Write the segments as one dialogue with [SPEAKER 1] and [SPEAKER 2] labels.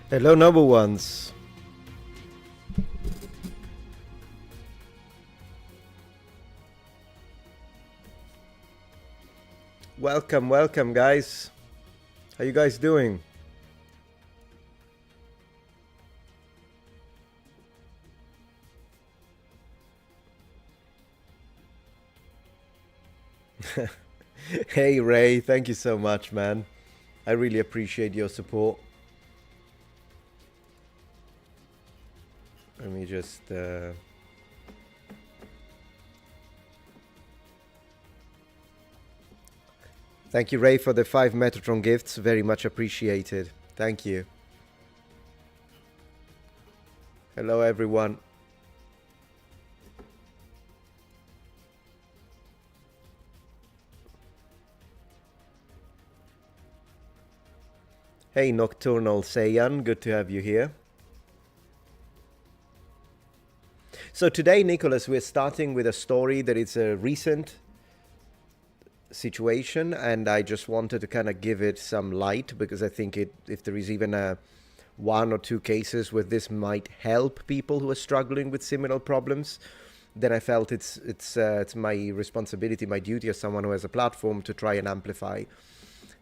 [SPEAKER 1] Hello, noble ones. Welcome, welcome, guys. How you guys doing? Hey, Ray. Thank you so much, man. I really appreciate your support. Let me just... Thank you, Ray, for the 5 Metatron gifts. Very much appreciated. Thank you. Hello, everyone. Hey, Nocturnal Saiyan. Good to have you here. So today, Nicholas, we're starting with a story that is a recent situation, and I just wanted to kind of give it some light because I think if there is even a one or two cases where this might help people who are struggling with similar problems, then I felt it's my responsibility, my duty as someone who has a platform to try and amplify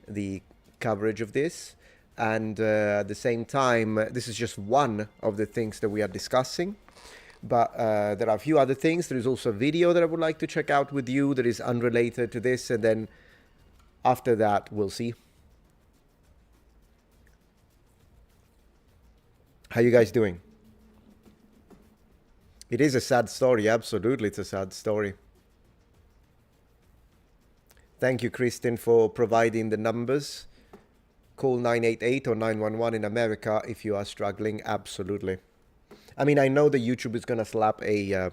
[SPEAKER 1] the coverage of this. And at the same time, this is just one of the things that we are discussing. But there are a few other things. There is also a video that I would like to check out with you that is unrelated to this. And then after that, we'll see. How you guys doing? It is a sad story. Absolutely, it's a sad story. Thank you, Kristen, for providing the numbers. Call 988 or 911 in America if you are struggling. Absolutely. I mean, I know that YouTube is going to slap a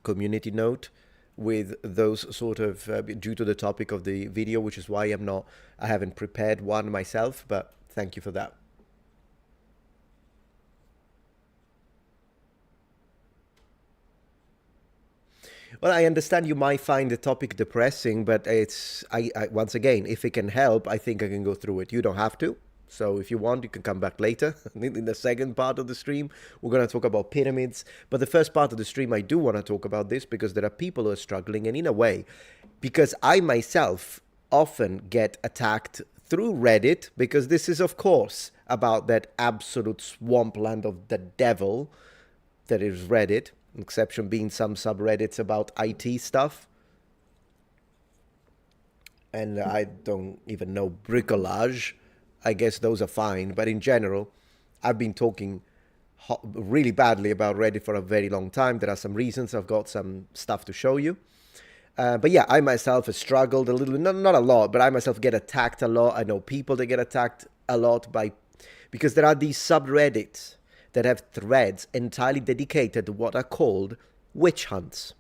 [SPEAKER 1] community note with those sort of, due to the topic of the video, which is why I haven't prepared one myself, but thank you for that. Well, I understand you might find the topic depressing, but I once again, if it can help, I think I can go through it. You don't have to. So if you want, you can come back later. In the second part of the stream, we're going to talk about pyramids. But the first part of the stream, I do want to talk about this because there are people who are struggling. And in a way, because I myself often get attacked through Reddit, because this is, of course, about that absolute swampland of the devil that is Reddit, exception being some subreddits about IT stuff. And I don't even know bricolage. I guess those are fine. But in general, I've been talking really badly about Reddit for a very long time. There are some reasons. I've got some stuff to show you. But yeah, I myself have struggled a little bit, not a lot, but I myself get attacked a lot. I know people that get attacked a lot because there are these subreddits that have threads entirely dedicated to what are called witch hunts,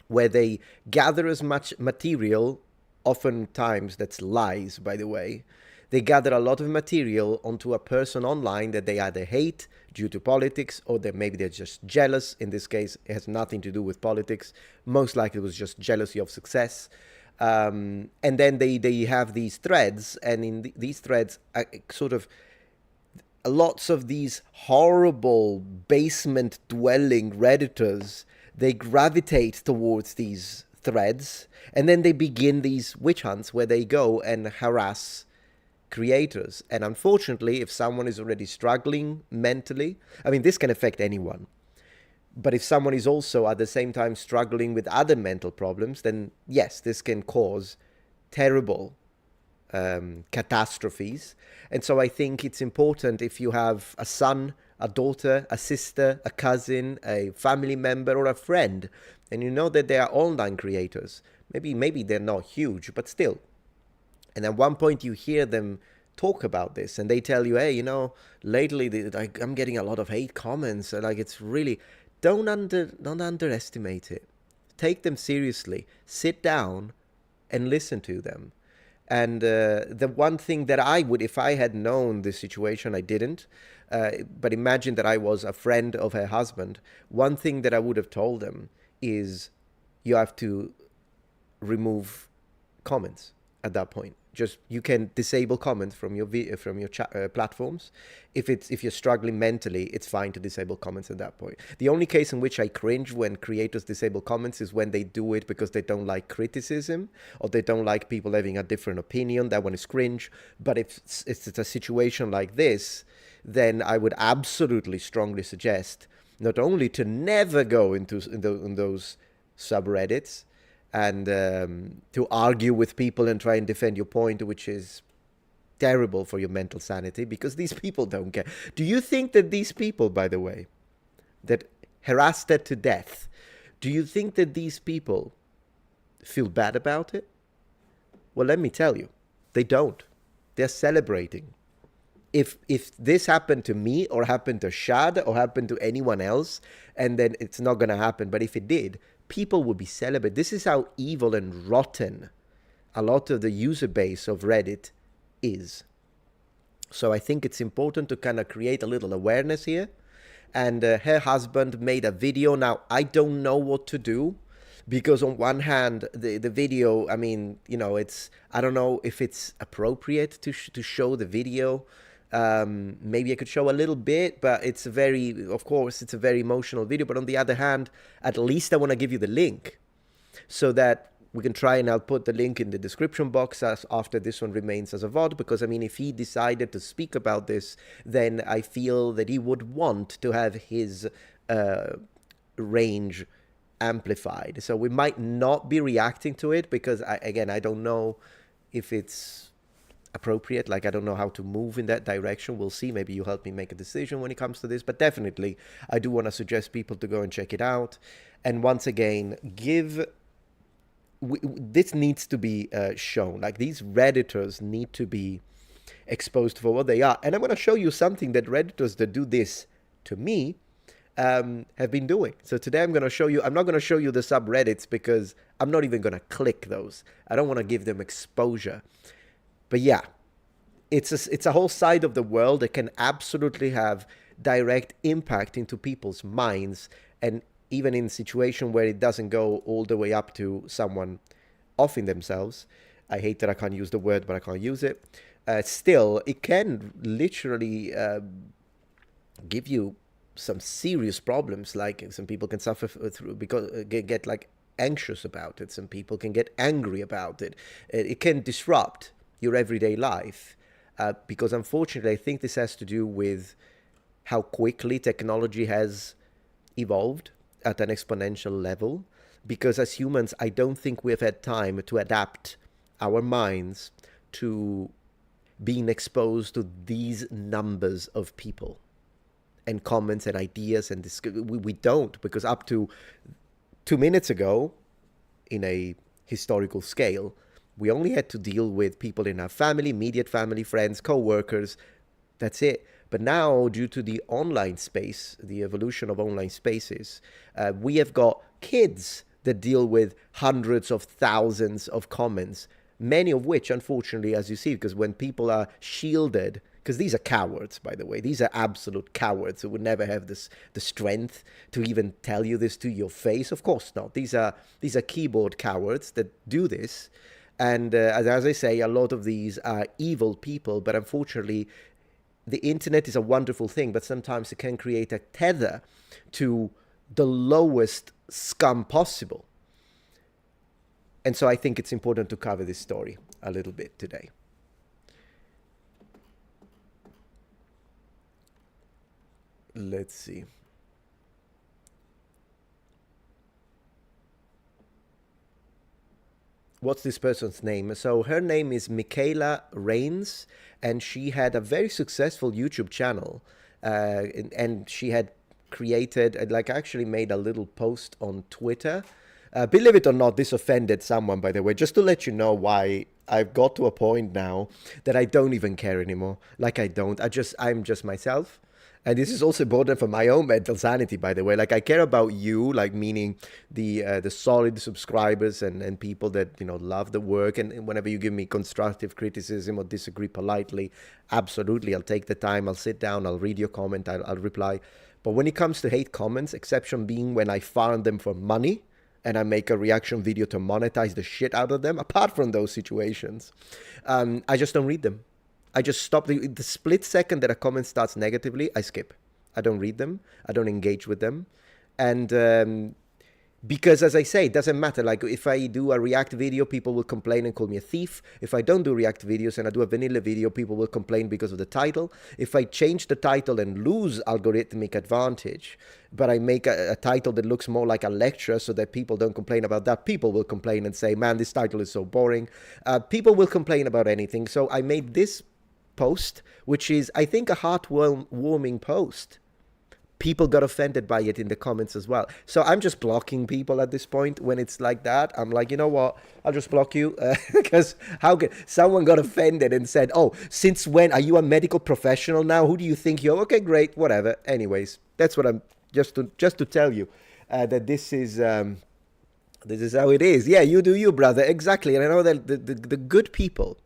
[SPEAKER 1] where they gather as much material, oftentimes that's lies, by the way. They gather a lot of material onto a person online that they either hate due to politics or that maybe they're just jealous. In this case, it has nothing to do with politics. Most likely it was just jealousy of success. And then they have these threads, and in these threads, sort of lots of these horrible basement-dwelling Redditors, they gravitate towards these threads, and then they begin these witch hunts where they go and harass creators. And unfortunately, if someone is already struggling mentally, I mean, this can affect anyone. But if someone is also at the same time struggling with other mental problems, then yes, this can cause terrible catastrophes. And so I think it's important, if you have a son, a daughter, a sister, a cousin, a family member, or a friend, and you know that they are online creators, maybe they're not huge, but still. And at one point you hear them talk about this and they tell you, hey, lately I'm getting a lot of hate comments. Like, it's really, don't underestimate it. Take them seriously. Sit down and listen to them. And the one thing that I would, if I had known this situation, I didn't, but imagine that I was a friend of her husband, one thing that I would have told them is you have to remove comments. at that point. Just you can disable comments from your platforms. If you're struggling mentally, it's fine to disable comments at that point. The only case in which I cringe when creators disable comments is when they do it because they don't like criticism or they don't like people having a different opinion. That one is cringe. But if it's a situation like this, then I would absolutely strongly suggest not only to never go in those subreddits and to argue with people and try and defend your point, which is terrible for your mental sanity, because these people don't care. Do you think that these people, by the way, that harassed her to death, do you think that these people feel bad about it? Well, let me tell you, they don't. They're celebrating. If this happened to me or happened to Shad or happened to anyone else, and then it's not going to happen, but if it did, people would be celebrating. This is how evil and rotten a lot of the user base of Reddit is. So I think it's important to kind of create a little awareness here. And her husband made a video. Now, I don't know what to do, because on one hand, the video, I mean, you know, I don't know if it's appropriate to show the video. Maybe I could show a little bit, but of course, it's a very emotional video. But on the other hand, at least I want to give you the link so that we can try, and I'll put the link in the description box after this one remains as a VOD, because I mean, if he decided to speak about this, then I feel that he would want to have his range amplified. So we might not be reacting to it because I don't know if it's appropriate. Like, I don't know how to move in that direction. We'll see. Maybe you help me make a decision when it comes to this, but definitely I do want to suggest people to go and check it out. And once again, this needs to be shown. Like, these Redditors need to be exposed for what they are. And I'm going to show you something that Redditors that do this to me have been doing. So today I'm going to show you, I'm not going to show you the subreddits because I'm not even going to click those. I don't want to give them exposure. But yeah, it's a whole side of the world that can absolutely have direct impact into people's minds, and even in a situation where it doesn't go all the way up to someone offing themselves. I hate that I can't use the word, but I can't use it. Still, it can literally give you some serious problems. Like, some people can suffer through because get like anxious about it. Some people can get angry about it. It can disrupt your everyday life because unfortunately, I think this has to do with how quickly technology has evolved at an exponential level, because as humans, I don't think we've had time to adapt our minds to being exposed to these numbers of people and comments and ideas, and we don't, because up to 2 minutes ago, in a historical scale, we only had to deal with people in our family, immediate family, friends, co-workers. That's it. But now, due to the online space, the evolution of online spaces, we have got kids that deal with hundreds of thousands of comments, many of which, unfortunately, as you see, because when people are shielded, because these are cowards, by the way, these are absolute cowards who would never have the strength to even tell you this to your face. Of course not. These are keyboard cowards that do this. And as I say, a lot of these are evil people, but unfortunately, the internet is a wonderful thing, but sometimes it can create a tether to the lowest scum possible. And so I think it's important to cover this story a little bit today. Let's see. What's this person's name? So her name is Michaela Rains, and she had a very successful YouTube channel, and she had created, like, actually made a little post on Twitter. Believe it or not, this offended someone, by the way, just to let you know why I've got to a point now that I don't even care anymore. Like, I'm just myself. And this is also important for my own mental sanity, by the way. Like, I care about you, like, meaning the solid subscribers and people that, you know, love the work. And whenever you give me constructive criticism or disagree politely, absolutely, I'll take the time, I'll sit down, I'll read your comment, I'll reply. But when it comes to hate comments, exception being when I found them for money, and I make a reaction video to monetize the shit out of them, apart from those situations, I just don't read them. I just stop. The split second that a comment starts negatively, I skip. I don't read them. I don't engage with them. And because, as I say, it doesn't matter. Like, if I do a React video, people will complain and call me a thief. If I don't do React videos and I do a vanilla video, people will complain because of the title. If I change the title and lose algorithmic advantage, but I make a title that looks more like a lecture so that people don't complain about that, people will complain and say, man, this title is so boring. People will complain about anything. So I made this post, which is, I think, a heartwarming post. People got offended by it in the comments as well. So I'm just blocking people at this point when it's like that. I'm like, you know what? I'll just block you, because how can someone got offended and said, oh, since when are you a medical professional now? Who do you think you're? Okay, great, whatever. Anyways, that's what I'm just to tell you that this is how it is. Yeah, you do you, brother. Exactly. And I know that the good people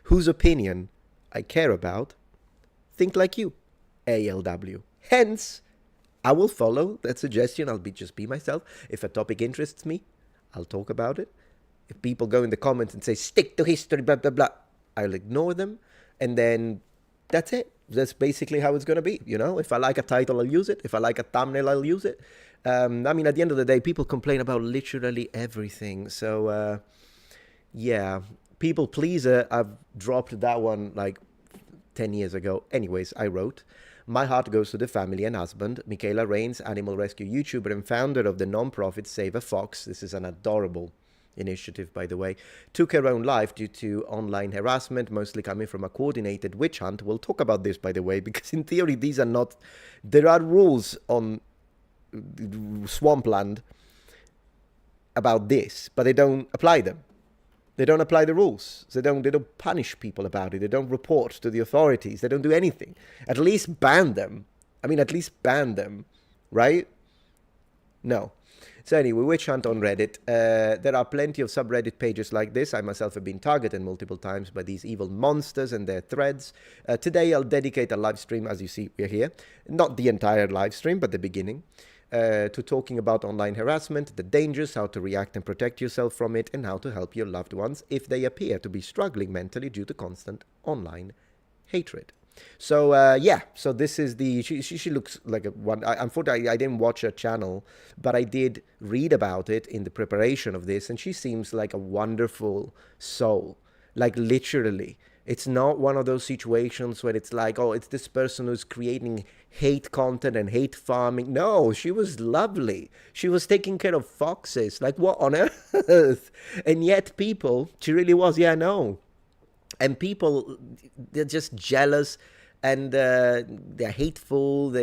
[SPEAKER 1] whose opinion I care about think like you, ALW. Hence, I will follow that suggestion. I'll just be myself. If a topic interests me, I'll talk about it. If people go in the comments and say, stick to history, blah, blah, blah, I'll ignore them. And then that's it. That's basically how it's going to be. You know, if I like a title, I'll use it. If I like a thumbnail, I'll use it. I mean, at the end of the day, people complain about literally everything. So, yeah, people pleaser, I've dropped that one like 10 years ago. Anyways, I wrote, my heart goes to the family and husband. Michaela Reigns, animal rescue YouTuber and founder of the non-profit Save a Fox. This is an adorable initiative, by the way. Took her own life due to online harassment, mostly coming from a coordinated witch hunt. We'll talk about this, by the way, because in theory, these are not... There are rules on Swampland about this, but they don't apply them. They don't apply the rules. They don't punish people about it. They don't report to the authorities. They don't do anything. At least ban them. I mean, at least ban them, right? No. So anyway, witch hunt on Reddit. There are plenty of subreddit pages like this. I myself have been targeted multiple times by these evil monsters and their threads. Today, I'll dedicate a live stream, as you see, we're here. Not the entire live stream, but the beginning. To talking about online harassment, the dangers, how to react and protect yourself from it, and how to help your loved ones if they appear to be struggling mentally due to constant online hatred. So, yeah, so this is the... She looks like a one... Unfortunately, I didn't watch her channel, but I did read about it in the preparation of this, and she seems like a wonderful soul. Like, literally. It's not one of those situations where it's like, oh, it's this person who's creating hate content and hate farming. No, she was lovely. She was taking care of foxes. Like, what on earth? And yet people, she really was, yeah, no. And people, they're just jealous and they're hateful.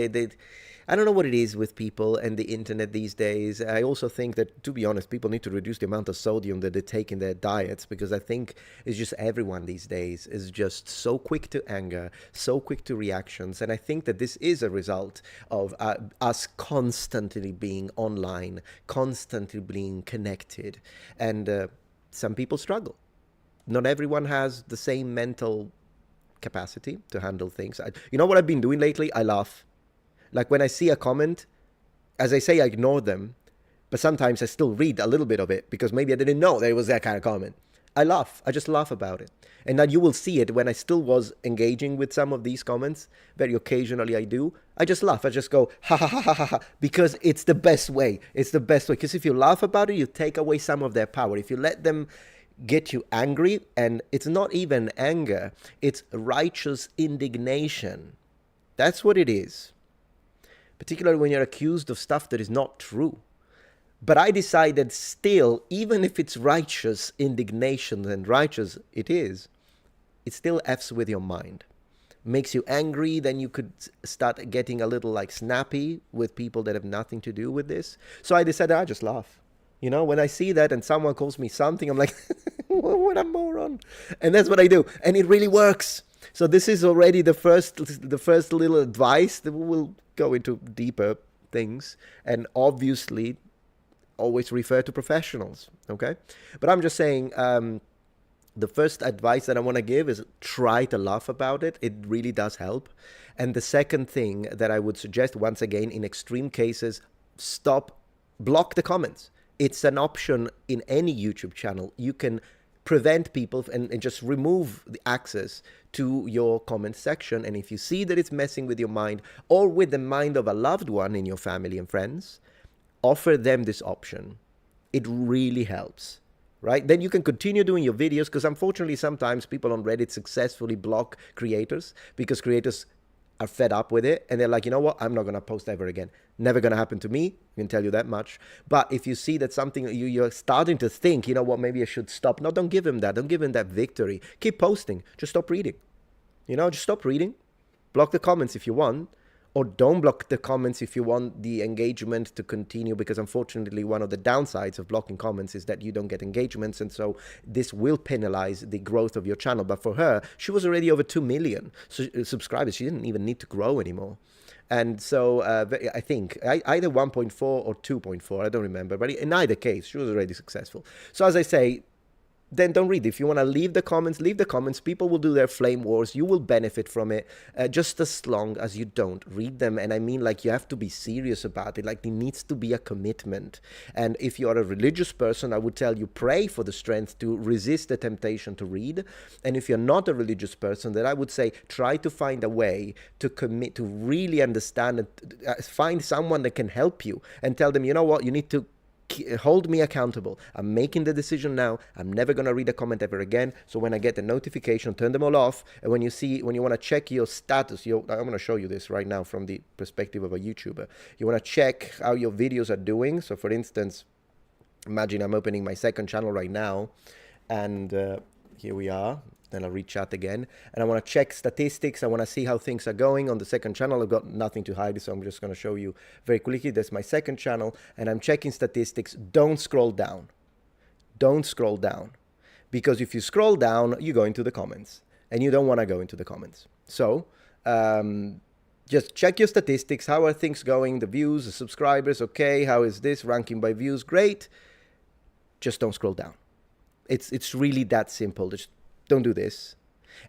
[SPEAKER 1] I don't know what it is with people and the internet these days. I also think that, to be honest, people need to reduce the amount of sodium that they take in their diets, because I think it's just everyone these days is just so quick to anger, so quick to reactions. And I think that this is a result of us constantly being online, constantly being connected. And some people struggle. Not everyone has the same mental capacity to handle things. You know what I've been doing lately? I laugh. Like, when I see a comment, as I say, I ignore them, but sometimes I still read a little bit of it because maybe I didn't know there was that kind of comment. I laugh. I just laugh about it. And now you will see it when I still was engaging with some of these comments. Very occasionally I do. I just laugh. I just go, ha, ha, ha, ha, ha, ha, because it's the best way. It's the best way. Because if you laugh about it, you take away some of their power. If you let them get you angry, and it's not even anger, it's righteous indignation. That's what it is. Particularly when you're accused of stuff that is not true. But I decided still, even if it's righteous indignation, and righteous it still F's with your mind. Makes you angry, then you could start getting a little like snappy with people that have nothing to do with this. So I decided I just laugh. You know, when I see that and someone calls me something, I'm like, what a moron. And that's what I do. And it really works. So this is already the first little advice that we will go into deeper things, and obviously always refer to professionals, okay? But I'm just saying, the first advice that I want to give is try to laugh about it. It really does help. And the second thing that I would suggest, once again, in extreme cases, block the comments. It's an option in any YouTube channel. You can prevent people and just remove the access to your comment section. And if you see that it's messing with your mind or with the mind of a loved one in your family and friends, offer them this option. It really helps, right? Then you can continue doing your videos, because unfortunately sometimes people on Reddit successfully block creators because creators are fed up with it and they're like, you know what, I'm not going to post ever again. Never going to happen to me, I can tell you that much. But if you see that something, you're starting to think, you know what, maybe I should stop. No, don't give him that. Don't give him that victory. Keep posting. Just stop reading. Just stop reading. Block the comments if you want. Or don't block the comments if you want the engagement to continue, because unfortunately one of the downsides of blocking comments is that you don't get engagements, and so this will penalize the growth of your channel. But for her, she was already over 2 million subscribers. She didn't even need to grow anymore. And so I think either 1.4 or 2.4, I don't remember, but in either case, she was already successful. So as I say, then don't read. If you want to leave the comments, leave the comments. People will do their flame wars. You will benefit from it, just as long as you don't read them. And I mean, like, you have to be serious about it. Like, there needs to be a commitment. And if you are a religious person, I would tell you, pray for the strength to resist the temptation to read. And if you're not a religious person, then I would say, try to find a way to commit, to really understand and find someone that can help you and tell them, you know what, you need to hold me accountable. I'm making the decision now. I'm never going to read a comment ever again. So when I get the notification, turn them all off. And when you want to check your status, I'm going to show you this right now from the perspective of a YouTuber. You want to check how your videos are doing. So for instance, imagine I'm opening my second channel right now, and here we are. Then I'll read chat again, and I want to check statistics. I want to see how things are going on the second channel. I've got nothing to hide, so I'm just going to show you very quickly. That's my second channel, and I'm checking statistics. Don't scroll down. Don't scroll down, because if you scroll down, you go into the comments, and you don't want to go into the comments. So just check your statistics. How are things going? The views, the subscribers, okay. How is this ranking by views? Great. Just don't scroll down. It's really that simple. Just don't do this.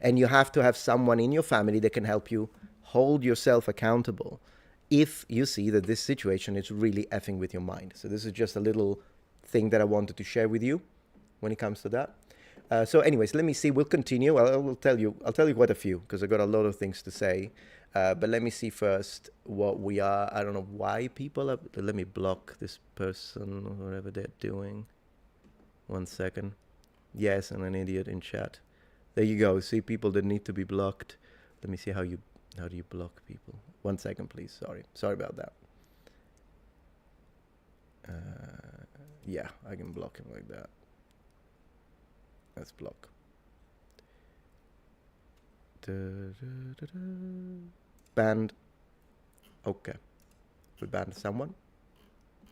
[SPEAKER 1] And you have to have someone in your family that can help you hold yourself accountable if you see that this situation is really effing with your mind. So this is just a little thing that I wanted to share with you when it comes to that. So anyways, let me see. We'll continue. I'll tell you quite a few, because I've got a lot of things to say. But let me see first what we are. I don't know why people are. Let me block this person or whatever they're doing. 1 second. Yes, I'm an idiot in chat. There you go. See, people that need to be blocked. Let me see how do you block people. 1 second, please. Sorry about that. Yeah, I can block him like that. Let's block. Banned. Okay. We banned someone.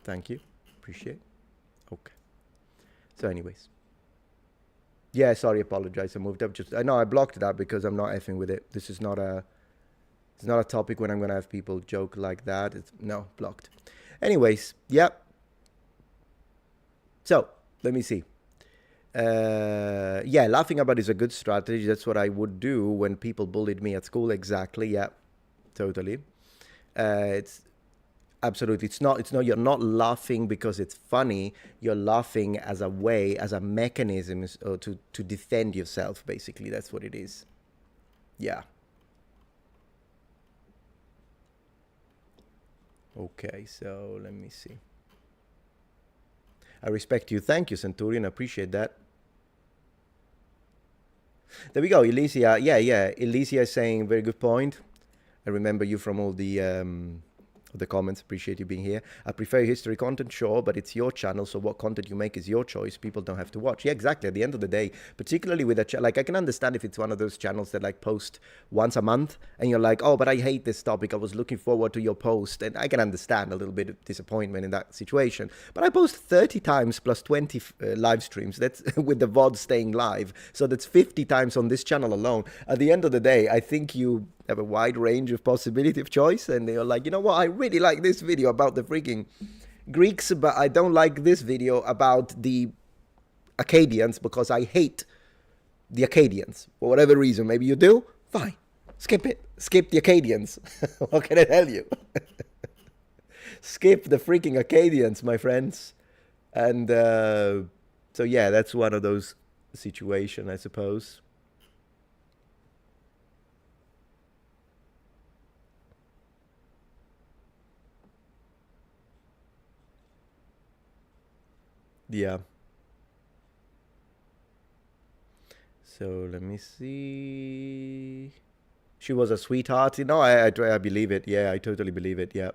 [SPEAKER 1] Thank you. Appreciate. Okay. So anyways. Yeah, sorry, apologize. I moved up. I know I blocked that because I'm not effing with it. This is not it's not a topic when I'm going to have people joke like that. No, blocked. Anyways, yep. So, let me see. Yeah, laughing about is a good strategy. That's what I would do when people bullied me at school. Exactly. Yeah, totally. It's absolutely. It's not, you're not laughing because it's funny. You're laughing as a way, as a mechanism to defend yourself, basically. That's what it is. Yeah. Okay, so let me see. I respect you. Thank you, Centurion. I appreciate that. There we go, Elysia. Yeah. Elysia is saying, very good point. I remember you from all the comments. Appreciate you being here. I prefer history content, sure, but it's your channel, so what content you make is your choice. People don't have to watch. Yeah, exactly. At the end of the day, particularly with a like, I can understand if it's one of those channels that like post once a month and you're like, oh, but I hate this topic. I was looking forward to your post, and I can understand a little bit of disappointment in that situation. But I post 30 times plus 20 live streams. That's with the VOD staying live. So that's 50 times on this channel alone. At the end of the day, I think you have a wide range of possibility of choice, and they're like, you know what, I really like this video about the freaking Greeks, but I don't like this video about the Akkadians because I hate the Akkadians for whatever reason. Maybe you do, fine, skip it, skip the Akkadians. What can I tell you? Skip the freaking Akkadians, my friends. And so yeah, that's one of those situation, I suppose. Yeah. So let me see. She was a sweetheart. No, I believe it. Yeah, I totally believe it. Yeah.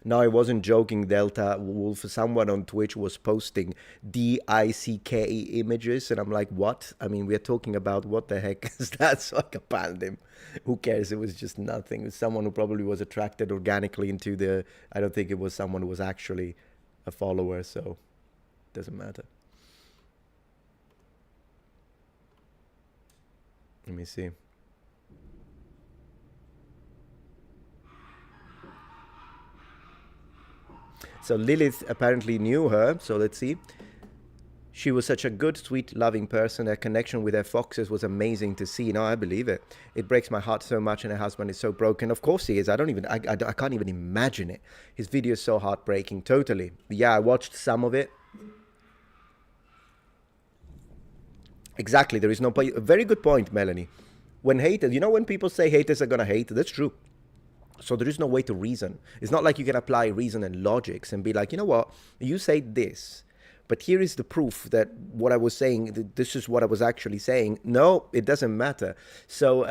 [SPEAKER 1] No, I wasn't joking, Delta Wolf. Someone on Twitch was posting DICK images, and I'm like, what? I mean, we're talking about what the heck is that? So I banned him. Who cares? It was just nothing. It was someone who probably was attracted organically into the. I don't think it was someone who was actually a follower, so it doesn't matter. Let me see. So Lilith apparently knew her, so let's see. She was such a good, sweet, loving person. Her connection with her foxes was amazing to see. No, I believe it. It breaks my heart so much, and her husband is so broken. Of course he is. I can't even imagine it. His video is so heartbreaking. Totally. Yeah, I watched some of it. Exactly. There is no point. A very good point, Melanie. When haters, when people say haters are gonna hate, that's true. So there is no way to reason. It's not like you can apply reason and logics and be like, you know what, you say this, but here is the proof that what I was saying, this is what I was actually saying. No, it doesn't matter. So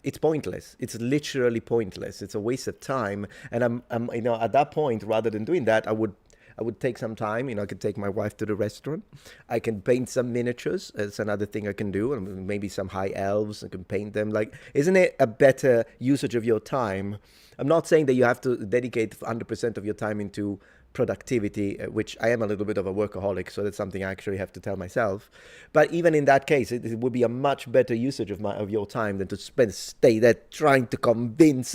[SPEAKER 1] it's pointless. It's literally pointless. It's a waste of time. And at that point, rather than doing that, I would take some time. I could take my wife to the restaurant. I can paint some miniatures. That's another thing I can do. And maybe some high elves. I can paint them. Like, isn't it a better usage of your time? I'm not saying that you have to dedicate 100% of your time into productivity, which I am a little bit of a workaholic, so that's something I actually have to tell myself. But even in that case, it would be a much better usage of your time than to stay there trying to convince.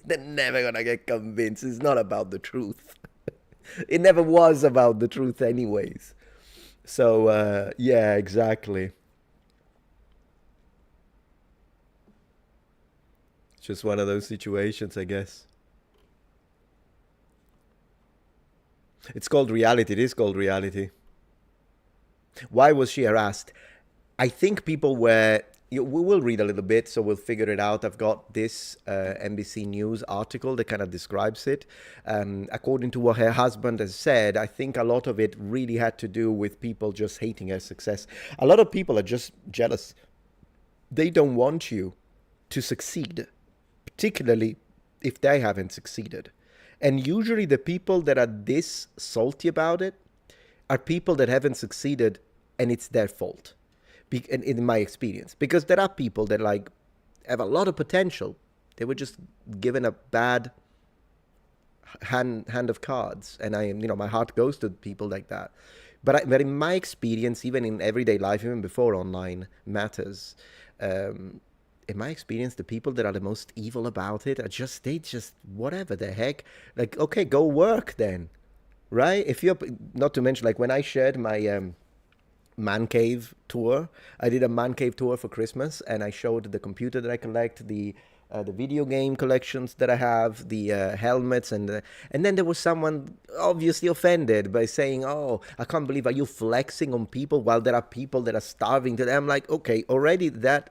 [SPEAKER 1] They're never gonna get convinced. It's not about the truth. It never was about the truth anyways. So yeah, exactly. It's just one of those situations, I guess. It's called reality. It is called reality. Why was she harassed? I think people were. We will read a little bit, so we'll figure it out. I've got this NBC News article that kind of describes it. According to what her husband has said, I think a lot of it really had to do with people just hating her success. A lot of people are just jealous. They don't want you to succeed, particularly if they haven't succeeded. And usually the people that are this salty about it are people that haven't succeeded and it's their fault. In my experience, because there are people that have a lot of potential. They were just given a bad hand of cards, and my heart goes to people like that. But in my experience, even in everyday life, even before online matters, in my experience, the people that are the most evil about it are they just whatever the heck. Like, okay, go work then, right? If you're not to mention, like, when I shared my man cave tour. I did a man cave tour for Christmas, and I showed the computer that I collect, the video game collections that I have, the helmets, and then there was someone obviously offended by saying, "Oh, I can't believe are you flexing on people while there are people that are starving to." I'm like, okay, already that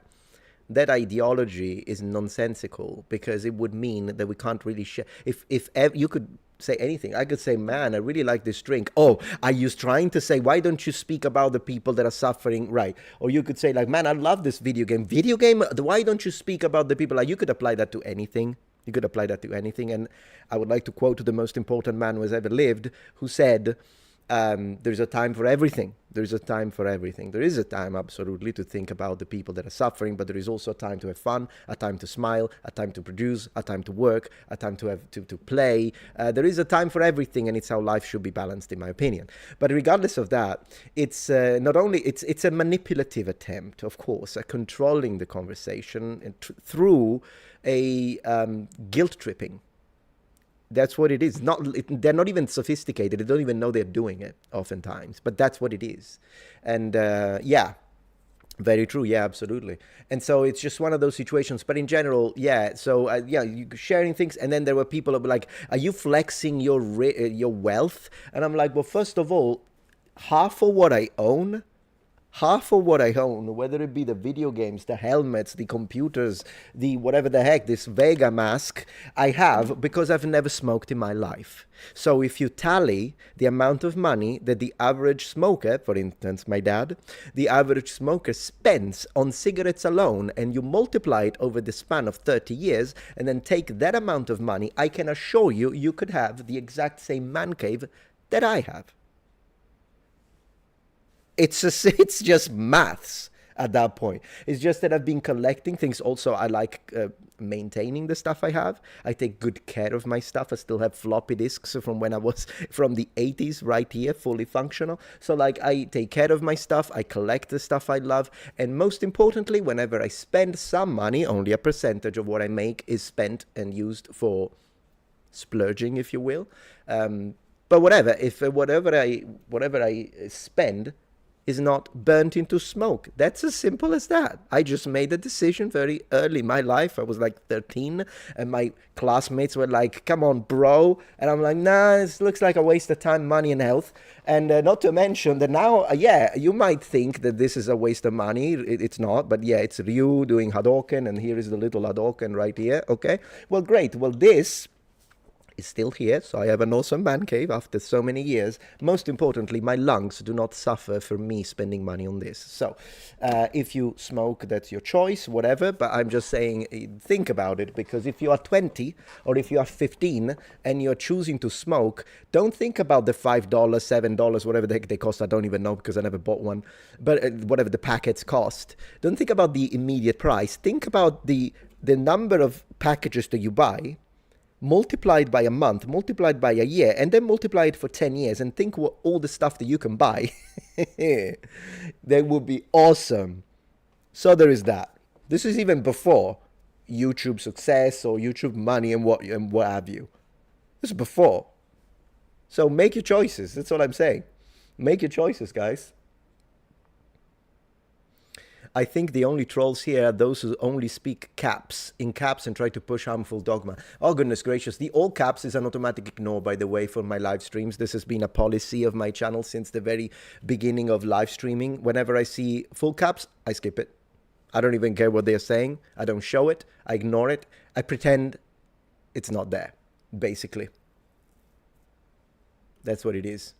[SPEAKER 1] ideology is nonsensical, because it would mean that we can't really share. If you could say anything, I could say, man, I really like this drink. Oh, are you trying to say, why don't you speak about the people that are suffering, right? Or you could say, like, man, I love this video game, why don't you speak about the people? Like, you could apply that to anything. You could apply that to anything. And I would like to quote the most important man who has ever lived, who said, there's a time for everything. There's a time for everything. There is a time, absolutely, to think about the people that are suffering, but there is also a time to have fun, a time to smile, a time to produce, a time to work, a time to have to play. There is a time for everything, and it's how life should be balanced, in my opinion. But regardless of that, it's not only it's a manipulative attempt, of course, at controlling the conversation through a guilt tripping. That's what it is. They're not even sophisticated. They don't even know they're doing it oftentimes, but that's what it is. And yeah, Very true. Yeah, absolutely. And so it's just one of those situations. But in general, yeah. So yeah, you sharing things, and then there were people who were like, "Are you flexing your wealth?" And I'm like, "Well, first of all, half of what I own half of what I own, whether it be the video games, the helmets, the computers, the whatever the heck, this Vega mask, I have because I've never smoked in my life. So if you tally the amount of money that the average smoker, for instance, my dad, the average smoker spends on cigarettes alone, and you multiply it over the span of 30 years, and then take that amount of money, I can assure you, you could have the exact same man cave that I have. It's just maths at that point. It's just that I've been collecting things. Also, I like maintaining the stuff I have. I take good care of my stuff. I still have floppy disks from when I was from the 80s right here, fully functional. So like I take care of my stuff. I collect the stuff I love. And most importantly, whenever I spend some money, only a percentage of what I make is spent and used for splurging, if you will. But whatever, if whatever I spend is not burnt into smoke. That's as simple as that. I just made a decision very early in my life. I was like 13, and my classmates were like, "Come on, bro." And I'm like, "Nah, this looks like a waste of time, money, and health." And not to mention that now, yeah, you might think that this is a waste of money. It's not, but yeah, it's Ryu doing Hadouken, and here is the little Hadouken right here. Okay, well, great. Well, this is still here, so I have an awesome man cave after so many years. Most importantly, my lungs do not suffer from me spending money on this. So if you smoke, that's your choice, whatever, but I'm just saying, think about it, because if you are 20 or if you are 15 and you're choosing to smoke, don't think about the $5, $7, whatever the heck they cost. I don't even know because I never bought one, but whatever the packets cost. Don't think about the immediate price. Think about the number of packages that you buy, multiplied by a month, multiplied by a year, and then multiply it for 10 years, and think what all the stuff that you can buy. That would be awesome. So there is that. This is even before YouTube success or YouTube money and what have you. This is before. So make your choices. That's all I'm saying. Make your choices, guys. I think the only trolls here are those who only speak in caps and try to push harmful dogma. Oh, goodness gracious. The all caps is an automatic ignore, by the way, for my live streams. This has been a policy of my channel since the very beginning of live streaming. Whenever I see full caps, I skip it. I don't even care what they're saying. I don't show it. I ignore it. I pretend it's not there, basically. That's what it is.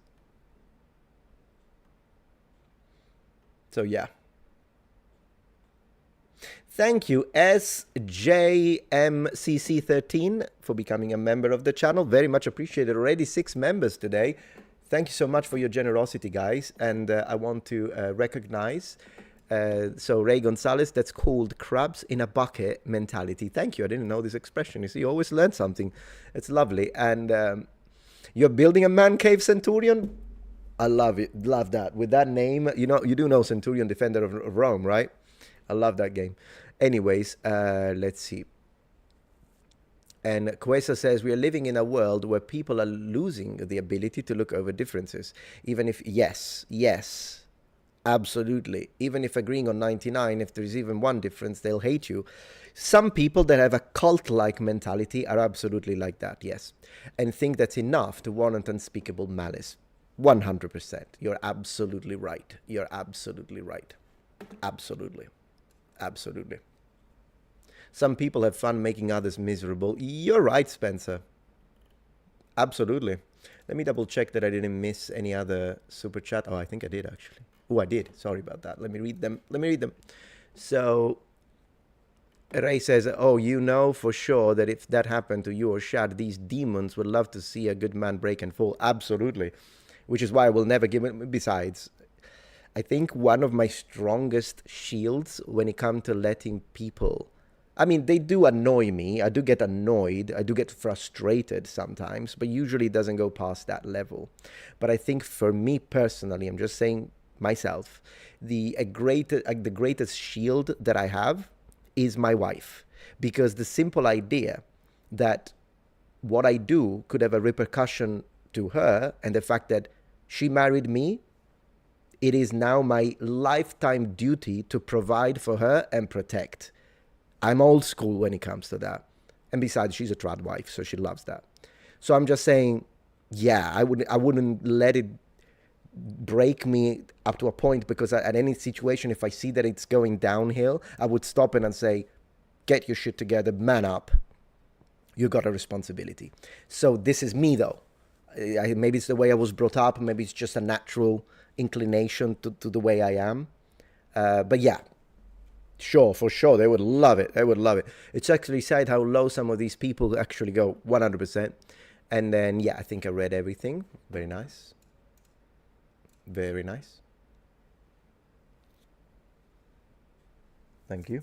[SPEAKER 1] So, yeah. Thank you, SJMCC13, for becoming a member of the channel. Very much appreciated. Already 6 members today. Thank you so much for your generosity, guys. And I want to recognize, so Ray Gonzalez, that's called crabs in a bucket mentality. Thank you. I didn't know this expression. You see, you always learn something. It's lovely. And you're building a man cave, Centurion? I love it. Love that. With that name, you do know Centurion, Defender of Rome, right? I love that game. Anyways, let's see. And Quesa says, we are living in a world where people are losing the ability to look over differences. Even if, yes, absolutely. Even if agreeing on 99, if there's even one difference, they'll hate you. Some people that have a cult-like mentality are absolutely like that, yes. And think that's enough to warrant unspeakable malice. 100%. You're absolutely right. You're absolutely right. Absolutely. Absolutely. Some people have fun making others miserable. You're right, Spencer. Absolutely. Let me double check that I didn't miss any other super chat. Oh, I think I did, actually. Oh, I did. Sorry about that. Let me read them. So, Ray says, oh, you know for sure that if that happened to you or Shad, these demons would love to see a good man break and fall. Absolutely. Which is why I will never give it. Besides, I think one of my strongest shields when it comes to letting people, I mean, they do annoy me. I do get annoyed. I do get frustrated sometimes, but usually it doesn't go past that level. But I think for me personally, I'm just saying myself, the greatest shield that I have is my wife, because the simple idea that what I do could have a repercussion to her, and the fact that she married me, It is now my lifetime duty to provide for her and protect. I'm old school when it comes to that. And besides, she's a trad wife, so she loves that. So I'm just saying, yeah, I wouldn't let it break me up to a point, because at any situation, if I see that it's going downhill, I would stop it and say, get your shit together, man up. You got a responsibility. So this is me, though. Maybe it's the way I was brought up. Maybe it's just a natural inclination to the way I am. But yeah, sure, for sure, they would love it. They would love it. It's actually sad how low some of these people actually go, 100%. And then, yeah, I think I read everything. Very nice. Very nice. Thank you.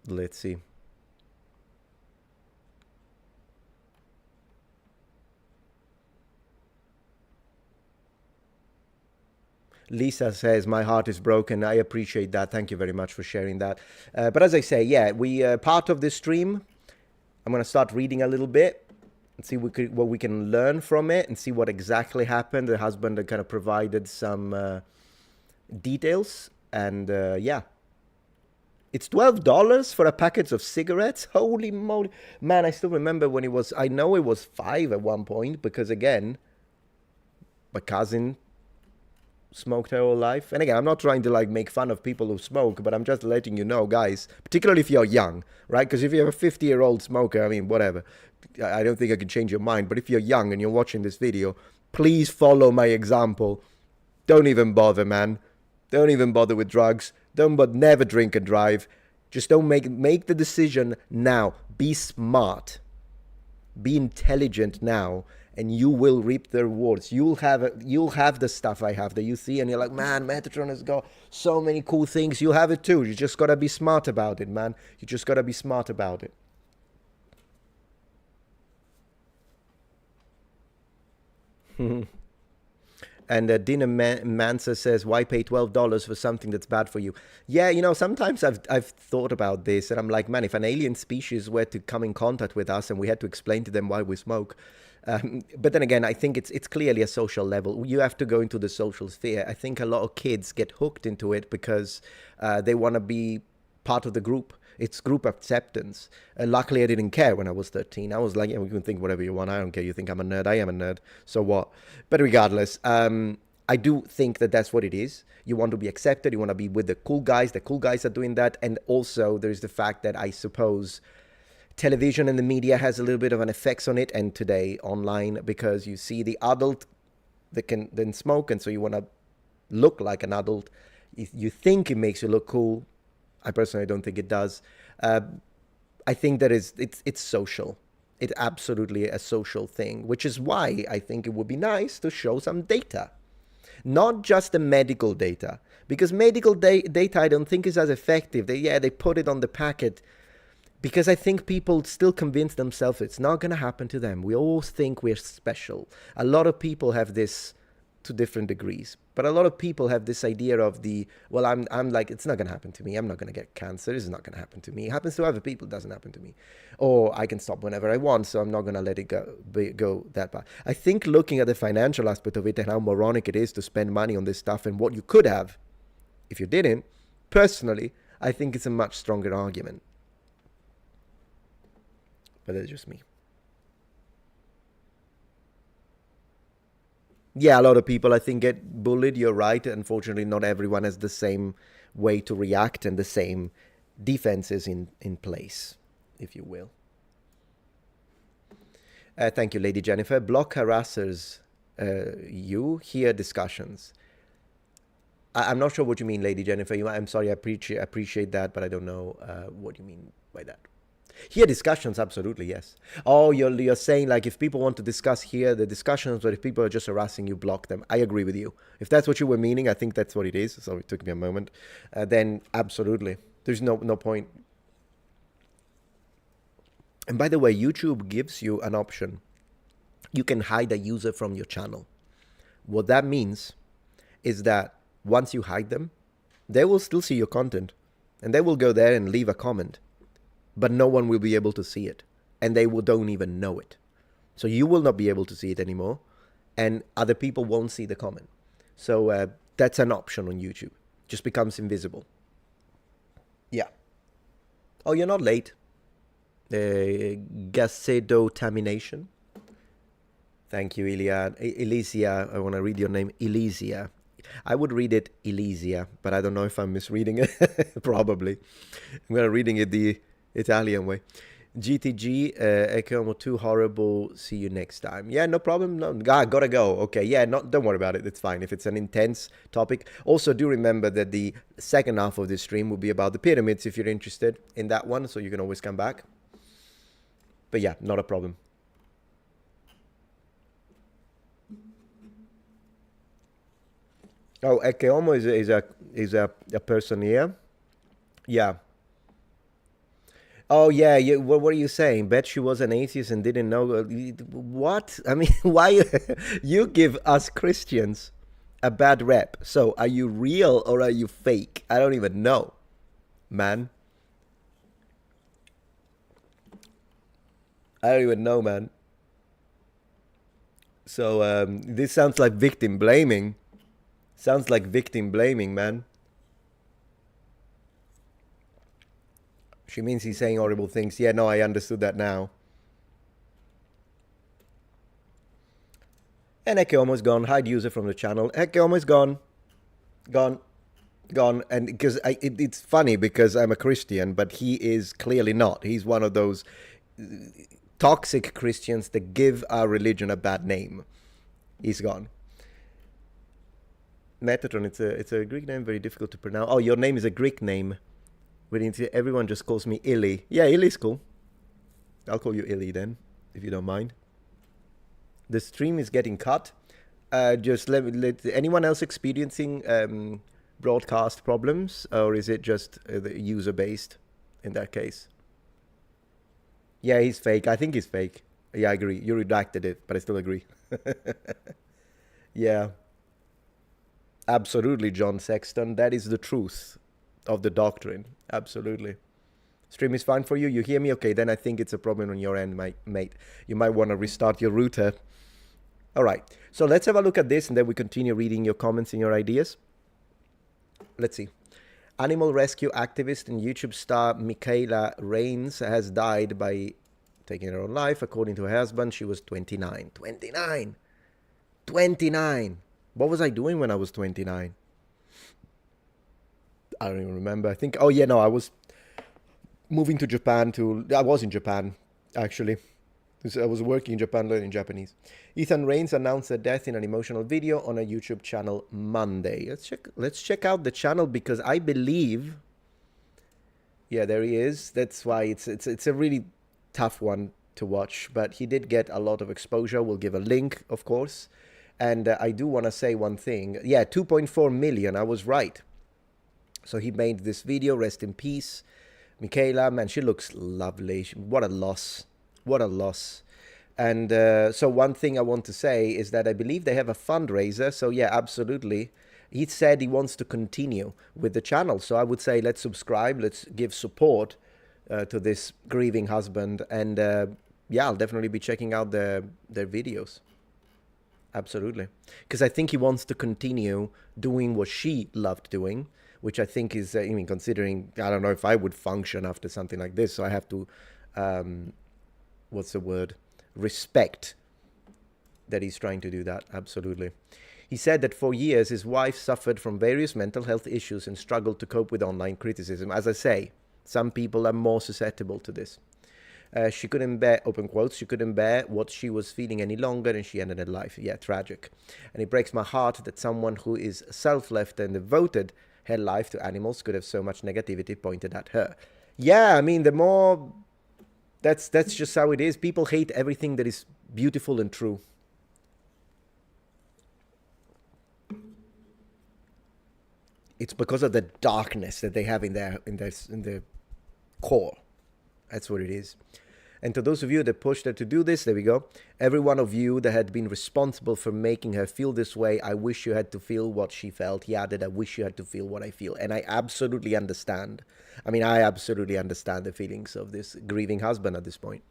[SPEAKER 1] Let's see. Lisa says, my heart is broken. I appreciate that. Thank you very much for sharing that. But as I say, yeah, we part of this stream, I'm going to start reading a little bit and see what we can learn from it and see what exactly happened. The husband kind of provided some details. And yeah, it's $12 for a package of cigarettes. Holy moly. Man, I still remember when it was, I know it was $5 at one point, because again, my cousin smoked her whole life. And again, I'm not trying to like make fun of people who smoke, but I'm just letting you know, guys, particularly if you're young, right? Because if you're a 50-year-old smoker, I mean, whatever, I don't think I can change your mind. But if you're young and you're watching this video, please follow my example. Don't even bother, man. Don't even bother with drugs. Never drink and drive. Just don't make the decision now. Be smart. Be intelligent now, and you will reap the rewards. You'll have the stuff I have that you see, and you're like, man, Metatron has got so many cool things. You have it too. You just gotta be smart about it, man. You just gotta be smart about it. And Dina Mansa says, why pay $12 for something that's bad for you? Yeah, you know, sometimes I've thought about this, and I'm like, man, if an alien species were to come in contact with us and we had to explain to them why we smoke. But then again, I think it's clearly a social level. You have to go into the social sphere. I think a lot of kids get hooked into it because they want to be part of the group. It's group acceptance. Luckily, I didn't care when I was 13. I was like, yeah, we can think whatever you want. I don't care. You think I'm a nerd. I am a nerd. So what? But regardless, I do think that that's what it is. You want to be accepted. You want to be with the cool guys. The cool guys are doing that. And also, there's the fact that I suppose television and the media has a little bit of an effect on it. And today, online, because you see the adult that can then smoke. And so you want to look like an adult. You think it makes you look cool. I personally don't think it does. I think that it's social. It's absolutely a social thing, which is why I think it would be nice to show some data. Not just the medical data. Because medical data I don't think is as effective. They put it on the packet. Because I think people still convince themselves it's not going to happen to them. We all think we're special. A lot of people have this to different degrees. But a lot of people have this idea of I'm like, it's not going to happen to me. I'm not going to get cancer. It's not going to happen to me. It happens to other people. It doesn't happen to me. Or I can stop whenever I want, so I'm not going to let it go that bad. I think looking at the financial aspect of it and how moronic it is to spend money on this stuff and what you could have if you didn't, personally, I think it's a much stronger argument. But that's just me. Yeah, a lot of people, I think, get bullied. You're right. Unfortunately, not everyone has the same way to react and the same defenses in place, if you will. Thank you, Lady Jennifer. Block harassers, you hear discussions. I'm not sure what you mean, Lady Jennifer. I'm sorry, I appreciate that, but I don't know what you mean by that. Here discussions, absolutely, yes. Oh, you're saying like if people want to discuss here the discussions, but if people are just harassing you, block them. I agree with you. If that's what you were meaning, I think that's what it is. So it took me a moment. Then absolutely, there's no point. And by the way, YouTube gives you an option. You can hide a user from your channel. What that means is that once you hide them, they will still see your content, and they will go there and leave a comment. But no one will be able to see it, and they don't even know it. So you will not be able to see it anymore, and other people won't see the comment. So that's an option on YouTube. Just becomes invisible. Yeah. Oh, you're not late. Gacedotamination. Thank you, Elysia. I want to read your name, Elysia. I would read it Elysia, but I don't know if I'm misreading it. Probably. I'm going to reading it the Italian way. GTG, Ecomo, too horrible. See you next time. Yeah, no problem. No, gotta go. Okay, yeah, don't worry about it. It's fine if it's an intense topic. Also, do remember that the second half of this stream will be about the pyramids if you're interested in that one, so you can always come back. But yeah, not a problem. Oh, Ekeomo is a person here. Yeah. Oh yeah, what were you saying? Bet she was an atheist and didn't know. What? I mean, why you give us Christians a bad rep? So are you real or are you fake? I don't even know, man. I don't even know, man. So this sounds like victim blaming. Sounds like victim blaming, man. She means he's saying horrible things. Yeah, no, I understood that now. And Eke almost gone. Hide user from the channel. Eke almost gone. Gone. Gone. And because it's funny because I'm a Christian, but he is clearly not. He's one of those toxic Christians that give our religion a bad name. He's gone. Metatron, it's a Greek name, very difficult to pronounce. Oh, your name is a Greek name. Everyone just calls me Illy. Yeah, Illy's cool. I'll call you Illy then, if you don't mind. The stream is getting cut. Just let anyone else experiencing broadcast problems, or is it just user-based in that case? Yeah, he's fake. I think he's fake. Yeah, I agree. You redacted it, but I still agree. Yeah. Absolutely, John Sexton. That is the truth of the doctrine. Absolutely. Stream is fine for you. You hear me? Okay, then I think it's a problem on your end, mate. You might want to restart your router. All right. So let's have a look at this, and then we continue reading your comments and your ideas. Let's see. Animal rescue activist and YouTube star Michaela Reigns has died by taking her own life. According to her husband, she was 29. 29! 29! What was I doing when I was 29? I don't even remember. I think, oh yeah, no, I was moving to Japan I was in Japan, actually. I was working in Japan learning Japanese. Ethan Reigns announced her death in an emotional video on a YouTube channel Monday. Let's check out the channel because I believe, yeah, there he is. That's why it's a really tough one to watch, but he did get a lot of exposure. We'll give a link, of course. And I do want to say one thing. Yeah, 2.4 million. I was right. So he made this video. Rest in peace. Michaela, man, she looks lovely. What a loss. What a loss. And so one thing I want to say is that I believe they have a fundraiser. So yeah, absolutely. He said he wants to continue with the channel. So I would say let's subscribe. Let's give support to this grieving husband. And yeah, I'll definitely be checking out their videos. Absolutely. Because I think he wants to continue doing what she loved doing, which I think is, I mean, considering, I don't know if I would function after something like this. So I have to, what's the word? Respect that he's trying to do that. Absolutely. He said that for years, his wife suffered from various mental health issues and struggled to cope with online criticism. As I say, some people are more susceptible to this. She couldn't bear, open quotes, she couldn't bear what she was feeling any longer and she ended her life. Yeah, tragic. And it breaks my heart that someone who is self-left and devoted her life to animals could have so much negativity pointed at her. Yeah, I mean, the more, that's just how it is. People hate everything that is beautiful and true. It's because of the darkness that they have in their core. That's what it is. And to those of you that pushed her to do this, there we go. Every one of you that had been responsible for making her feel this way, I wish you had to feel what she felt. He added, I wish you had to feel what I feel. And I absolutely understand. I mean, I absolutely understand the feelings of this grieving husband at this point.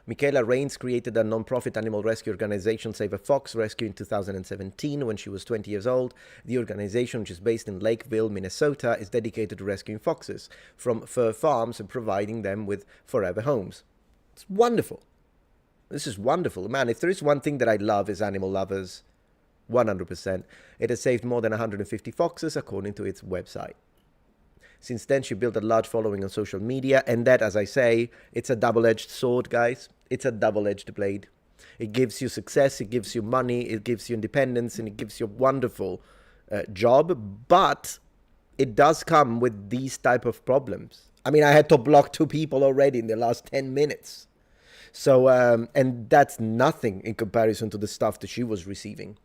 [SPEAKER 1] Michaela Rains created a non-profit animal rescue organization, Save a Fox Rescue, in 2017 when she was 20 years old. The organization, which is based in Lakeville, Minnesota, is dedicated to rescuing foxes from fur farms and providing them with forever homes. It's wonderful. This is wonderful. Man, if there is one thing that I love is animal lovers, 100%. It has saved more than 150 foxes, according to its website. Since then, she built a large following on social media, and that, as I say, it's a double-edged sword, guys. It's a double-edged blade. It gives you success, it gives you money, it gives you independence, and it gives you a wonderful job, but it does come with these type of problems. I mean, I had to block 2 people already in the last 10 minutes. So, and that's nothing in comparison to the stuff that she was receiving.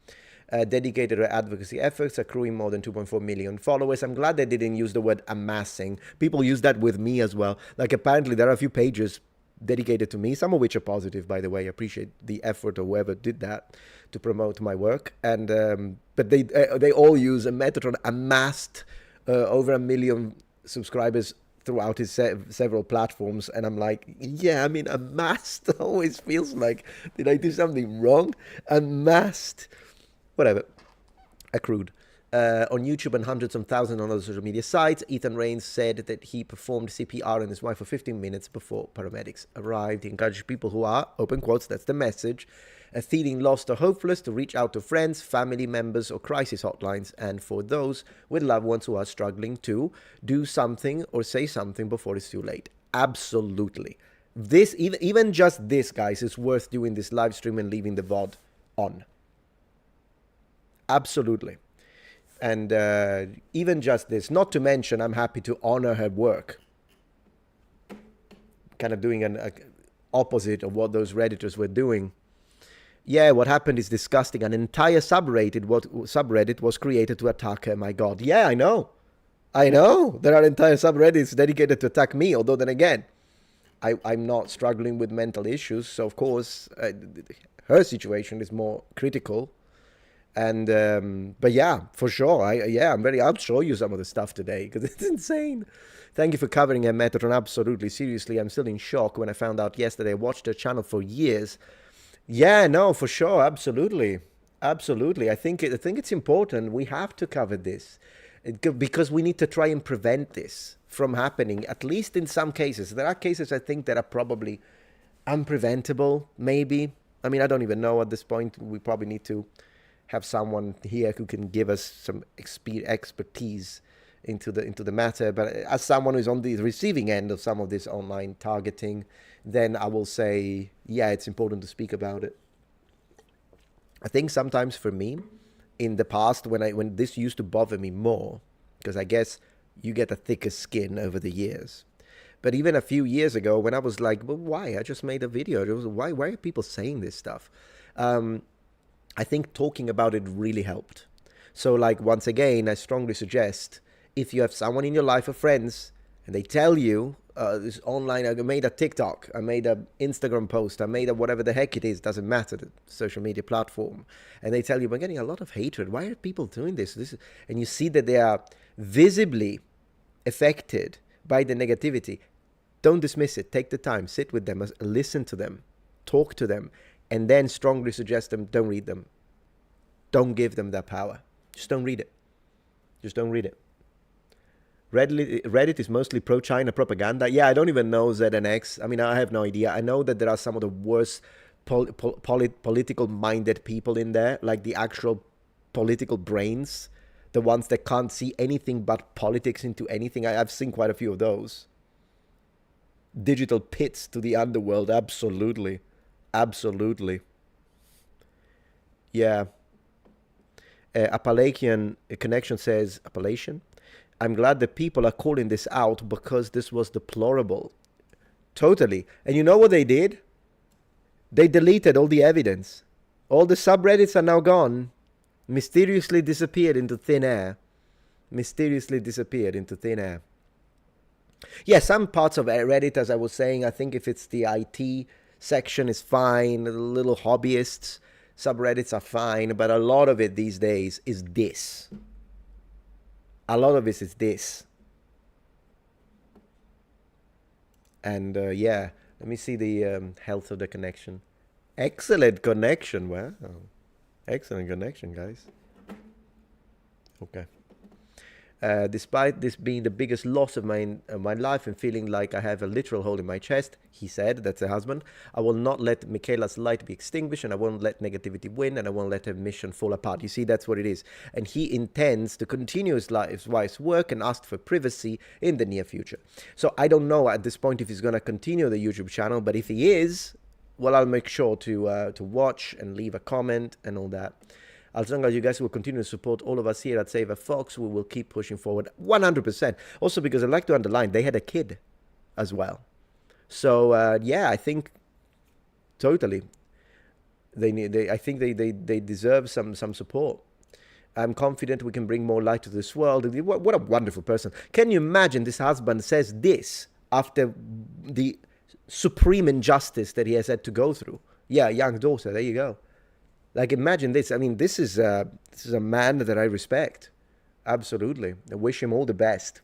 [SPEAKER 1] Dedicated her advocacy efforts, accruing more than 2.4 million followers. I'm glad they didn't use the word amassing. People use that with me as well. Like, apparently there are a few pages dedicated to me, some of which are positive, by the way. I appreciate the effort of whoever did that to promote my work. And but they all use a Metatron amassed over 1 million subscribers throughout his several platforms, and I'm like, yeah, I mean, amassed always feels like, did I do something wrong? Amassed. Whatever. Accrued. On YouTube and hundreds of thousands on other social media sites, Ethan Rains said that he performed CPR on his wife for 15 minutes before paramedics arrived. He encouraged people who are, open quotes, that's the message, feeling lost or hopeless to reach out to friends, family members, or crisis hotlines, and for those with loved ones who are struggling to do something or say something before it's too late. Absolutely. This, even just this, guys, is worth doing this live stream and leaving the VOD on. Absolutely. And even just this, not to mention, I'm happy to honor her work. Kind of doing an opposite of what those Redditors were doing. Yeah, what happened is disgusting. An entire subreddit was created to attack her. My God. Yeah, I know. There are entire subreddits dedicated to attack me. Although then again, I'm not struggling with mental issues. So of course, her situation is more critical. And but yeah, for sure, I'll show you some of the stuff today because it's insane. Thank you for covering her, Metatron. Absolutely, seriously, I'm still in shock when I found out yesterday. I watched her channel for years. Yeah, no, for sure, absolutely. I think it's important. We have to cover this because we need to try and prevent this from happening, at least in some cases. There are cases I think that are probably unpreventable, maybe. I mean, I don't even know at this point. We probably need to have someone here who can give us some expertise into the matter. But as someone who's on the receiving end of some of this online targeting, then I will say, yeah, it's important to speak about it. I think sometimes for me, in the past, when this used to bother me more, because I guess you get a thicker skin over the years. But even a few years ago, when I was like, well, why? I just made a video. It was, why are people saying this stuff? I think talking about it really helped. So like, once again, I strongly suggest if you have someone in your life or friends and they tell you this online, I made a TikTok, I made an Instagram post, I made a whatever the heck it is, doesn't matter, the social media platform, and they tell you, we're getting a lot of hatred. Why are people doing this? And you see that they are visibly affected by the negativity. Don't dismiss it. Take the time, sit with them, listen to them, talk to them, and then strongly suggest them, don't read them. Don't give them that power. Just don't read it. Just don't read it. Reddit is mostly pro-China propaganda. Yeah, I don't even know ZNX. I mean, I have no idea. I know that there are some of the worst political-minded people in there, like the actual political brains, the ones that can't see anything but politics into anything. I've seen quite a few of those. Digital pits to the underworld, absolutely. Absolutely. Yeah. Appalachian Connection says, Appalachian? I'm glad that people are calling this out because this was deplorable. Totally. And you know what they did? They deleted all the evidence. All the subreddits are now gone. Mysteriously disappeared into thin air. Mysteriously disappeared into thin air. Yeah, some parts of Reddit, as I was saying, I think if it's the IT section is fine, the little hobbyists, subreddits are fine, but a lot of it these days is this. A lot of it is this. And yeah, Let me see the health of the connection. Excellent connection. Wow. Excellent connection, guys. Okay. Despite this being the biggest loss of my life and feeling like I have a literal hole in my chest, he said, that's the husband, I will not let Michaela's light be extinguished, and I won't let negativity win, and I won't let her mission fall apart. You see, that's what it is. And he intends to continue his wife's work and ask for privacy in the near future. So I don't know at this point if he's going to continue the YouTube channel, but if he is, well, I'll make sure to watch and leave a comment and all that. As long as you guys will continue to support all of us here at Save a Fox, we will keep pushing forward 100%. Also, because I'd like to underline, they had a kid as well. So, yeah, I think totally. I think they deserve some support. I'm confident we can bring more light to this world. What a wonderful person. Can you imagine this husband says this after the supreme injustice that he has had to go through? Yeah, young daughter, there you go. Like, imagine this. I mean, this is a man that I respect. Absolutely. I wish him all the best.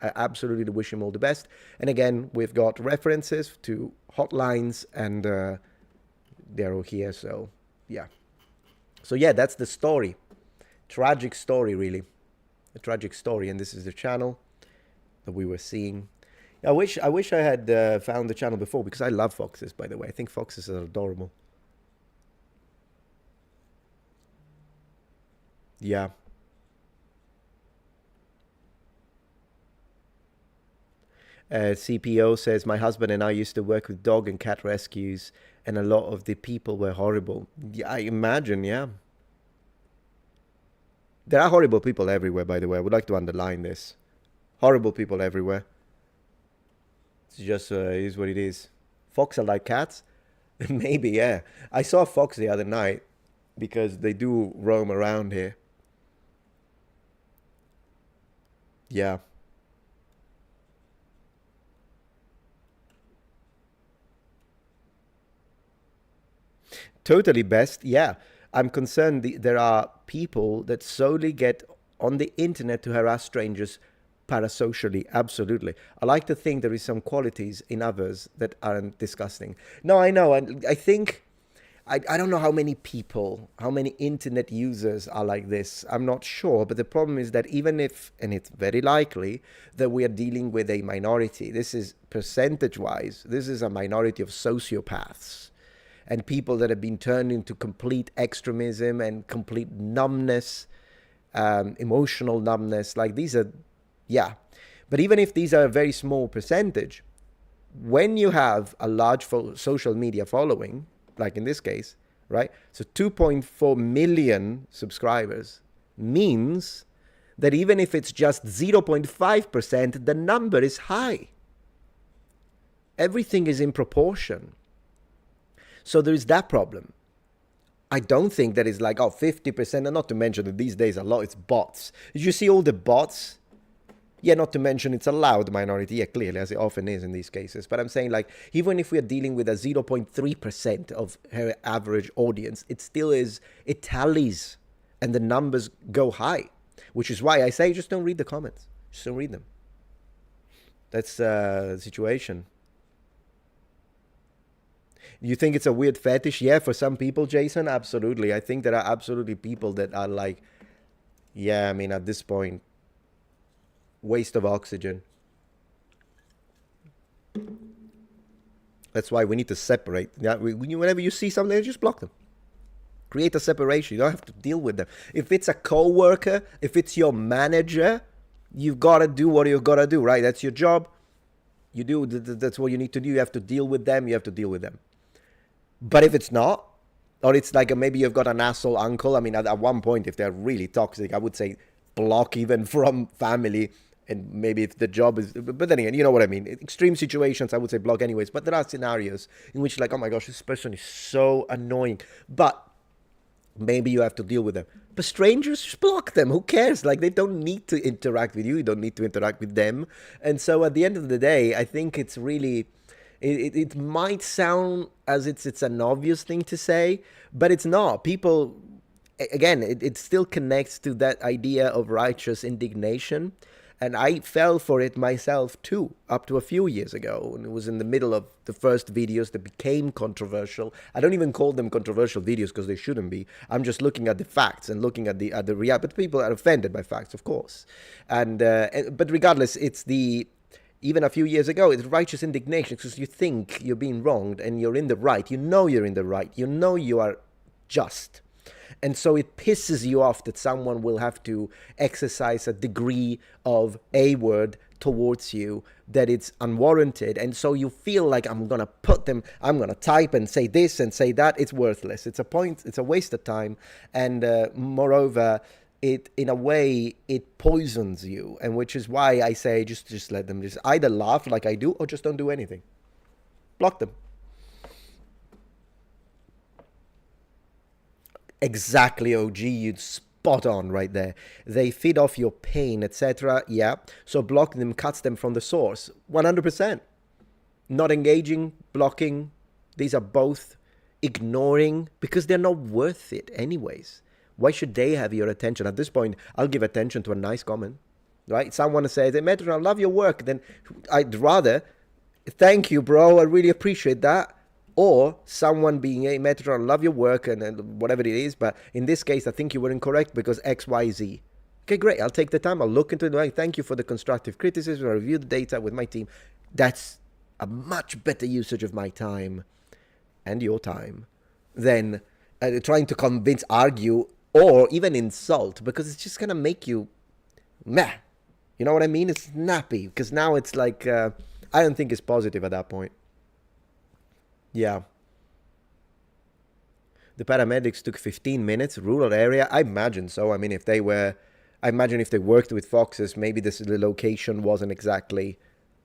[SPEAKER 1] I absolutely wish him all the best. And again, we've got references to hotlines, and they're all here. So, yeah. So, yeah, that's the story. Tragic story, really. A tragic story. And this is the channel that we were seeing. I wish I had found the channel before, because I love foxes, by the way. I think foxes are adorable. Yeah. CPO says, my husband and I used to work with dog and cat rescues, and a lot of the people were horrible. Yeah, I imagine, yeah. There are horrible people everywhere, by the way. I would like to underline this. Horrible people everywhere. It's just, it is what it is. Fox are like cats? Maybe, yeah. I saw a fox the other night, because they do roam around here. Yeah. Totally best. Yeah. I'm concerned there are people that solely get on the internet to harass strangers parasocially. Absolutely. I like to think there is some qualities in others that aren't disgusting. No, I know. I think... I don't know how many people, how many internet users are like this. I'm not sure. But the problem is that even if, and it's very likely, that we are dealing with a minority, this is percentage-wise, this is a minority of sociopaths and people that have been turned into complete extremism and complete numbness, emotional numbness. Like, these are, yeah. But even if these are a very small percentage, when you have a large social media following, like in this case, right? So 2.4 million subscribers means that even if it's just 0.5%, the number is high. Everything is in proportion. So there is that problem. I don't think that it's like, 50%, and not to mention that these days a lot, it's bots. Did you see all the bots? Yeah, not to mention it's a loud minority, yeah, clearly, as it often is in these cases. But I'm saying, like, even if we are dealing with a 0.3% of her average audience, it still is, it tallies, and the numbers go high, which is why I say just don't read the comments. Just don't read them. That's the situation. You think it's a weird fetish? Yeah, for some people, Jason, absolutely. I think there are absolutely people that are like, yeah, I mean, at this point, waste of oxygen. That's why we need to separate. Yeah, whenever you see something, just block them. Create a separation. You don't have to deal with them. If it's a co-worker, if it's your manager, you've got to do what you've got to do, right? That's your job. You do. That's what you need to do. You have to deal with them. You have to deal with them. But if it's not, or it's like maybe you've got an asshole uncle. I mean, at one point, if they're really toxic, I would say block even from family. And maybe if the job is, but then again, you know what I mean. Extreme situations, I would say block anyways. But there are scenarios in which, like, oh my gosh, this person is so annoying. But maybe you have to deal with them. But strangers, just block them. Who cares? Like, they don't need to interact with you. You don't need to interact with them. And so at the end of the day, I think it's really, it might sound as it's an obvious thing to say, but it's not. People, again, it still connects to that idea of righteous indignation. And I fell for it myself too, up to a few years ago. And it was in the middle of the first videos that became controversial. I don't even call them controversial videos because they shouldn't be. I'm just looking at the facts and looking at the reality. But people are offended by facts, of course. But regardless, it's the even a few years ago, it's righteous indignation because you think you're being wronged and you're in the right. You know you're in the right. You know you are just. And so it pisses you off that someone will have to exercise a degree of a word towards you that it's unwarranted. And so you feel like I'm going to type and say this and say that. It's worthless. It's a waste of time. And moreover, it, in a way, it poisons you. And which is why I say just let them just either laugh like I do or just don't do anything. Block them. Exactly, OG, you'd spot on right there. They feed off your pain, etc. Yeah, so blocking them cuts them from the source. 100%. Not engaging, blocking, these are both ignoring because they're not worth it anyways. Why should they have your attention? At this point, I'll give attention to a nice comment, right? Someone says, hey, Metatron, I love your work. Then I'd rather, thank you, bro, I really appreciate that. Or someone being, hey, Metatron, love your work and whatever it is. But in this case, I think you were incorrect because X, Y, Z. Okay, great. I'll take the time. I'll look into it. Thank you for the constructive criticism. I'll review the data with my team. That's a much better usage of my time and your time than trying to convince, argue, or even insult, because it's just going to make you meh. You know what I mean? It's snappy because now it's like, I don't think it's positive at that point. Yeah. The paramedics took 15 minutes, rural area. I imagine so. I mean, I imagine if they worked with foxes, maybe the location wasn't exactly,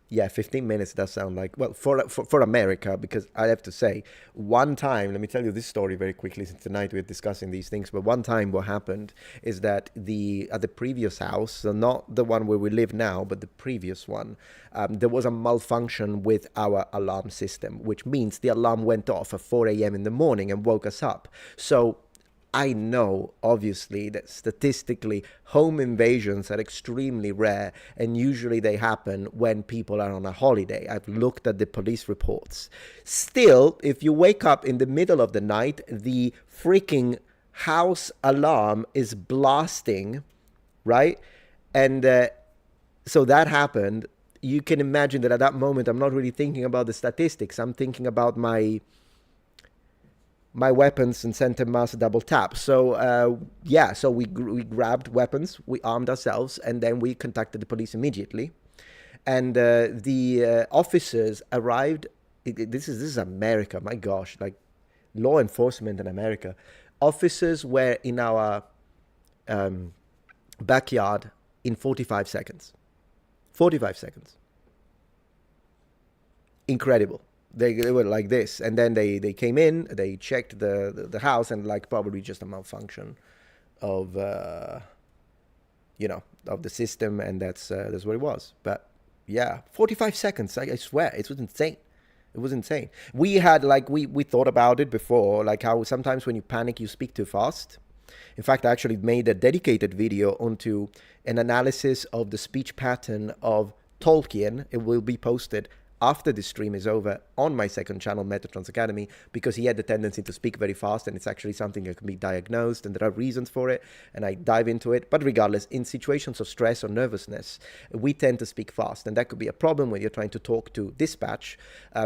[SPEAKER 1] 15 minutes does sound like, well, for America, because I have to say, one time, let me tell you this story very quickly, since tonight we're discussing these things, but one time what happened is that at the previous house, so not the one where we live now, but the previous one, there was a malfunction with our alarm system, which means the alarm went off at 4 a.m. in the morning and woke us up. So I know, obviously, that statistically, home invasions are extremely rare, and usually they happen when people are on a holiday. I've looked at the police reports. Still, if you wake up in the middle of the night, the freaking house alarm is blasting, right? And so that happened. You can imagine that at that moment, I'm not really thinking about the statistics. I'm thinking about my weapons and center mass double tap. So so we grabbed weapons, we armed ourselves, and then we contacted the police immediately. And the officers arrived. This is America, my gosh, like law enforcement in America. Officers were in our backyard in 45 seconds. 45 seconds. Incredible. They were like this, and then they came in, they checked the house, and like probably just a malfunction of of the system, and that's what it was. But yeah, 45 seconds, I swear, it was insane. It was insane. We had we thought about it before, like how sometimes when you panic you speak too fast. In fact, I actually made a dedicated video onto an analysis of the speech pattern of Tolkien. It will be posted after the stream is over on my second channel, Metatron's Academy, because he had the tendency to speak very fast, and it's actually something that can be diagnosed, and there are reasons for it, and I dive into it. But regardless, in situations of stress or nervousness, we tend to speak fast, and that could be a problem when you're trying to talk to dispatch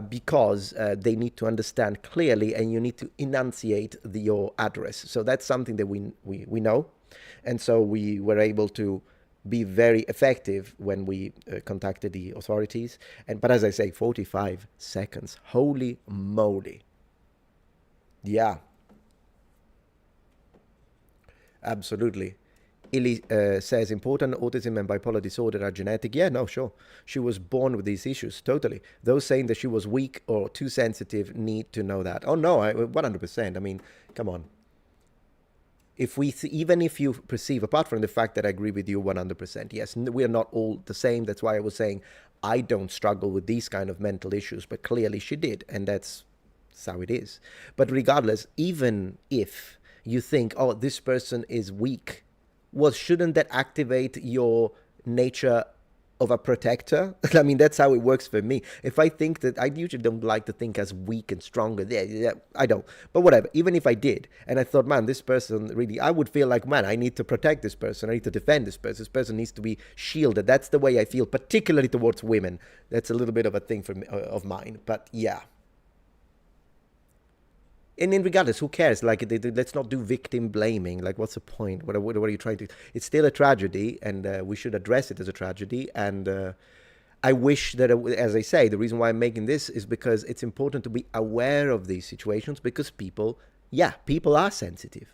[SPEAKER 1] because they need to understand clearly, and you need to enunciate your address. So that's something that we know, and so we were able to be very effective when we contacted the authorities. But as I say, 45 seconds. Holy moly. Yeah. Absolutely. Illy says, important autism and bipolar disorder are genetic. Yeah, no, sure. She was born with these issues, totally. Those saying that she was weak or too sensitive need to know that. Oh, no, 100%. I mean, come on. Even if you perceive, apart from the fact that I agree with you 100%, yes, we are not all the same. That's why I was saying I don't struggle with these kind of mental issues, but clearly she did, and that's how it is. But regardless, even if you think, oh, this person is weak, well, shouldn't that activate your nature of a protector. I mean, that's how it works for me. If I think that, I usually don't like to think as weak and stronger. Yeah, I don't. But whatever. Even if I did, and I thought, man, this person really, I would feel like, man, I need to protect this person. I need to defend this person. This person needs to be shielded. That's the way I feel, particularly towards women. That's a little bit of a thing for me, of mine. But yeah. And in regardless, who cares? Like, let's not do victim blaming. Like, what's the point? What are you trying to? It's still a tragedy, and we should address it as a tragedy. And I wish that, as I say, the reason why I'm making this is because it's important to be aware of these situations, because people are sensitive.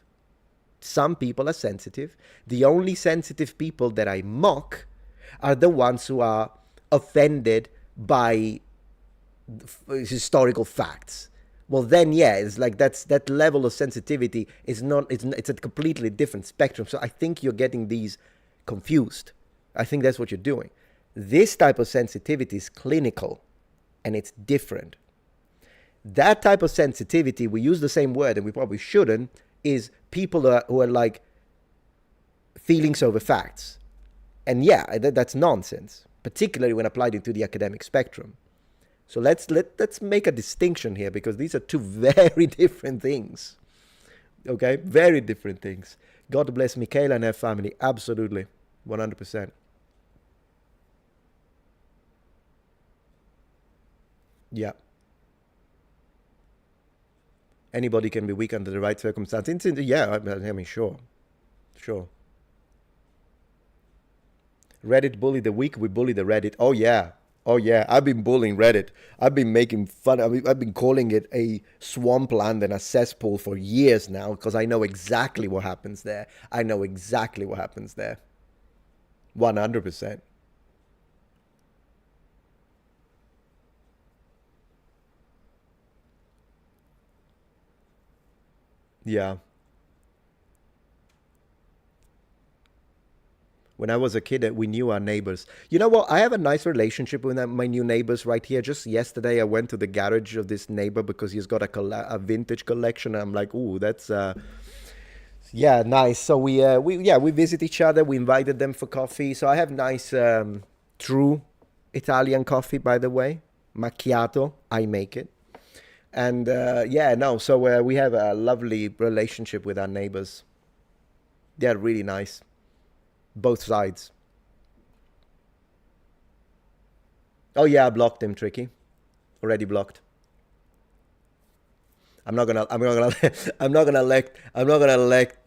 [SPEAKER 1] Some people are sensitive. The only sensitive people that I mock are the ones who are offended by historical facts. Well, then, yeah, it's like that level of sensitivity is not, it's a completely different spectrum. So I think you're getting these confused. I think that's what you're doing. This type of sensitivity is clinical, and it's different. That type of sensitivity, we use the same word, and we probably shouldn't, is people who are like feelings over facts. And yeah, that's nonsense, particularly when applied into the academic spectrum. So let's make a distinction here, because these are two very different things. Okay? Very different things. God bless Michaela and her family. Absolutely. 100%. Yeah. Anybody can be weak under the right circumstances. Yeah, I mean, sure. Sure. Reddit bully the weak, we bully the Reddit. Oh, yeah. Oh, yeah. I've been bullying Reddit. I've been making fun. I've been calling it a swampland and a cesspool for years now, because I know exactly what happens there. I know exactly what happens there. 100%. Yeah. When I was a kid, we knew our neighbors. You know what? I have a nice relationship with my new neighbors right here. Just yesterday, I went to the garage of this neighbor because he's got a vintage collection. I'm like, ooh, that's yeah, nice. So we visit each other. We invited them for coffee. So I have nice, true Italian coffee, by the way, macchiato. I make it. And yeah, no. So we have a lovely relationship with our neighbors. They're really nice, both sides. Oh yeah, I blocked him, Tricky. Already blocked. I'm not gonna let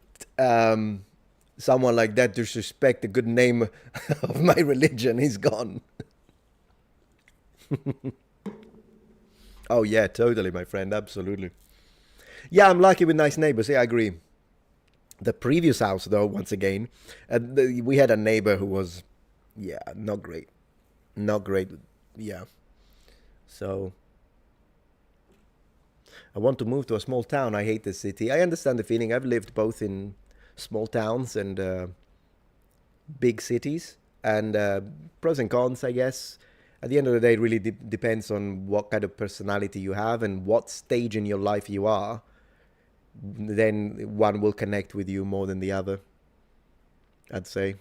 [SPEAKER 1] someone like that disrespect the good name of my religion. He's gone. Oh yeah, totally, my friend. Absolutely. Yeah, I'm lucky with nice neighbors. Yeah, I agree. The previous house, though, once again, we had a neighbor who was, yeah, not great. Not great. Yeah. So I want to move to a small town. I hate the city. I understand the feeling. I've lived both in small towns and big cities, and pros and cons, I guess. At the end of the day, it really depends on what kind of personality you have and what stage in your life you are. Then one will connect with you more than the other, I'd say.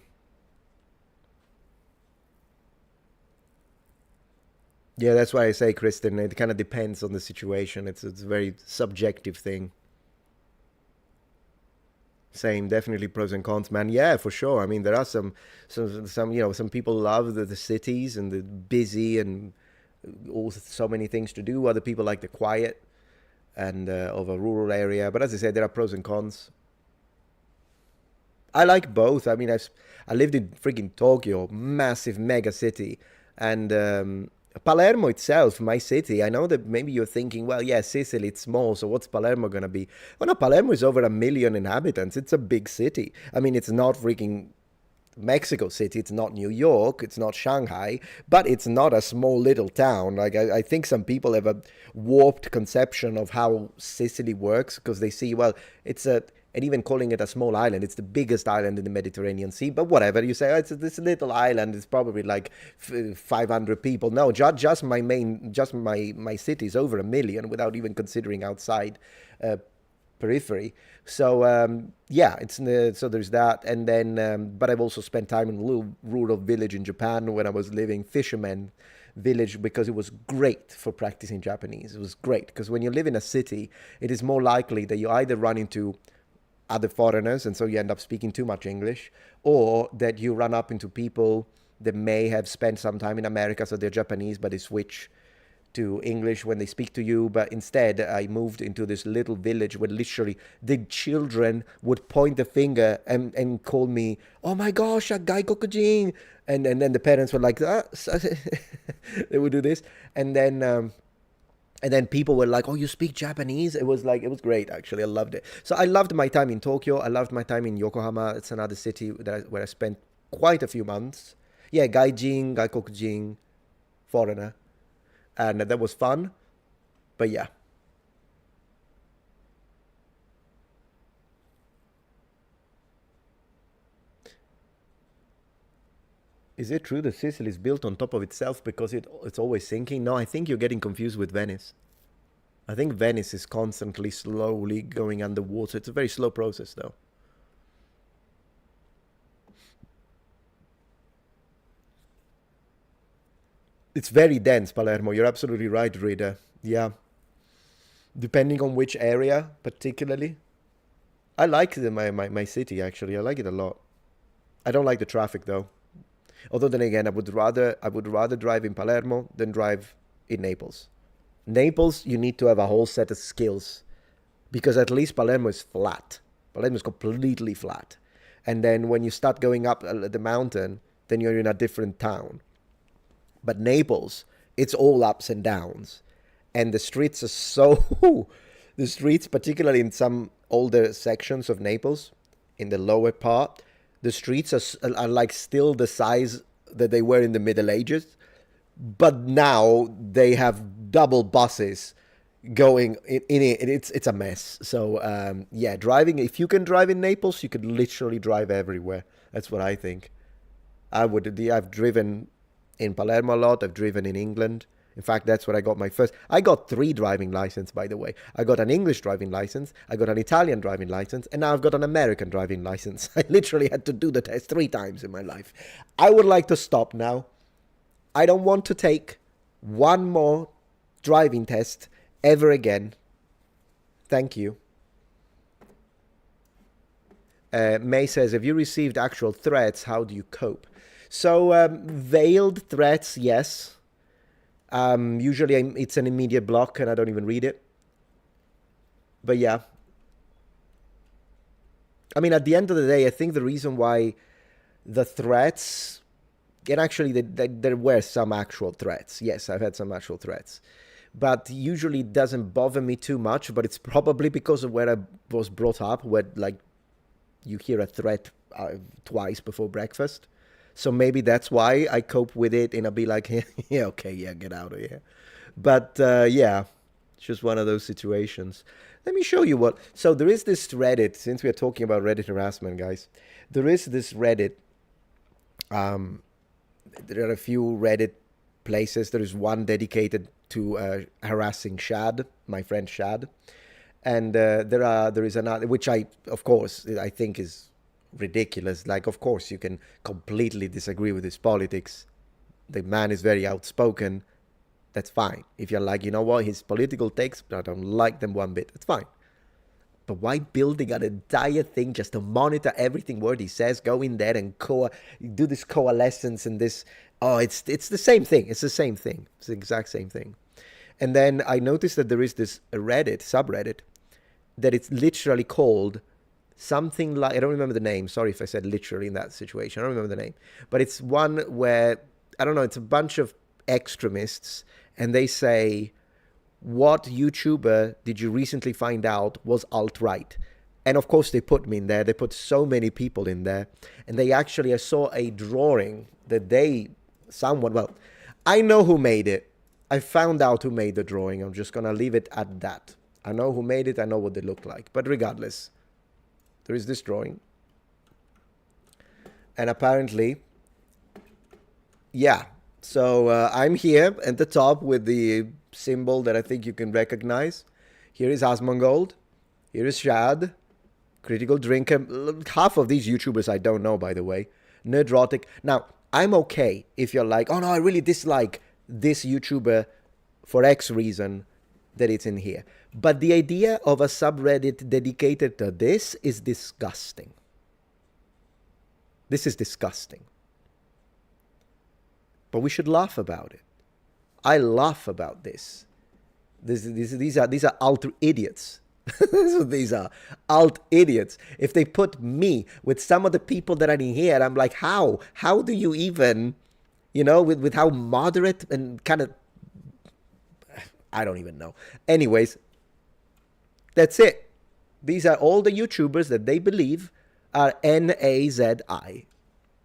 [SPEAKER 1] Yeah, that's why I say, Kristen, it kind of depends on the situation. It's a very subjective thing. Same, definitely pros and cons, man. Yeah, for sure. I mean, there are some some people love the cities and the busy and also so many things to do. Other people like the quiet and of a rural area. But as I said, there are pros and cons. I like both. I mean, I lived in freaking Tokyo, massive mega city, and Palermo itself, my city. I know that maybe you're thinking, well, yeah, Sicily, it's small, so what's Palermo gonna be? Well, no, Palermo is over 1 million inhabitants. It's a big city. I mean, it's not freaking Mexico City, it's not New York, it's not Shanghai, but it's not a small little town. Like I think some people have a warped conception of how Sicily works because they see, well, it's a, and even calling it a small island, it's the biggest island in the Mediterranean Sea. But whatever, you say, oh, it's this little island, it's probably like 500 people. No, just my city is over 1 million without even considering outside. periphery. So yeah, so there's that, and then but I've also spent time in a little rural village in Japan when I was living, fisherman village, because it was great for practicing Japanese. It was great because when you live in a city, it is more likely that you either run into other foreigners and so you end up speaking too much English, or that you run up into people that may have spent some time in America, so they're Japanese, but they switch to English when they speak to you. But instead, I moved into this little village where literally the children would point the finger and call me, "Oh my gosh, a gaikokujin," and then the parents were like, ah, they would do this, and then people were like, "Oh, you speak Japanese?" It was like, it was great, actually. I loved it. So I loved my time in Tokyo. I loved my time in Yokohama. It's another city where I spent quite a few months. Yeah, gaijin, gaikokujin, foreigner. And that was fun. But yeah. Is it true that Sicily is built on top of itself because it's always sinking? No, I think you're getting confused with Venice. I think Venice is constantly slowly going underwater. It's a very slow process, though. It's very dense, Palermo. You're absolutely right, Rita. Yeah. Depending on which area, particularly. I like my city, actually. I like it a lot. I don't like the traffic, though. Although then again, I would rather drive in Palermo than drive in Naples. Naples, you need to have a whole set of skills because at least Palermo is flat. Palermo is completely flat. And then when you start going up the mountain, then you're in a different town. But Naples, it's all ups and downs. And the streets are so, the streets, particularly in some older sections of Naples, in the lower part, the streets are like still the size that they were in the Middle Ages, but now they have double buses going in it. It's a mess. So yeah, driving. If you can drive in Naples, you could literally drive everywhere. That's what I think. I would. I've driven in Palermo a lot. I've driven in England. In fact, that's where I got my first. I got three driving license, by the way. I got an English driving license, I got an Italian driving license, and now I've got an American driving license. I literally had to do the test three times in my life. I would like to stop now. I don't want to take one more driving test ever again. Thank you. May says, have you received actual threats? How do you cope? So, veiled threats, yes. Usually it's an immediate block and I don't even read it. But yeah. I mean, at the end of the day, I think the reason why the threats, and actually there were some actual threats. Yes, I've had some actual threats. But usually it doesn't bother me too much, but it's probably because of where I was brought up, where like you hear a threat twice before breakfast. So maybe that's why I cope with it and I'll be like, yeah, okay, yeah, get out of here. But yeah, it's just one of those situations. Let me show you what. So there is this Reddit, since we are talking about Reddit harassment, guys. There is this Reddit. Um, there are a few Reddit places. There is one dedicated to harassing Shad, my friend Shad. And there is another, which I, of course, I think is ridiculous. Like, of course, you can completely disagree with his politics. The man is very outspoken. That's fine. If you're like, you know what, his political takes, I don't like them one bit. That's fine. But why building an entire thing just to monitor everything word he says? Go in there and do this coalescence and this. Oh, it's the same thing. It's the same thing. It's the exact same thing. And then I noticed that there is this Reddit subreddit that it's literally called something like, I don't remember the name. Sorry if I said literally in that situation. I don't remember the name. But it's one where, I don't know, it's a bunch of extremists and they say, what YouTuber did you recently find out was alt-right? And of course they put me in there. They put so many people in there. And they actually, I saw a drawing that well, I know who made it. I found out who made the drawing. I'm just going to leave it at that. I know who made it. I know what they look like. But regardless, there is this drawing. And apparently, yeah. So I'm here at the top with the symbol that I think you can recognize. Here is Asmongold. Here is Shad, critical drinker. Half of these YouTubers I don't know, by the way. Nerdrotic. Now, I'm okay if you're like, oh no, I really dislike this YouTuber for X reason that it's in here. But the idea of a subreddit dedicated to this is disgusting. This is disgusting. But we should laugh about it. I laugh about this. These are alt idiots. These are alt idiots. If they put me with some of the people that are in here, I'm like, how? How do you even, with how moderate and kind of, I don't even know. Anyways, that's it. These are all the YouTubers that they believe are Nazi.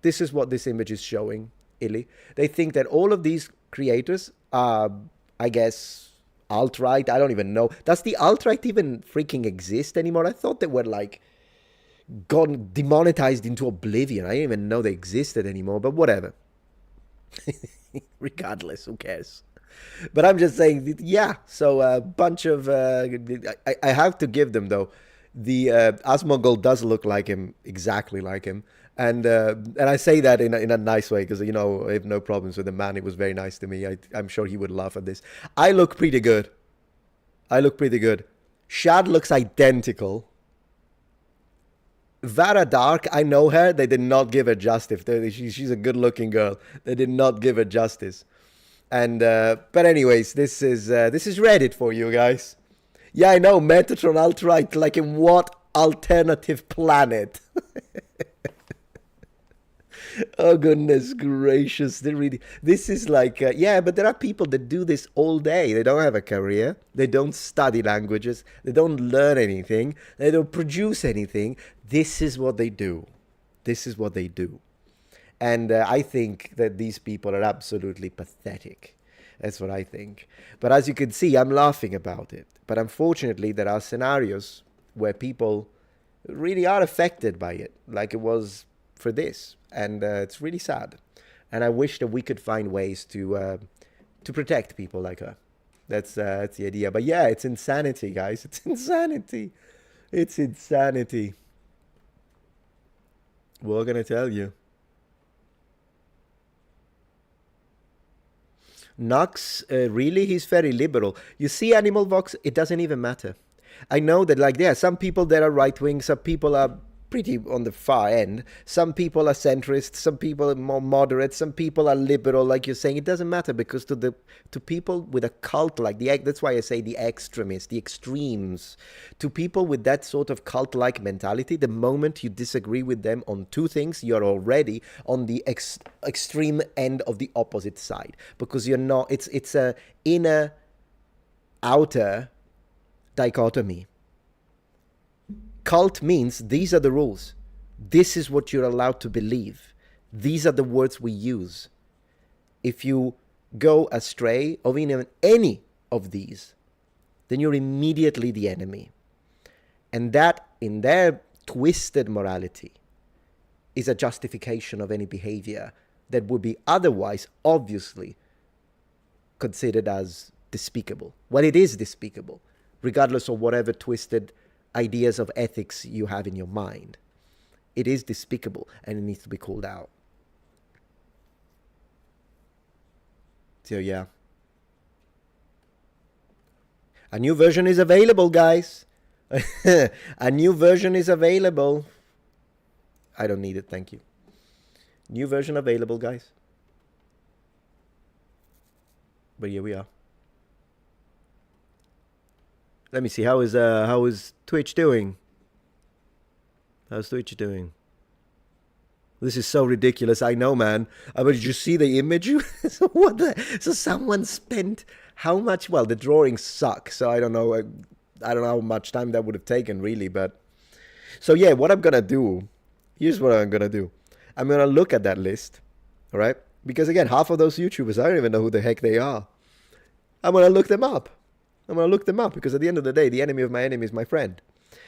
[SPEAKER 1] This is what this image is showing, Illy. They think that all of these creators are, I guess, alt-right. I don't even know. Does the alt-right even freaking exist anymore? I thought they were like gone demonetized into oblivion. I didn't even know they existed anymore, but whatever. Regardless, who cares? But I'm just saying, yeah, so a bunch of, I have to give them, though, the Asmongold does look like him, exactly like him. And I say that in a nice way because, I have no problems with the man. He was very nice to me. I'm sure he would laugh at this. I look pretty good. Shad looks identical. Vara Dark, I know her. They did not give her justice. She's a good-looking girl. They did not give her justice. And but anyways, this is Reddit for you guys. Yeah, I know, Metatron alt-right. Like, in what alternative planet? Oh, goodness gracious. This is like, yeah, but there are people that do this all day. They don't have a career. They don't study languages. They don't learn anything. They don't produce anything. This is what they do. And I think that these people are absolutely pathetic. That's what I think. But as you can see, I'm laughing about it. But unfortunately, there are scenarios where people really are affected by it, like it was for this. And it's really sad. And I wish that we could find ways to protect people like her. That's the idea. But yeah, it's insanity, guys. It's insanity. What can I tell you? Nux, really? He's very liberal. You see, Animal Vox, it doesn't even matter. I know that, like, there are some people that are right-wing, some people are pretty on the far end. Some people are centrist, some people are more moderate, some people are liberal, like you're saying. It doesn't matter because to people with a cult like that's why I say the extremists, the extremes, to people with that sort of cult-like mentality, the moment you disagree with them on two things, you're already on the extreme end of the opposite side because you're not. It's a inner outer dichotomy. Cult means these are the rules. This is what you're allowed to believe. These are the words we use. If you go astray of even any of these, then you're immediately the enemy. And that, in their twisted morality, is a justification of any behavior that would be otherwise obviously considered as despicable. Well, it is despicable, regardless of whatever twisted ideas of ethics you have in your mind. It is despicable and it needs to be called out. So yeah. A new version is available, guys. A new version is available. I don't need it, thank you. New version available, guys. But here we are. Let me see, how is Twitch doing? How's Twitch doing? This is so ridiculous, I know, man. But did you see the image? So someone spent how much? Well, the drawings suck, so I don't know how much time that would have taken, really, but... So yeah, what I'm gonna do, here's what I'm gonna do. I'm gonna look at that list, all right? Because again, half of those YouTubers, I don't even know who the heck they are. I'm gonna look them up. Because at the end of the day, the enemy of my enemy is my friend.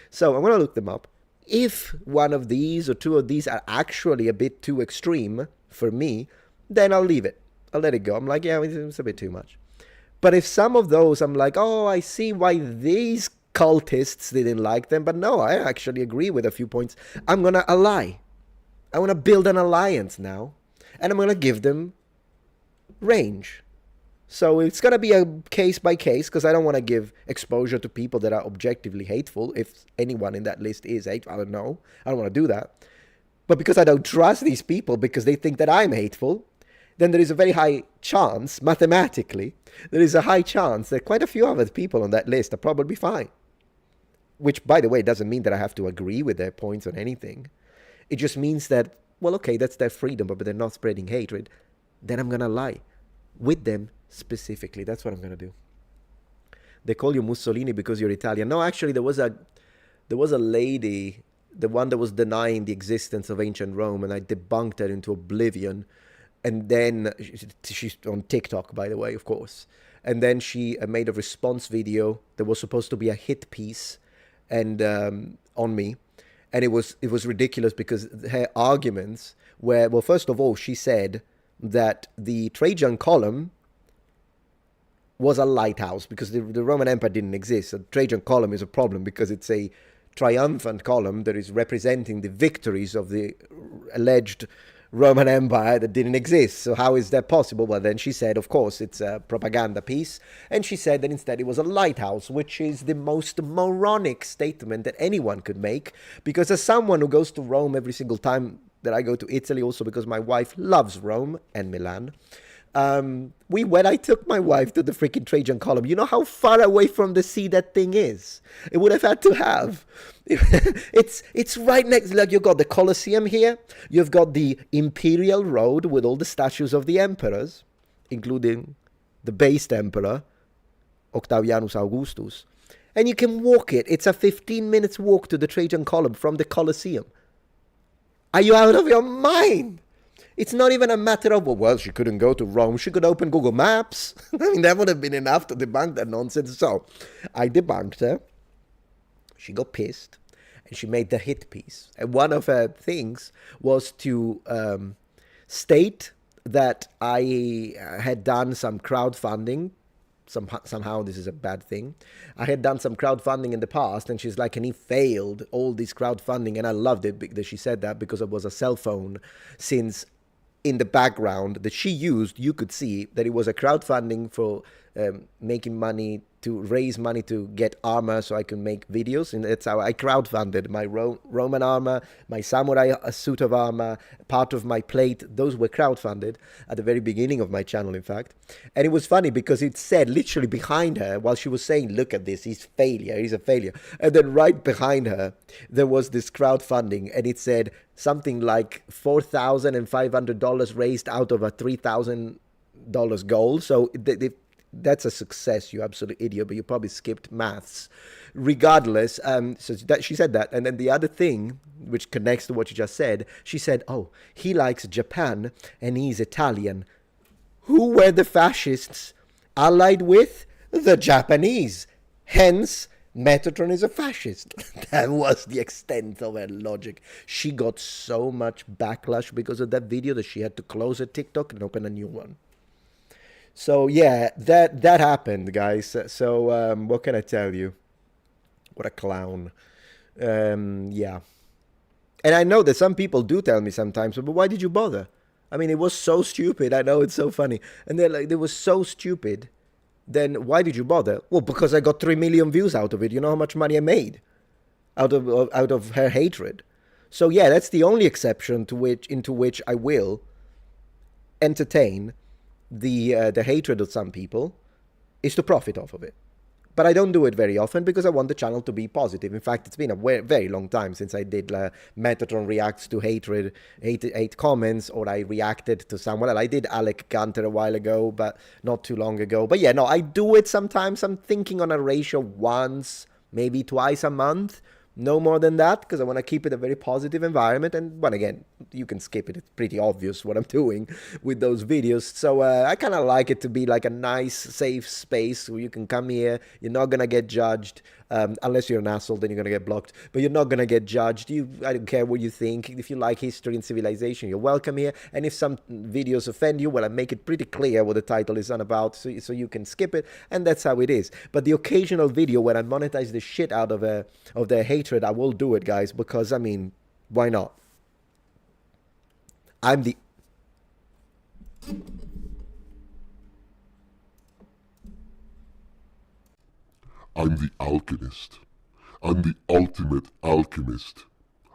[SPEAKER 1] So I'm going to look them up. If one of these or two of these are actually a bit too extreme for me, then I'll leave it. I'll let it go. I'm like, yeah, it's a bit too much. But if some of those, I'm like, oh, I see why these cultists didn't like them. But no, I actually agree with a few points. I'm going to ally. I want to build an alliance now. And I'm going to give them range. So it's going to be a case by case, because I don't want to give exposure to people that are objectively hateful. If anyone in that list is hateful, I don't know. I don't want to do that. But because I don't trust these people because they think that I'm hateful, then there is a very high chance, mathematically, there is a high chance that quite a few other people on that list are probably fine. Which, by the way, doesn't mean that I have to agree with their points on anything. It just means that, well, okay, that's their freedom, but they're not spreading hatred. Then I'm going to lie with them specifically. That's what I'm going to do. They call you Mussolini because you're Italian. No, actually, there was a lady, the one that was denying the existence of ancient Rome, and I debunked her into oblivion. And then she's on TikTok, by the way, of course. And then she made a response video that was supposed to be a hit piece, and on me. And it was ridiculous because her arguments were, well, first of all, she said that the Trajan column was a lighthouse because the Roman Empire didn't exist. The Trajan column is a problem because it's a triumphant column that is representing the victories of the alleged Roman Empire that didn't exist. So how is that possible? Well, then she said, of course, it's a propaganda piece. And she said that instead it was a lighthouse, which is the most moronic statement that anyone could make. Because as someone who goes to Rome every single time that I go to Italy, also because my wife loves Rome and Milan, when I took my wife to the freaking Trajan column, you know how far away from the sea that thing is? It would have had to have. It's right next, like you've got the Colosseum here, you've got the Imperial Road with all the statues of the emperors, including the based emperor, Octavianus Augustus, and you can walk it. It's a 15 minutes walk to the Trajan column from the Colosseum. Are you out of your mind? It's not even a matter of, well, she couldn't go to Rome. She could open Google Maps. I mean, that would have been enough to debunk that nonsense. So I debunked her. She got pissed, and she made the hit piece. And one of her things was to state that I had done some crowdfunding. Somehow this is a bad thing. I had done some crowdfunding in the past, and she's like, and he failed all this crowdfunding. And I loved it because she said that because it was a cell phone, since in the background that she used, you could see that it was a crowdfunding for making money, to raise money to get armor so I can make videos. And that's how I crowdfunded my Roman armor, my samurai suit of armor, part of my plate. Those were crowdfunded at the very beginning of my channel, in fact. And it was funny because it said literally behind her, while she was saying, look at this, he's a failure. And then right behind her, there was this crowdfunding, and it said something like $4,500 raised out of a $3,000 goal. So that's a success, you absolute idiot, but you probably skipped maths. Regardless, so that she said that. And then the other thing, which connects to what you just said, she said, oh, he likes Japan and he's Italian. Who were the fascists allied with? The Japanese. Hence, Metatron is a fascist. That was the extent of her logic. She got so much backlash because of that video that she had to close her TikTok and open a new one. So yeah, that happened, guys. So what can I tell you? What a clown. Yeah. And I know that some people do tell me sometimes, but why did you bother? I mean, it was so stupid. I know, it's so funny. And they're like, it was so stupid. Then why did you bother? Well, because I got 3 million views out of it. You know how much money I made out of her hatred. So yeah, that's the only exception into which I will entertain the hatred of some people, is to profit off of it. But I don't do it very often because I want the channel to be positive. In fact, it's been a very long time since I did Metatron reacts to hate comments, or I reacted to someone else. I did Alec Gunter a while ago, but not too long ago. But yeah, no, I do it sometimes. I'm thinking on a ratio once, maybe twice a month. No more than that, because I want to keep it a very positive environment. And again, you can skip it. It's pretty obvious what I'm doing with those videos. So I kind of like it to be like a nice, safe space where you can come here. You're not gonna get judged, unless you're an asshole. Then you're gonna get blocked. But you're not gonna get judged. I don't care what you think. If you like history and civilization, you're welcome here. And if some videos offend you, well, I make it pretty clear what the title is on about, so you can skip it. And that's how it is. But the occasional video where I monetize the shit out of their hatred, I will do it, guys, because I mean, why not? I'm the
[SPEAKER 2] alchemist. I'm the ultimate alchemist.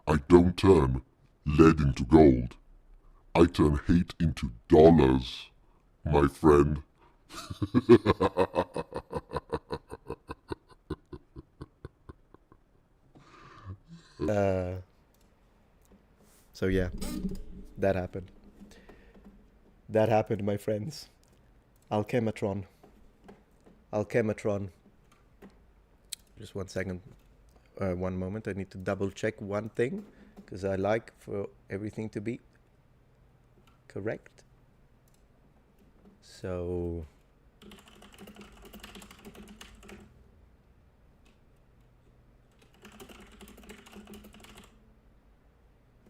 [SPEAKER 2] I don't turn lead into gold. I turn hate into dollars, my friend.
[SPEAKER 1] So yeah, that happened. That happened, my friends. Alchematron. Alchematron. Just 1 second. 1 moment. I need to double check one thing, because I like for everything to be correct. So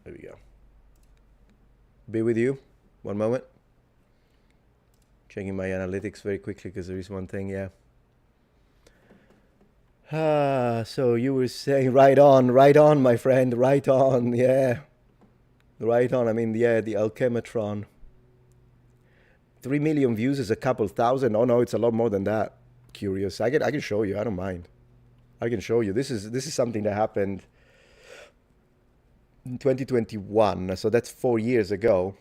[SPEAKER 1] there we go. Be with you. 1 moment. Checking my analytics very quickly, because there is one thing, yeah. So you were saying, right on, my friend, right on, yeah. Right on, I mean, yeah, the Alchematron. 3 million views is a couple thousand. Oh no, it's a lot more than that. Curious. I can show you, I don't mind. I can show you. This is something that happened in 2021, so that's 4 years ago.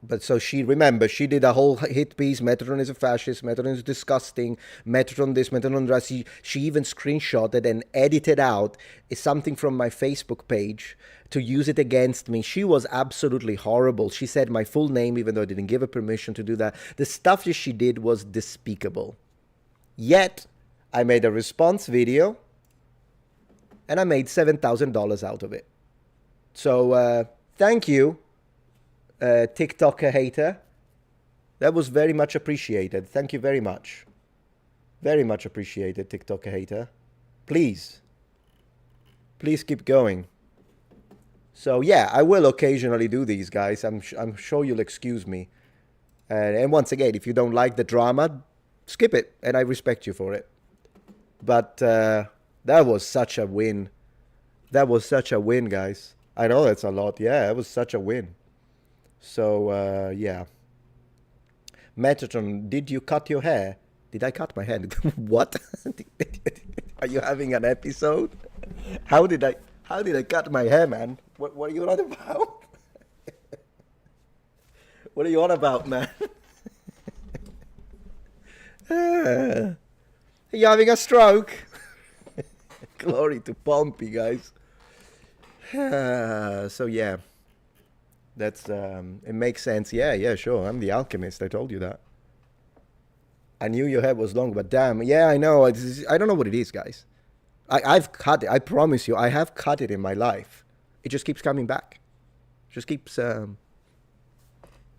[SPEAKER 1] But so she did a whole hit piece. Metatron is a fascist. Metatron is disgusting. Metatron this, Metatron that. She even screenshotted and edited out something from my Facebook page to use it against me. She was absolutely horrible. She said my full name, even though I didn't give her permission to do that. The stuff that she did was despicable. Yet, I made a response video, and I made $7,000 out of it. So, thank you. TikToker hater. That was very much appreciated. Thank you very much. Very much appreciated, TikToker hater. Please keep going. So yeah, I will occasionally do these, guys. I'm sure you'll excuse me. And once again, if you don't like the drama, skip it, and I respect you for it. But that was such a win. That was such a win, guys. I know that's a lot. Yeah, it was such a win. So, yeah. Metatron, did you cut your hair? Did I cut my hair? What? Are you having an episode? How did I cut my hair, man? What are you on about? What are you on about, man? Are you having a stroke? Glory to Pompey, guys. So, yeah. That's, it makes sense. Yeah, sure. I'm the alchemist. I told you that. I knew your hair was long, but damn. Yeah, I know. I don't know what it is, guys. I've cut it. I promise you, I have cut it in my life. It just keeps coming back. Just keeps,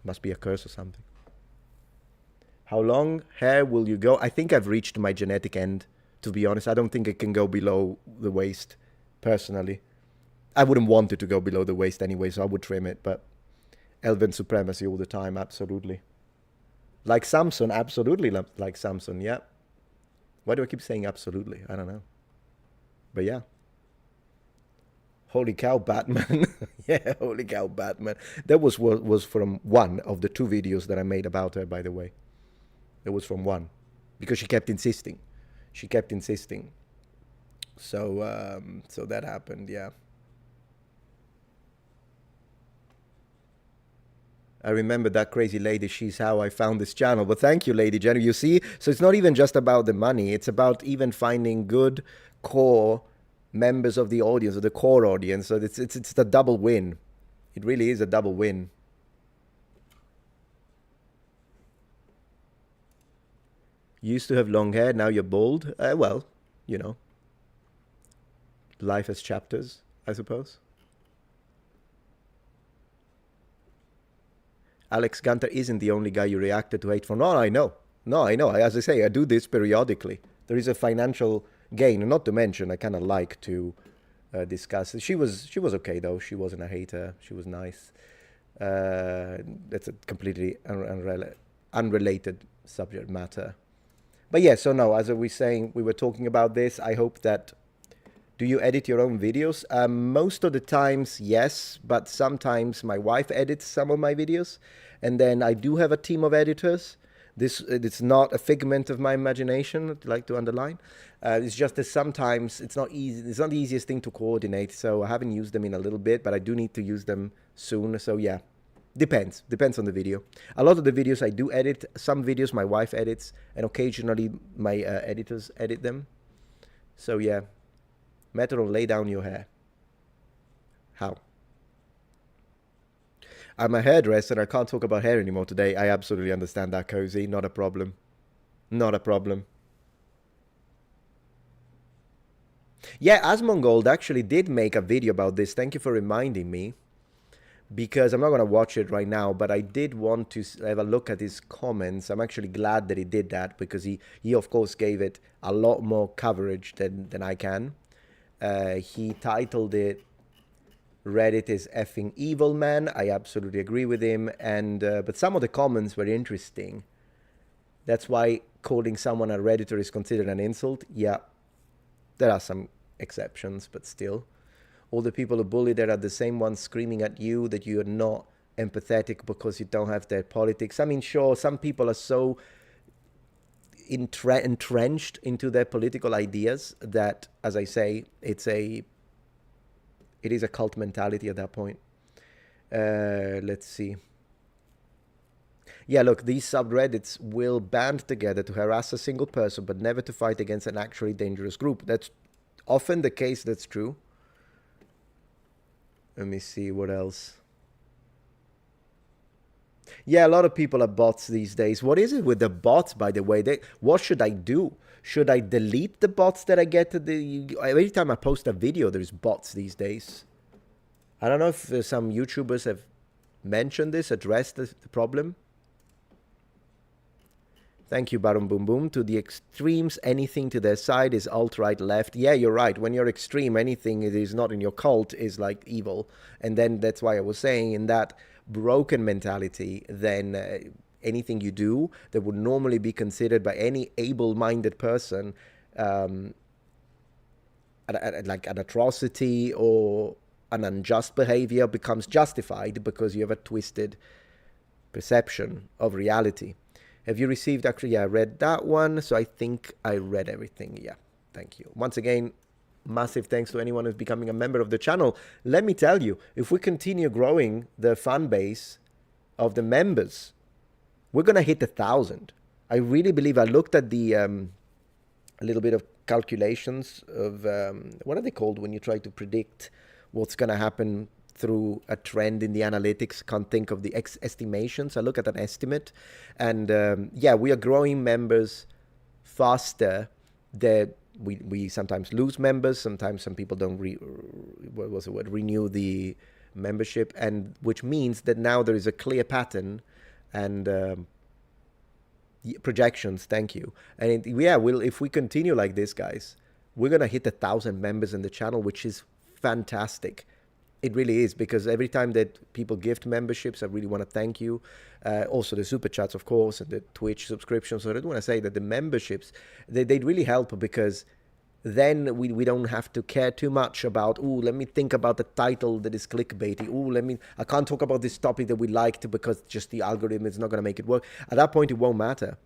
[SPEAKER 1] must be a curse or something. How long hair will you go? I think I've reached my genetic end, to be honest. I don't think it can go below the waist, personally. I wouldn't want it to go below the waist anyway, so I would trim it, but Elven supremacy all the time, absolutely. Like Samson, absolutely like Samson, yeah. Why do I keep saying absolutely? I don't know. But yeah. Holy cow, Batman. Yeah, holy cow, Batman. That was from one of the 2 videos that I made about her, by the way. It was from one. Because she kept insisting. So, so that happened, yeah. I remember that crazy lady. She's how I found this channel. But thank you, Lady Jenny. You see? So it's not even just about the money. It's about even finding good core members of the audience, or the core audience. So it's the double win. It really is a double win. You used to have long hair. Now you're bald. Well, you know. Life has chapters, I suppose. Alex Gunter isn't the only guy you reacted to hate for. No, I know. No, I know. As I say, I do this periodically. There is a financial gain, not to mention I kind of like to discuss. She was okay though. She wasn't a hater. She was nice. That's a completely unrelated subject matter. But yeah, so no, as we were talking about this. I hope that. Do you edit your own videos? Most of the times, yes, but sometimes my wife edits some of my videos, and then I do have a team of editors. It's not a figment of my imagination. I'd like to underline. It's just that sometimes it's not easy. It's not the easiest thing to coordinate. So I haven't used them in a little bit, but I do need to use them soon. So yeah, depends on the video. A lot of the videos I do edit. Some videos my wife edits, and occasionally my editors edit them. So yeah. Metatron, lay down your hair. How? I'm a hairdresser. I can't talk about hair anymore today. I absolutely understand that, Cozy. Not a problem. Not a problem. Yeah, Asmongold actually did make a video about this. Thank you for reminding me. Because I'm not going to watch it right now, but I did want to have a look at his comments. I'm actually glad that he did that because he of course, gave it a lot more coverage than I can. He titled it Reddit is effing evil, man. I absolutely agree with him. And but some of the comments were interesting. That's why calling someone a Redditor is considered an insult. Yeah, there are some exceptions, but still. All the people who bully there are the same ones screaming at you that you are not empathetic because you don't have their politics. I mean, sure, some people are so entrenched into their political ideas that, as I say, it is a cult mentality at that point. Let's see. Yeah, look, these subreddits will band together to harass a single person, but never to fight against an actually dangerous group. That's often the case. That's true. Let me see what else. Yeah, a lot of people are bots these days. What is it with the bots, by the way? What should I do? Should I delete the bots that I get to every time I post a video, there's bots these days. I don't know if some YouTubers have mentioned this, addressed the problem. Thank you, Baron Boom Boom. To the extremes, anything to their side is alt-right left. Yeah, you're right. When you're extreme, anything that is not in your cult is like evil. And then that's why I was saying in that broken mentality, then anything you do that would normally be considered by any able-minded person like an atrocity or an unjust behavior becomes justified because you have a twisted perception of reality. Have you received, actually, yeah, I read that one, so I think I read everything. Yeah, thank you. Once again, massive thanks to anyone who's becoming a member of the channel. Let me tell you, if we continue growing the fan base of the members, we're going to hit 1,000. I really believe. I looked at the a little bit of calculations of, what are they called when you try to predict what's going to happen through a trend in the analytics. Can't think of the estimations. I look at an estimate, and yeah, we are growing members faster. That we sometimes lose members. Sometimes some people don't renew the membership, and which means that now there is a clear pattern and projections. Thank you. And yeah, if we continue like this, guys, we're gonna hit 1,000 members in the channel, which is fantastic. It really is, because every time that people gift memberships, I really want to thank you. Also the super chats, of course, and the Twitch subscriptions. So I do want to say that the memberships, they really help, because then we don't have to care too much about, oh, let me think about the title that is clickbaity. Oh, I can't talk about this topic that we liked because just the algorithm is not going to make it work. At that point, it won't matter.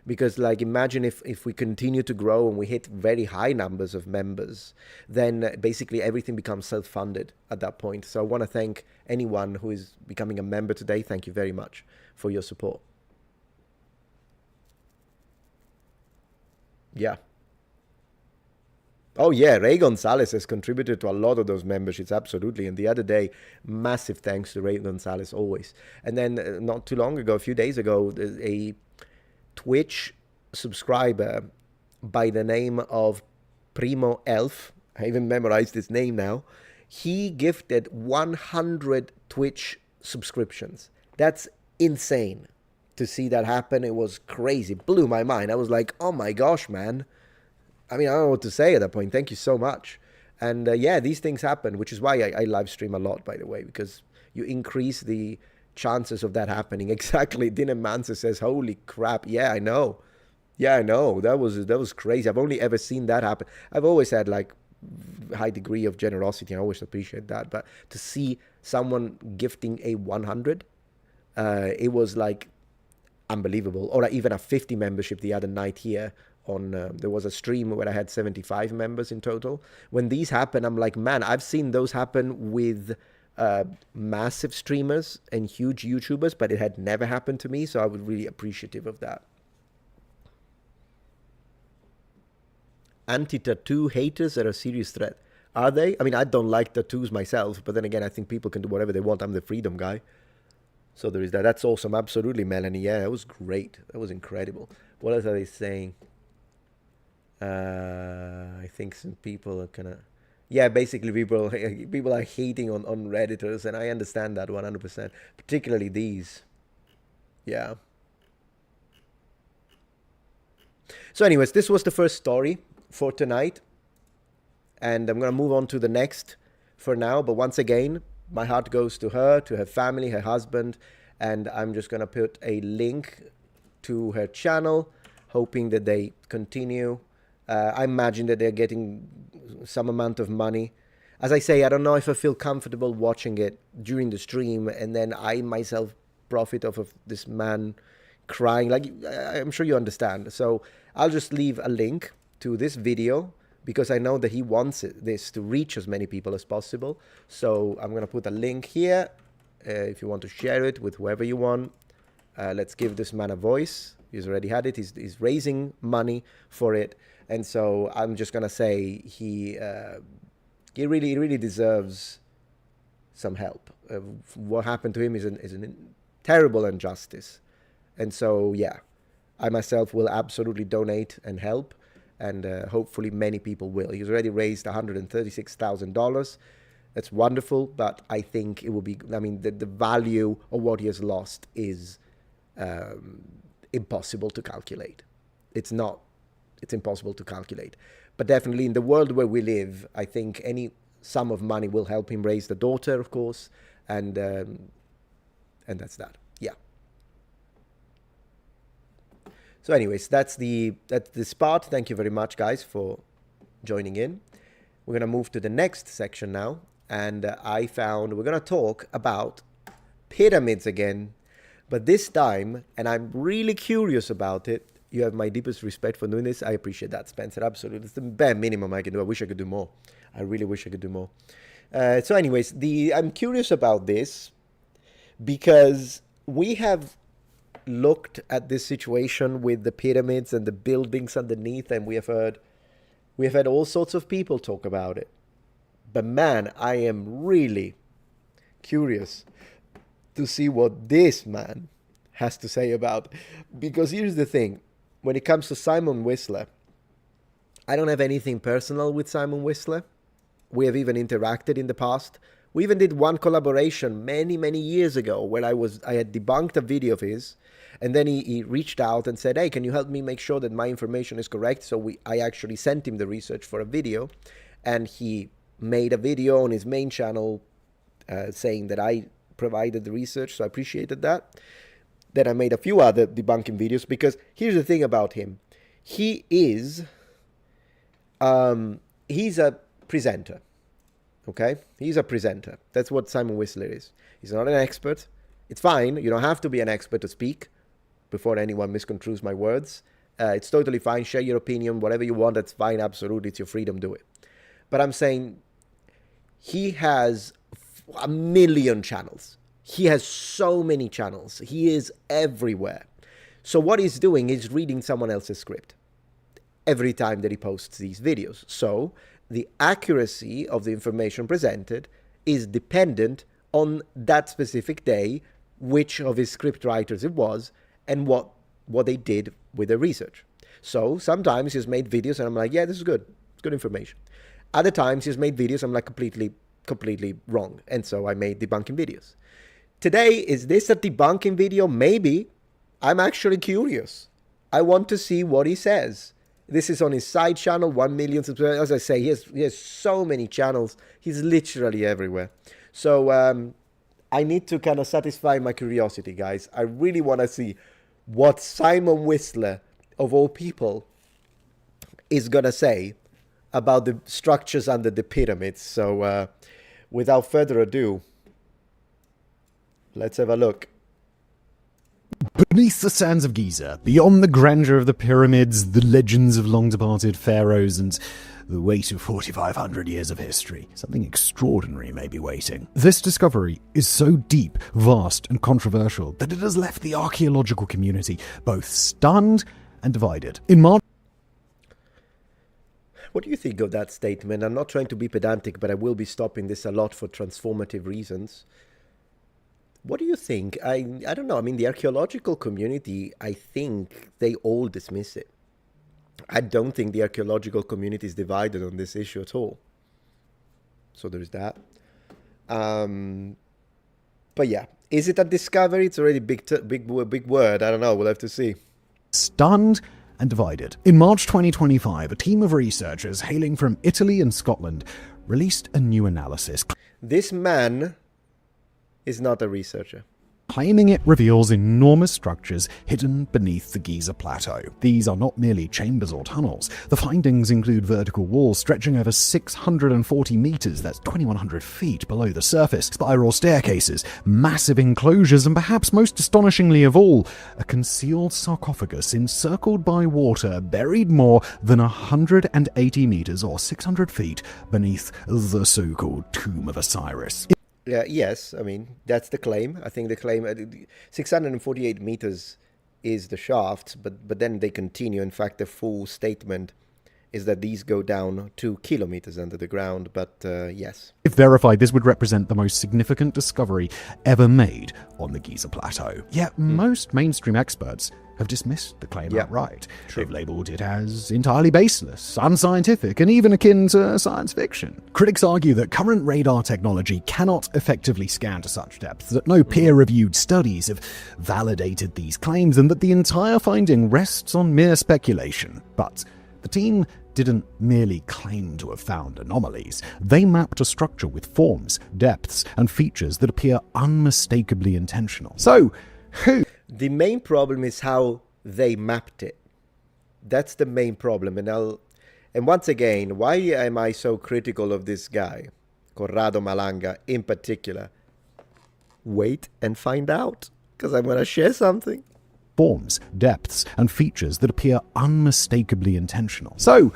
[SPEAKER 1] Because, like, imagine if we continue to grow and we hit very high numbers of members, then basically everything becomes self-funded at that point. So I want to thank anyone who is becoming a member today. Thank you very much for your support. Yeah. Oh, yeah, Ray Gonzalez has contributed to a lot of those memberships, absolutely. And the other day, massive thanks to Ray Gonzalez, always. And then not too long ago, a few days ago, a Twitch subscriber by the name of Primo Elf, I even memorized his name now, he gifted 100 Twitch subscriptions. That's insane to see that happen. It was crazy. Blew my mind. I was like, oh my gosh, man. I mean, I don't know what to say at that point. Thank you so much. And yeah, these things happen, which is why I live stream a lot, by the way, because you increase the chances of that happening. Exactly. Dinner Mansa says, holy crap. Yeah, I know. Yeah, I know. That was crazy. I've only ever seen that happen. I've always had like high degree of generosity. I always appreciate that. But to see someone gifting a 100, it was like unbelievable. Or even a 50 membership the other night here on there was a stream where I had 75 members in total. When these happen, I'm like, man, I've seen those happen with massive streamers and huge YouTubers, but it had never happened to me. So I was really appreciative of that. Anti-tattoo haters are a serious threat. Are they? I mean, I don't like tattoos myself, but then again, I think people can do whatever they want. I'm the freedom guy. So there is that. That's awesome. Absolutely, Melanie. Yeah, that was great. That was incredible. What else are they saying? I think some people are kind of... Yeah, basically people are hating on Redditors, and I understand that 100%. Particularly these. Yeah. So anyways, this was the first story for tonight. And I'm going to move on to the next for now. But once again, my heart goes to her family, her husband. And I'm just going to put a link to her channel, hoping that they continue. I imagine that they're getting some amount of money. As I say, I don't know if I feel comfortable watching it during the stream and then I myself profit off of this man crying. Like, I'm sure you understand. So I'll just leave a link to this video because I know that he wants this to reach as many people as possible. So I'm going to put a link here if you want to share it with whoever you want. Let's give this man a voice. He's already had it. He's raising money for it. And so I'm just going to say he really deserves some help. What happened to him is a terrible injustice. And so, yeah, I myself will absolutely donate and help. And hopefully many people will. He's already raised $136,000. That's wonderful. But I think it will be, I mean, the value of what he has lost is impossible to calculate. It's impossible to calculate. But definitely in the world where we live, I think any sum of money will help him raise the daughter, of course. And that's that. Yeah. So anyways, that's this part. Thank you very much, guys, for joining in. We're going to move to the next section now. And we're going to talk about pyramids again. But this time, and I'm really curious about it, you have my deepest respect for doing this. I appreciate that, Spencer. Absolutely. It's the bare minimum I can do. I wish I could do more. I really wish I could do more. So anyways, I'm curious about this because we have looked at this situation with the pyramids and the buildings underneath, and we have heard all sorts of people talk about it. But man, I am really curious to see what this man has to say about it. Because here's the thing. When it comes to Simon Whistler, I don't have anything personal with Simon Whistler. We have even interacted in the past. We even did one collaboration many years ago where I had debunked a video of his, and then he reached out and said, hey, can you help me make sure that my information is correct? So I actually sent him the research for a video, and he made a video on his main channel saying that I provided the research, so I appreciated that. Then I made a few other debunking videos, because here's the thing about him. He is, he's a presenter, okay? He's a presenter. That's what Simon Whistler is. He's not an expert. It's fine. You don't have to be an expert to speak before anyone misconstrues my words. It's totally fine. Share your opinion, whatever you want. That's fine. Absolutely. It's your freedom. Do it. But I'm saying he has a million channels. He has so many channels. He is everywhere. So what he's doing is reading someone else's script every time that he posts these videos. So the accuracy of the information presented is dependent on that specific day, which of his script writers it was, and what they did with the research. So sometimes he's made videos and I'm like, yeah, this is good. It's good information. Other times he's made videos I'm like completely wrong. And so I made debunking videos. today, is this a debunking video? Maybe. I'm actually curious. I want to see what he says. This is on his side channel, 1 million subscribers. As I say, he has so many channels. He's literally everywhere. So I need to kind of satisfy my curiosity, guys. I really want to see what Simon Whistler, of all people, is going to say about the structures under the pyramids. So without further ado, let's have a look.
[SPEAKER 3] Beneath the sands of Giza, beyond the grandeur of the pyramids, the legends of long-departed pharaohs, and the weight of 4,500 years of history, something extraordinary may be waiting. This discovery is so deep, vast, and controversial that it has left the archaeological community both stunned and divided. In March...
[SPEAKER 1] What do you think of that statement? I'm not trying to be pedantic, but I will be stopping this a lot for transformative reasons. What do you think? I don't know. I mean, the archaeological community, I think they all dismiss it. I don't think the archaeological community is divided on this issue at all. So there's that. But yeah, is it a discovery? It's already big word. I don't know. We'll have to see.
[SPEAKER 3] Stunned and divided. In March 2025, a team of researchers hailing from Italy and Scotland released a new analysis.
[SPEAKER 1] This man is not a researcher.
[SPEAKER 3] Claiming it reveals enormous structures hidden beneath the Giza Plateau. These are not merely chambers or tunnels. The findings include vertical walls stretching over 640 meters, that's 2,100 feet below the surface, spiral staircases, massive enclosures, and perhaps most astonishingly of all, a concealed sarcophagus encircled by water buried more than 180 meters or 600 feet beneath the so-called Tomb of Osiris.
[SPEAKER 1] Yes, I mean, that's the claim. I think the claim, 648 meters is the shaft, but then they continue. In fact, the full statement is that these go down 2 kilometers under the ground, but yes.
[SPEAKER 3] If verified, this would represent the most significant discovery ever made on the Giza Plateau. Yet most mainstream experts have dismissed the claim outright.
[SPEAKER 1] True.
[SPEAKER 3] They've labelled it as entirely baseless, unscientific, and even akin to science fiction. Critics argue that current radar technology cannot effectively scan to such depth, that no peer-reviewed studies have validated these claims, and that the entire finding rests on mere speculation. But the team didn't merely claim to have found anomalies. They mapped a structure with forms, depths, and features that appear unmistakably intentional. So, who...
[SPEAKER 1] The main problem is how they mapped it. That's the main problem. And once again, why am I so critical of this guy, Corrado Malanga in particular? Wait and find out, because I'm going to share something.
[SPEAKER 3] Forms, depths, and features that appear unmistakably intentional. So,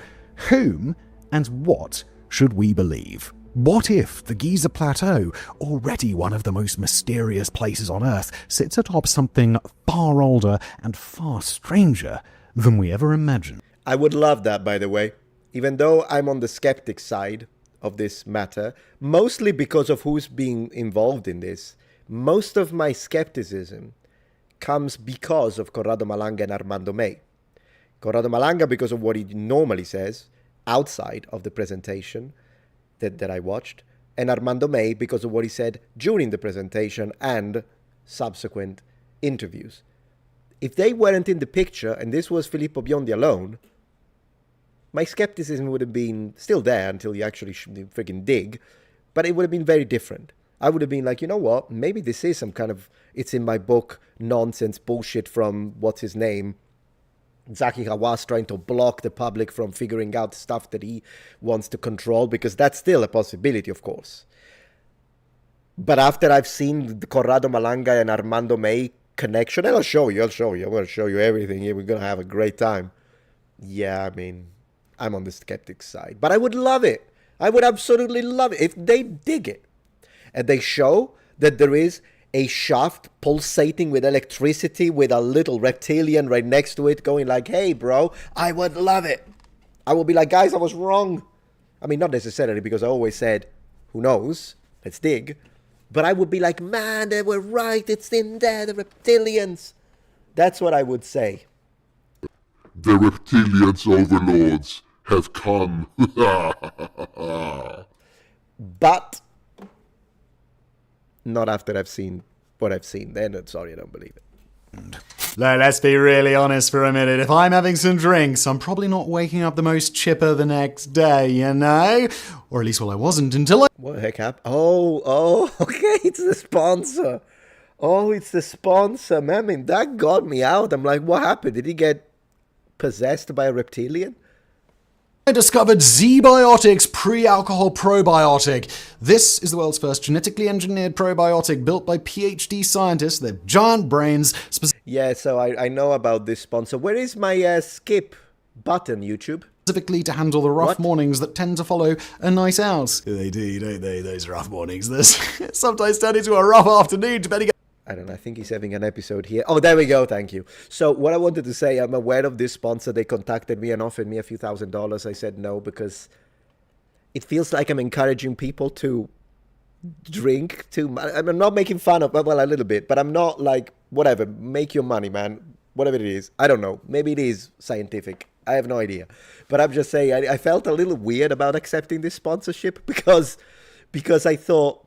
[SPEAKER 3] whom and what should we believe? What if the Giza Plateau, already one of the most mysterious places on Earth, sits atop something far older and far stranger than we ever imagined?
[SPEAKER 1] I would love that, by the way, even though I'm on the skeptic side of this matter, mostly because of who's being involved in this. Most of my skepticism comes because of Corrado Malanga and Armando May. Corrado Malanga because of what he normally says outside of the presentation that I watched, and Armando May because of what he said during the presentation and subsequent interviews. If they weren't in the picture and this was Filippo Biondi alone, my skepticism would have been still there until you actually freaking dig, but it would have been very different. I would have been like, you know what, maybe this is some kind of, it's in my book, nonsense bullshit from, what's his name, Zaki Hawass, trying to block the public from figuring out stuff that he wants to control, because that's still a possibility, of course. But after I've seen the Corrado Malanga and Armando May connection, and I'll show you, I'm going to show you everything here, we're going to have a great time. Yeah, I mean, I'm on the skeptic side. But I would love it. I would absolutely love it if they dig it. And they show that there is a shaft pulsating with electricity with a little reptilian right next to it going like, hey, bro, I would love it. I would be like, guys, I was wrong. I mean, not necessarily, because I always said, who knows? Let's dig. But I would be like, man, they were right. It's in there, the reptilians. That's what I would say.
[SPEAKER 2] The reptilians overlords have come.
[SPEAKER 1] But not after I've seen what I've seen. Then, sorry, I don't believe it.
[SPEAKER 3] Let's be really honest for a minute. If I'm having some drinks, I'm probably not waking up the most chipper the next day, you know? Or at least, well, I wasn't until I...
[SPEAKER 1] What the heck happened? Oh, okay, it's the sponsor. Oh, it's the sponsor. Man, I mean, that got me out. I'm like, what happened? Did he get possessed by a reptilian?
[SPEAKER 3] I discovered ZBiotics pre-alcohol probiotic. This is the world's first genetically engineered probiotic built by PhD scientists. They're giant brains.
[SPEAKER 1] Yeah, so I know about this sponsor. Where is my skip button, YouTube?
[SPEAKER 3] Specifically to handle the rough
[SPEAKER 1] What?
[SPEAKER 3] mornings that tend to follow a night out. They do, don't they? Those rough mornings. This sometimes turn into a rough afternoon, depending.
[SPEAKER 1] I don't know. I think he's having an episode here. Oh, there we go. Thank you. So what I wanted to say, I'm aware of this sponsor. They contacted me and offered me a few $1,000s. I said no because it feels like I'm encouraging people to drink too much. I'm not making fun of, well, a little bit, but I'm not like, whatever, make your money, man. Whatever it is. I don't know. Maybe it is scientific. I have no idea. But I'm just saying, I felt a little weird about accepting this sponsorship because I thought,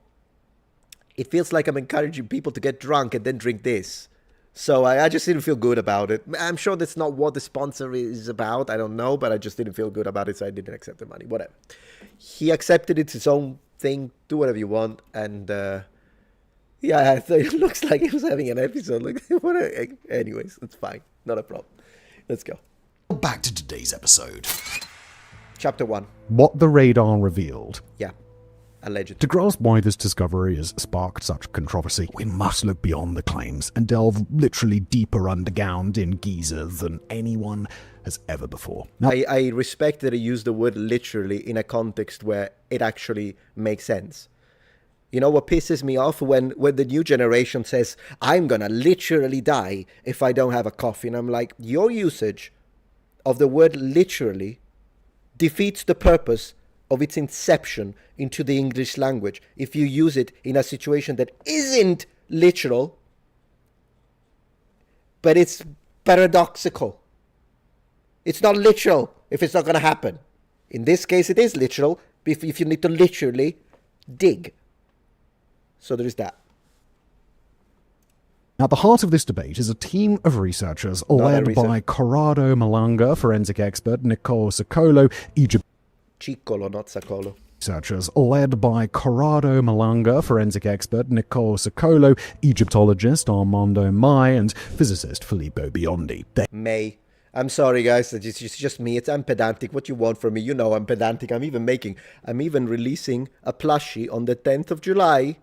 [SPEAKER 1] it feels like I'm encouraging people to get drunk and then drink this. So I just didn't feel good about it. I'm sure that's not what the sponsor is about. I don't know, but I just didn't feel good about it, so I didn't accept the money. Whatever. He accepted it's his own thing. Do whatever you want. And yeah, so it looks like he was having an episode. Like, anyways, it's fine. Not a problem. Let's go.
[SPEAKER 3] Back to today's episode.
[SPEAKER 1] Chapter 1.
[SPEAKER 3] What the radar revealed.
[SPEAKER 1] Yeah. Allegedly.
[SPEAKER 3] To grasp why this discovery has sparked such controversy, we must look beyond the claims and delve literally deeper underground in Giza than anyone has ever before. Now,
[SPEAKER 1] I respect that he used the word literally in a context where it actually makes sense. You know what pisses me off? When the new generation says, I'm gonna literally die if I don't have a coffee. And I'm like, your usage of the word literally defeats the purpose of its inception into the English language. If you use it in a situation that isn't literal, but it's paradoxical. It's not literal if it's not going to happen. In this case, it is literal if you need to literally dig. So there is that.
[SPEAKER 3] At the heart of this debate is a team of researchers led by Corrado Malanga, forensic expert Nicole Sacolo,
[SPEAKER 1] Ciccolo, not Sacolo.
[SPEAKER 3] Researchers led by Corrado Malanga, forensic expert Nicole Sacolo, Egyptologist Armando Mai, and physicist Filippo Biondi.
[SPEAKER 1] May. I'm sorry, guys. It's just me. I'm pedantic. What you want from me? You know I'm pedantic. I'm even releasing a plushie on the 10th of July.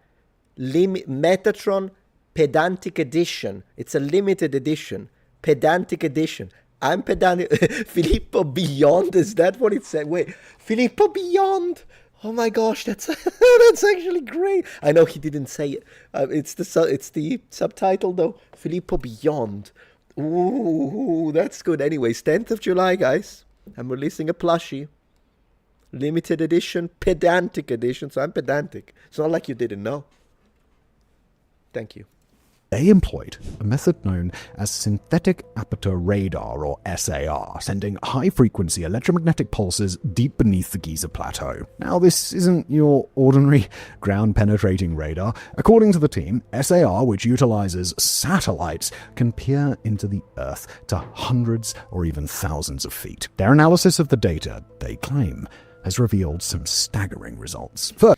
[SPEAKER 1] Metatron Pedantic Edition. It's a limited edition. Pedantic Edition. I'm pedantic. Filippo Beyond, is that what it said? Wait, Filippo Beyond. Oh my gosh, that's that's actually great. I know he didn't say it. It's the subtitle though. Filippo Beyond. Ooh, that's good. Anyways, 10th of July, guys. I'm releasing a plushie. Limited edition, pedantic edition. So I'm pedantic. It's not like you didn't know. Thank you.
[SPEAKER 3] They employed a method known as synthetic aperture radar, or SAR, sending high-frequency electromagnetic pulses deep beneath the Giza Plateau. Now, this isn't your ordinary ground-penetrating radar. According to the team, SAR, which utilizes satellites, can peer into the Earth to hundreds or even thousands of feet. Their analysis of the data, they claim, has revealed some staggering results. First,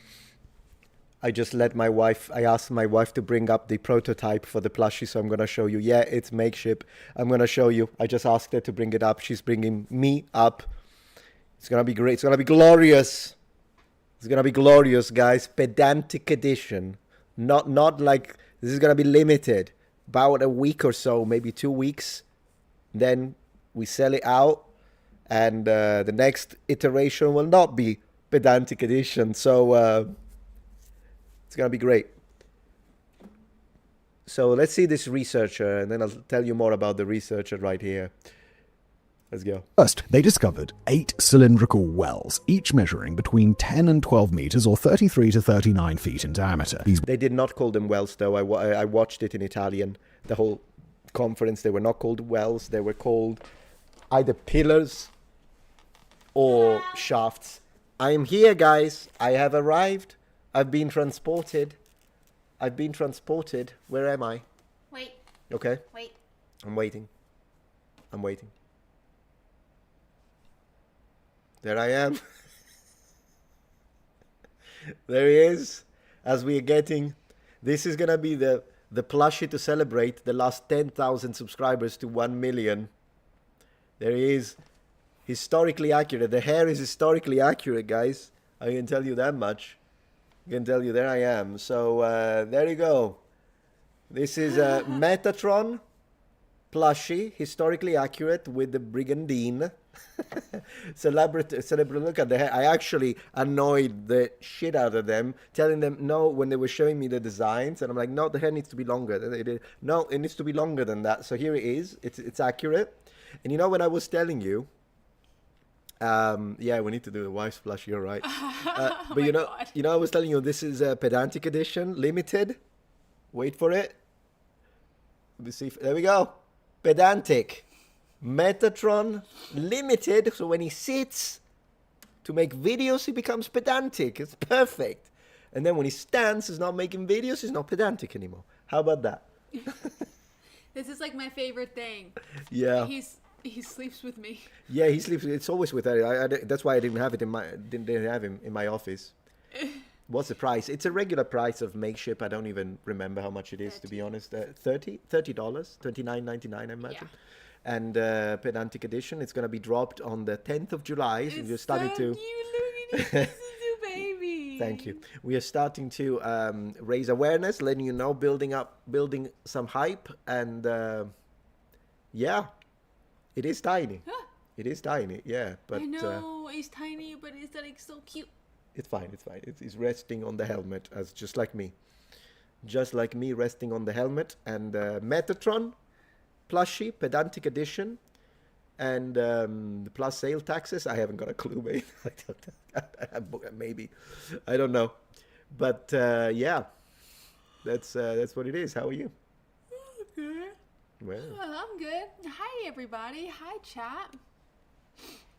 [SPEAKER 1] I asked my wife to bring up the prototype for the plushie, so I'm going to show you. Yeah, it's makeshift. I'm going to show you. I just asked her to bring it up. She's bringing me up. It's going to be great. It's going to be glorious. It's going to be glorious, guys. Pedantic edition. Not like, this is going to be limited. About a week or so, maybe 2 weeks. Then we sell it out. And the next iteration will not be pedantic edition. So, it's going to be great. So let's see this researcher, and then I'll tell you more about the researcher right here. Let's go.
[SPEAKER 3] First, they discovered 8 cylindrical wells, each measuring between 10 and 12 meters or 33 to 39 feet in diameter.
[SPEAKER 1] They did not call them wells, though. I watched it in Italian, the whole conference. They were not called wells. They were called either pillars or shafts. I am here, guys. I have arrived. I've been transported. I've been transported. Where am I?
[SPEAKER 4] Wait,
[SPEAKER 1] Okay.
[SPEAKER 4] wait.
[SPEAKER 1] I'm waiting. I'm waiting. There I am. There he is. As we are getting, this is gonna be the plushie to celebrate the last 10,000 subscribers to 1 million. There he is. Historically accurate. The hair is historically accurate, guys. I can tell you that much. I can tell you there I am. So there you go. This is a Metatron plushie, historically accurate with the Brigandine. Celebrity, look at the hair. I actually annoyed the shit out of them, telling them no when they were showing me the designs, and I'm like, no, the hair needs to be longer. They did, no, it needs to be longer than that. So here it is. It's accurate. And you know when I was telling you, yeah, we need to do the wife's plushie. You're right. But you know, I was telling you this is a pedantic edition, limited. Wait for it. Let me see. There we go. Pedantic. Metatron limited. So when he sits to make videos, he becomes pedantic. It's perfect. And then when he stands, he's not making videos, he's not pedantic anymore. How about that?
[SPEAKER 4] This is like my favorite thing.
[SPEAKER 1] Yeah.
[SPEAKER 4] He sleeps with me.
[SPEAKER 1] Yeah, he sleeps. It's always with her. That's why I didn't have it didn't have him in my office. What's the price? It's a regular price of makeshift. I don't even remember how much it is, to be honest. $30, $29.99, I imagine.
[SPEAKER 4] Yeah.
[SPEAKER 1] And pedantic edition, it's gonna be dropped on the 10th of July. So you're starting
[SPEAKER 4] so
[SPEAKER 1] to.
[SPEAKER 4] cute. Look at this little baby.
[SPEAKER 1] Thank you. We are starting to raise awareness, letting you know, building some hype, and yeah, it is tiny.
[SPEAKER 4] Huh.
[SPEAKER 1] It is tiny, yeah. But
[SPEAKER 4] I know he's tiny, but he's like so cute.
[SPEAKER 1] it's fine. It's fine. He's resting on the helmet, as just like me, resting on the helmet. And Metatron plushie, pedantic edition, and the plus sale taxes. I haven't got a clue, mate. Maybe, I don't know, but yeah, that's what it is. How are you?
[SPEAKER 4] Okay.
[SPEAKER 1] Well,
[SPEAKER 4] I'm good. Hi, everybody. Hi, chat.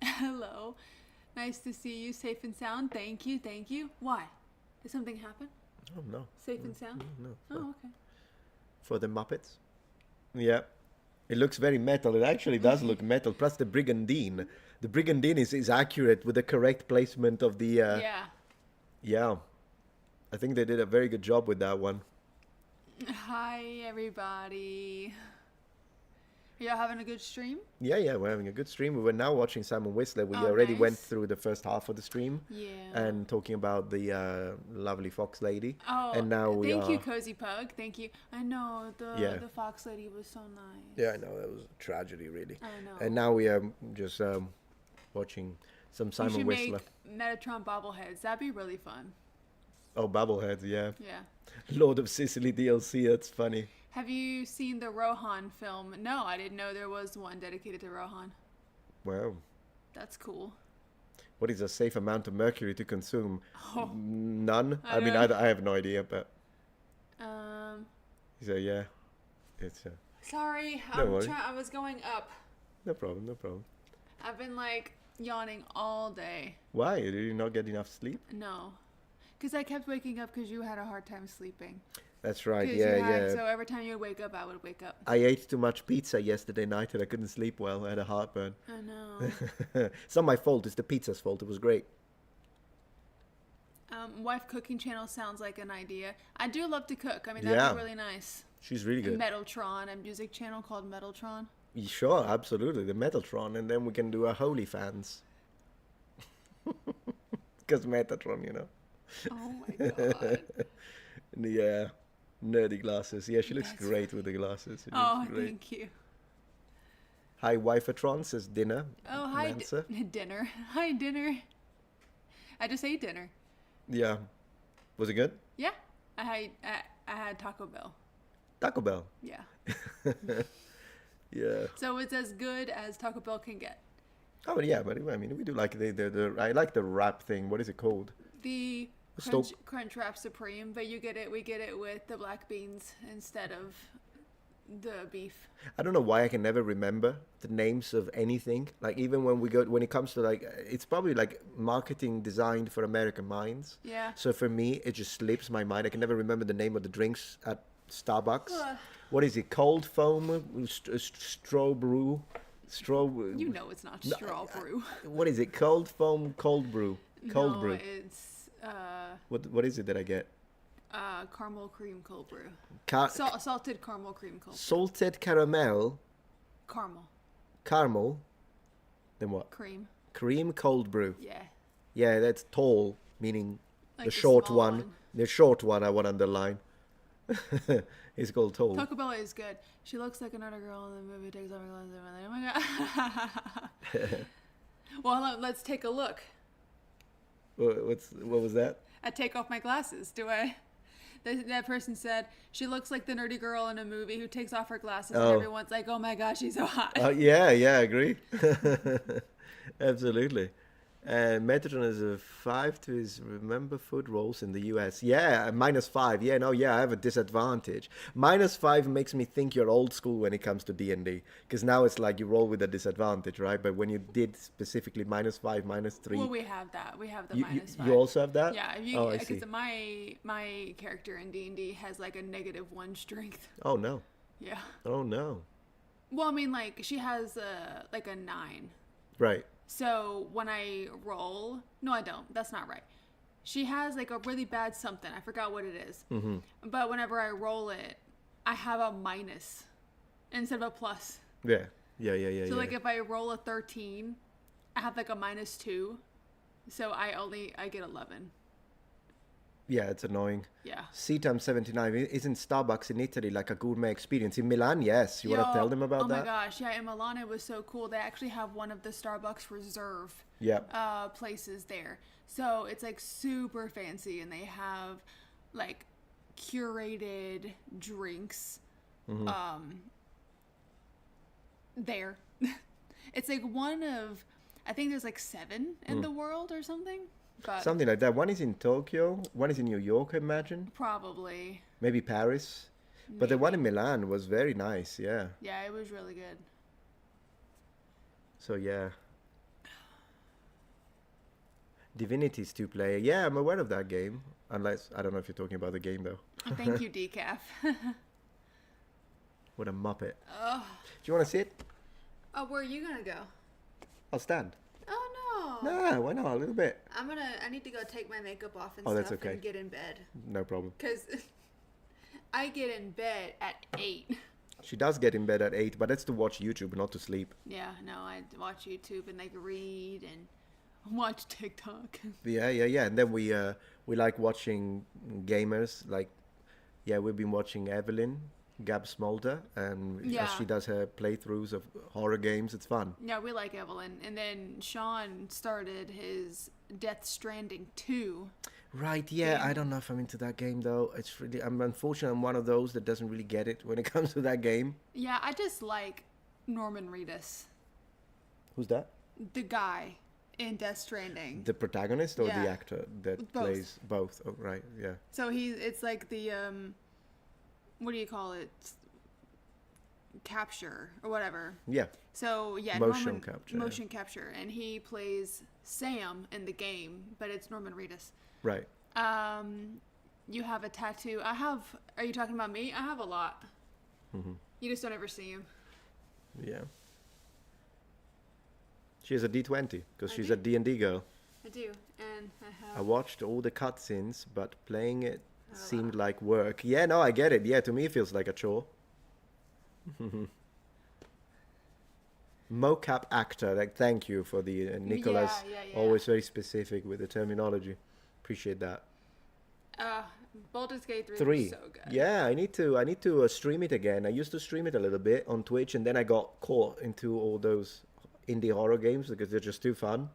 [SPEAKER 4] Hello. Nice to see you safe and sound. Thank you. Thank you. Why? Did something happen?
[SPEAKER 1] oh no,
[SPEAKER 4] Safe and sound?
[SPEAKER 1] no.
[SPEAKER 4] Oh, okay.
[SPEAKER 1] For the Muppets. Yeah. It looks very metal. It actually does look metal. Plus the Brigandine. The Brigandine is accurate with the correct placement of the...
[SPEAKER 4] Yeah.
[SPEAKER 1] Yeah. I think they did a very good job with that one.
[SPEAKER 4] Hi, everybody. Are y'all having a good stream?
[SPEAKER 1] Yeah, we're having a good stream. We were now watching Simon Whistler. We
[SPEAKER 4] Oh,
[SPEAKER 1] already went
[SPEAKER 4] nice.
[SPEAKER 1] through the first half of the stream.
[SPEAKER 4] Yeah.
[SPEAKER 1] And talking about the lovely fox lady.
[SPEAKER 4] Oh,
[SPEAKER 1] and now we
[SPEAKER 4] thank
[SPEAKER 1] are...
[SPEAKER 4] you, Cozy Pug. Thank you. I know
[SPEAKER 1] Yeah.
[SPEAKER 4] the fox lady was so nice.
[SPEAKER 1] Yeah, I know. That was a tragedy, really.
[SPEAKER 4] I know.
[SPEAKER 1] And now we are just watching some
[SPEAKER 4] We
[SPEAKER 1] Simon
[SPEAKER 4] should
[SPEAKER 1] Whistler.
[SPEAKER 4] make Metatron bobbleheads. That'd be really fun.
[SPEAKER 1] Oh, Babbleheads, yeah.
[SPEAKER 4] Yeah.
[SPEAKER 1] Lord of Sicily DLC, that's funny.
[SPEAKER 4] Have you seen the Rohan film? No, I didn't know there was one dedicated to Rohan.
[SPEAKER 1] Wow.
[SPEAKER 4] That's cool.
[SPEAKER 1] What is a safe amount of mercury to consume?
[SPEAKER 4] Oh.
[SPEAKER 1] None?
[SPEAKER 4] I
[SPEAKER 1] I mean,
[SPEAKER 4] don't-
[SPEAKER 1] I have no idea, but...
[SPEAKER 4] Um,
[SPEAKER 1] So, yeah. It's...
[SPEAKER 4] sorry,
[SPEAKER 1] Don't worry.
[SPEAKER 4] I was going up.
[SPEAKER 1] no problem, no problem.
[SPEAKER 4] I've been like yawning all day.
[SPEAKER 1] Why? Did you not get enough sleep?
[SPEAKER 4] No, because I kept waking up because you had a hard time sleeping.
[SPEAKER 1] That's right,
[SPEAKER 4] 'Cause
[SPEAKER 1] yeah,
[SPEAKER 4] you had,
[SPEAKER 1] yeah.
[SPEAKER 4] So every time you would wake up, I would wake up.
[SPEAKER 1] I ate too much pizza yesterday night and I couldn't sleep well. I had a heartburn.
[SPEAKER 4] I know.
[SPEAKER 1] It's not my fault, it's the pizza's fault. It was great.
[SPEAKER 4] Wife cooking channel sounds like an idea. I do love to cook. I mean, that'd
[SPEAKER 1] Yeah.
[SPEAKER 4] be really nice.
[SPEAKER 1] She's really good.
[SPEAKER 4] Metatron, a music channel called Metatron.
[SPEAKER 1] Sure, absolutely. The Metatron, and then we can do a Holy Fans. Because Metatron, you know.
[SPEAKER 4] Oh my god.
[SPEAKER 1] The nerdy glasses. Yeah, she looks
[SPEAKER 4] That's
[SPEAKER 1] great with the glasses. She
[SPEAKER 4] Oh,
[SPEAKER 1] looks great.
[SPEAKER 4] thank you.
[SPEAKER 1] Hi, Wifetron says dinner.
[SPEAKER 4] Oh, hi,
[SPEAKER 1] Mansa.
[SPEAKER 4] dinner. Hi, dinner. I just ate dinner.
[SPEAKER 1] Yeah. Was it good?
[SPEAKER 4] Yeah, I had Taco Bell.
[SPEAKER 1] Taco Bell.
[SPEAKER 4] Yeah.
[SPEAKER 1] Yeah.
[SPEAKER 4] So it's as good as Taco Bell can get.
[SPEAKER 1] Oh, but yeah, but I mean, we do like the I like the wrap thing. What is it called?
[SPEAKER 4] The
[SPEAKER 1] Stop.
[SPEAKER 4] Crunch Wrap Supreme, but we get it with the black beans instead of The beef.
[SPEAKER 1] I don't know why I can never remember the names of anything. Like even when it comes to like, it's probably like marketing designed for American minds.
[SPEAKER 4] Yeah.
[SPEAKER 1] So for me, it just slips my mind. I can never remember the name of the drinks at Starbucks.
[SPEAKER 4] Ugh.
[SPEAKER 1] What is it? Cold foam, straw brew, straw.
[SPEAKER 4] You know it's not straw brew.
[SPEAKER 1] What is it? Cold foam, cold brew, cold
[SPEAKER 4] No,
[SPEAKER 1] brew.
[SPEAKER 4] it's
[SPEAKER 1] What is it that I get?
[SPEAKER 4] caramel cream cold brew.
[SPEAKER 1] Car-
[SPEAKER 4] Salted caramel cream cold brew.
[SPEAKER 1] Salted caramel,
[SPEAKER 4] Caramel
[SPEAKER 1] caramel. Then what?
[SPEAKER 4] cream.
[SPEAKER 1] Cream cold brew.
[SPEAKER 4] Yeah.
[SPEAKER 1] Yeah, that's tall, meaning
[SPEAKER 4] Like
[SPEAKER 1] the
[SPEAKER 4] the
[SPEAKER 1] short
[SPEAKER 4] small
[SPEAKER 1] one.
[SPEAKER 4] one.
[SPEAKER 1] The short one I want to underline. It's called tall.
[SPEAKER 4] Taco Bell is good. She looks like another girl in the movie. Takes off her glasses. And I'm like, oh my god. Well, let's take a look.
[SPEAKER 1] What was that?
[SPEAKER 4] I take off my glasses. Do I? That person said she looks like the nerdy girl in a movie who takes off her glasses, and
[SPEAKER 1] Oh.
[SPEAKER 4] everyone's like, "Oh my gosh, she's so hot."
[SPEAKER 1] Yeah, I agree. Absolutely. Metatron is a 5 to his remember food rolls in the US. Yeah, -5. Yeah, no, yeah, I have a disadvantage. -5 makes me think you're old school when it comes to D&D. Because now it's like you roll with a disadvantage, right? But when you did specifically -5, -3.
[SPEAKER 4] Well, we have that. We have the
[SPEAKER 1] you,
[SPEAKER 4] -5.
[SPEAKER 1] you also have that?
[SPEAKER 4] Yeah, if you,
[SPEAKER 1] Oh, I see.
[SPEAKER 4] because my character in D&D has like a -1 strength.
[SPEAKER 1] Oh, no.
[SPEAKER 4] Yeah.
[SPEAKER 1] Oh, no.
[SPEAKER 4] Well, I mean, like she has like a 9.
[SPEAKER 1] Right.
[SPEAKER 4] So when I roll, no, I don't. That's not right. She has like a really bad something. I forgot what it is.
[SPEAKER 1] Mm-hmm.
[SPEAKER 4] But whenever I roll it, I have a minus instead of a plus.
[SPEAKER 1] Yeah. Yeah.
[SPEAKER 4] So like if I roll a 13, I have like a -2. So I get 11.
[SPEAKER 1] Yeah, it's annoying.
[SPEAKER 4] Yeah.
[SPEAKER 1] C times 79 isn't Starbucks in Italy like a gourmet experience. In Milan, yes. You want to tell them about that?
[SPEAKER 4] Oh my gosh, yeah, in Milan it was so cool. They actually have one of the Starbucks Reserve
[SPEAKER 1] Yeah.
[SPEAKER 4] places there. So it's like super fancy, and they have like curated drinks there. It's like one of, I think there's like 7 in the world or something. But
[SPEAKER 1] Something like that. One is in Tokyo, one is in New York, I imagine.
[SPEAKER 4] probably.
[SPEAKER 1] Maybe Paris. But the one in Milan was very nice, yeah.
[SPEAKER 4] Yeah, it was really good.
[SPEAKER 1] So, yeah. Divinity's 2-player. Yeah, I'm aware of that game. Unless, I don't know if you're talking about the game, though.
[SPEAKER 4] Thank you, Decaf.
[SPEAKER 1] What a muppet.
[SPEAKER 4] Ugh.
[SPEAKER 1] Do you want to sit?
[SPEAKER 4] Oh, where are you gonna go?
[SPEAKER 1] I'll stand.
[SPEAKER 4] Oh no.
[SPEAKER 1] Nah, why not? A little bit.
[SPEAKER 4] I need to go take my makeup off and
[SPEAKER 1] Oh, that's
[SPEAKER 4] stuff
[SPEAKER 1] okay.
[SPEAKER 4] and get in bed.
[SPEAKER 1] No problem.
[SPEAKER 4] Cause I get in bed at 8.
[SPEAKER 1] She does get in bed at 8, but that's to watch YouTube, not to sleep.
[SPEAKER 4] Yeah, no, I watch YouTube and like read and watch TikTok.
[SPEAKER 1] Yeah. And then we like watching gamers. Like, yeah, we've been watching Evelyn, Gab Smolder, and
[SPEAKER 4] Yeah.
[SPEAKER 1] as she does her playthroughs of horror games, it's fun.
[SPEAKER 4] Yeah, we like Evelyn. And then Sean started his Death Stranding 2.
[SPEAKER 1] Right, yeah,
[SPEAKER 4] Game.
[SPEAKER 1] I don't know if I'm into that game though. It's really, I'm unfortunately I'm one of those that doesn't really get it when it comes to that game.
[SPEAKER 4] Yeah, I just like Norman Reedus,
[SPEAKER 1] Who's that?
[SPEAKER 4] the guy in Death Stranding.
[SPEAKER 1] The protagonist or
[SPEAKER 4] Yeah.
[SPEAKER 1] the actor that
[SPEAKER 4] Both.
[SPEAKER 1] plays both? Oh, right, yeah.
[SPEAKER 4] So it's like the what do you call it? Capture or whatever.
[SPEAKER 1] Yeah,
[SPEAKER 4] So yeah,
[SPEAKER 1] Motion capture, yeah.
[SPEAKER 4] Motion capture, and he plays Sam in the game, but it's Norman Reedus.
[SPEAKER 1] right.
[SPEAKER 4] You have a tattoo. Are you talking about me? I have a lot.
[SPEAKER 1] Mm-hmm.
[SPEAKER 4] You just don't ever see him.
[SPEAKER 1] Yeah. She has a D20 because
[SPEAKER 4] I
[SPEAKER 1] she's
[SPEAKER 4] do.
[SPEAKER 1] a D&D girl.
[SPEAKER 4] I do, and I
[SPEAKER 1] I
[SPEAKER 4] have.
[SPEAKER 1] watched all the cutscenes, but playing it
[SPEAKER 4] Oh,
[SPEAKER 1] seemed like work. Yeah, no, I get it. Yeah, to me it feels like a chore. Mocap actor, like thank you for the Nicholas.
[SPEAKER 4] Yeah.
[SPEAKER 1] Always very specific with the terminology. Appreciate that.
[SPEAKER 4] Baldur's Gate 3
[SPEAKER 1] 3.
[SPEAKER 4] was so good.
[SPEAKER 1] Yeah, I need to stream it again. I used to stream it a little bit on Twitch, and then I got caught into all those indie horror games because they're just too fun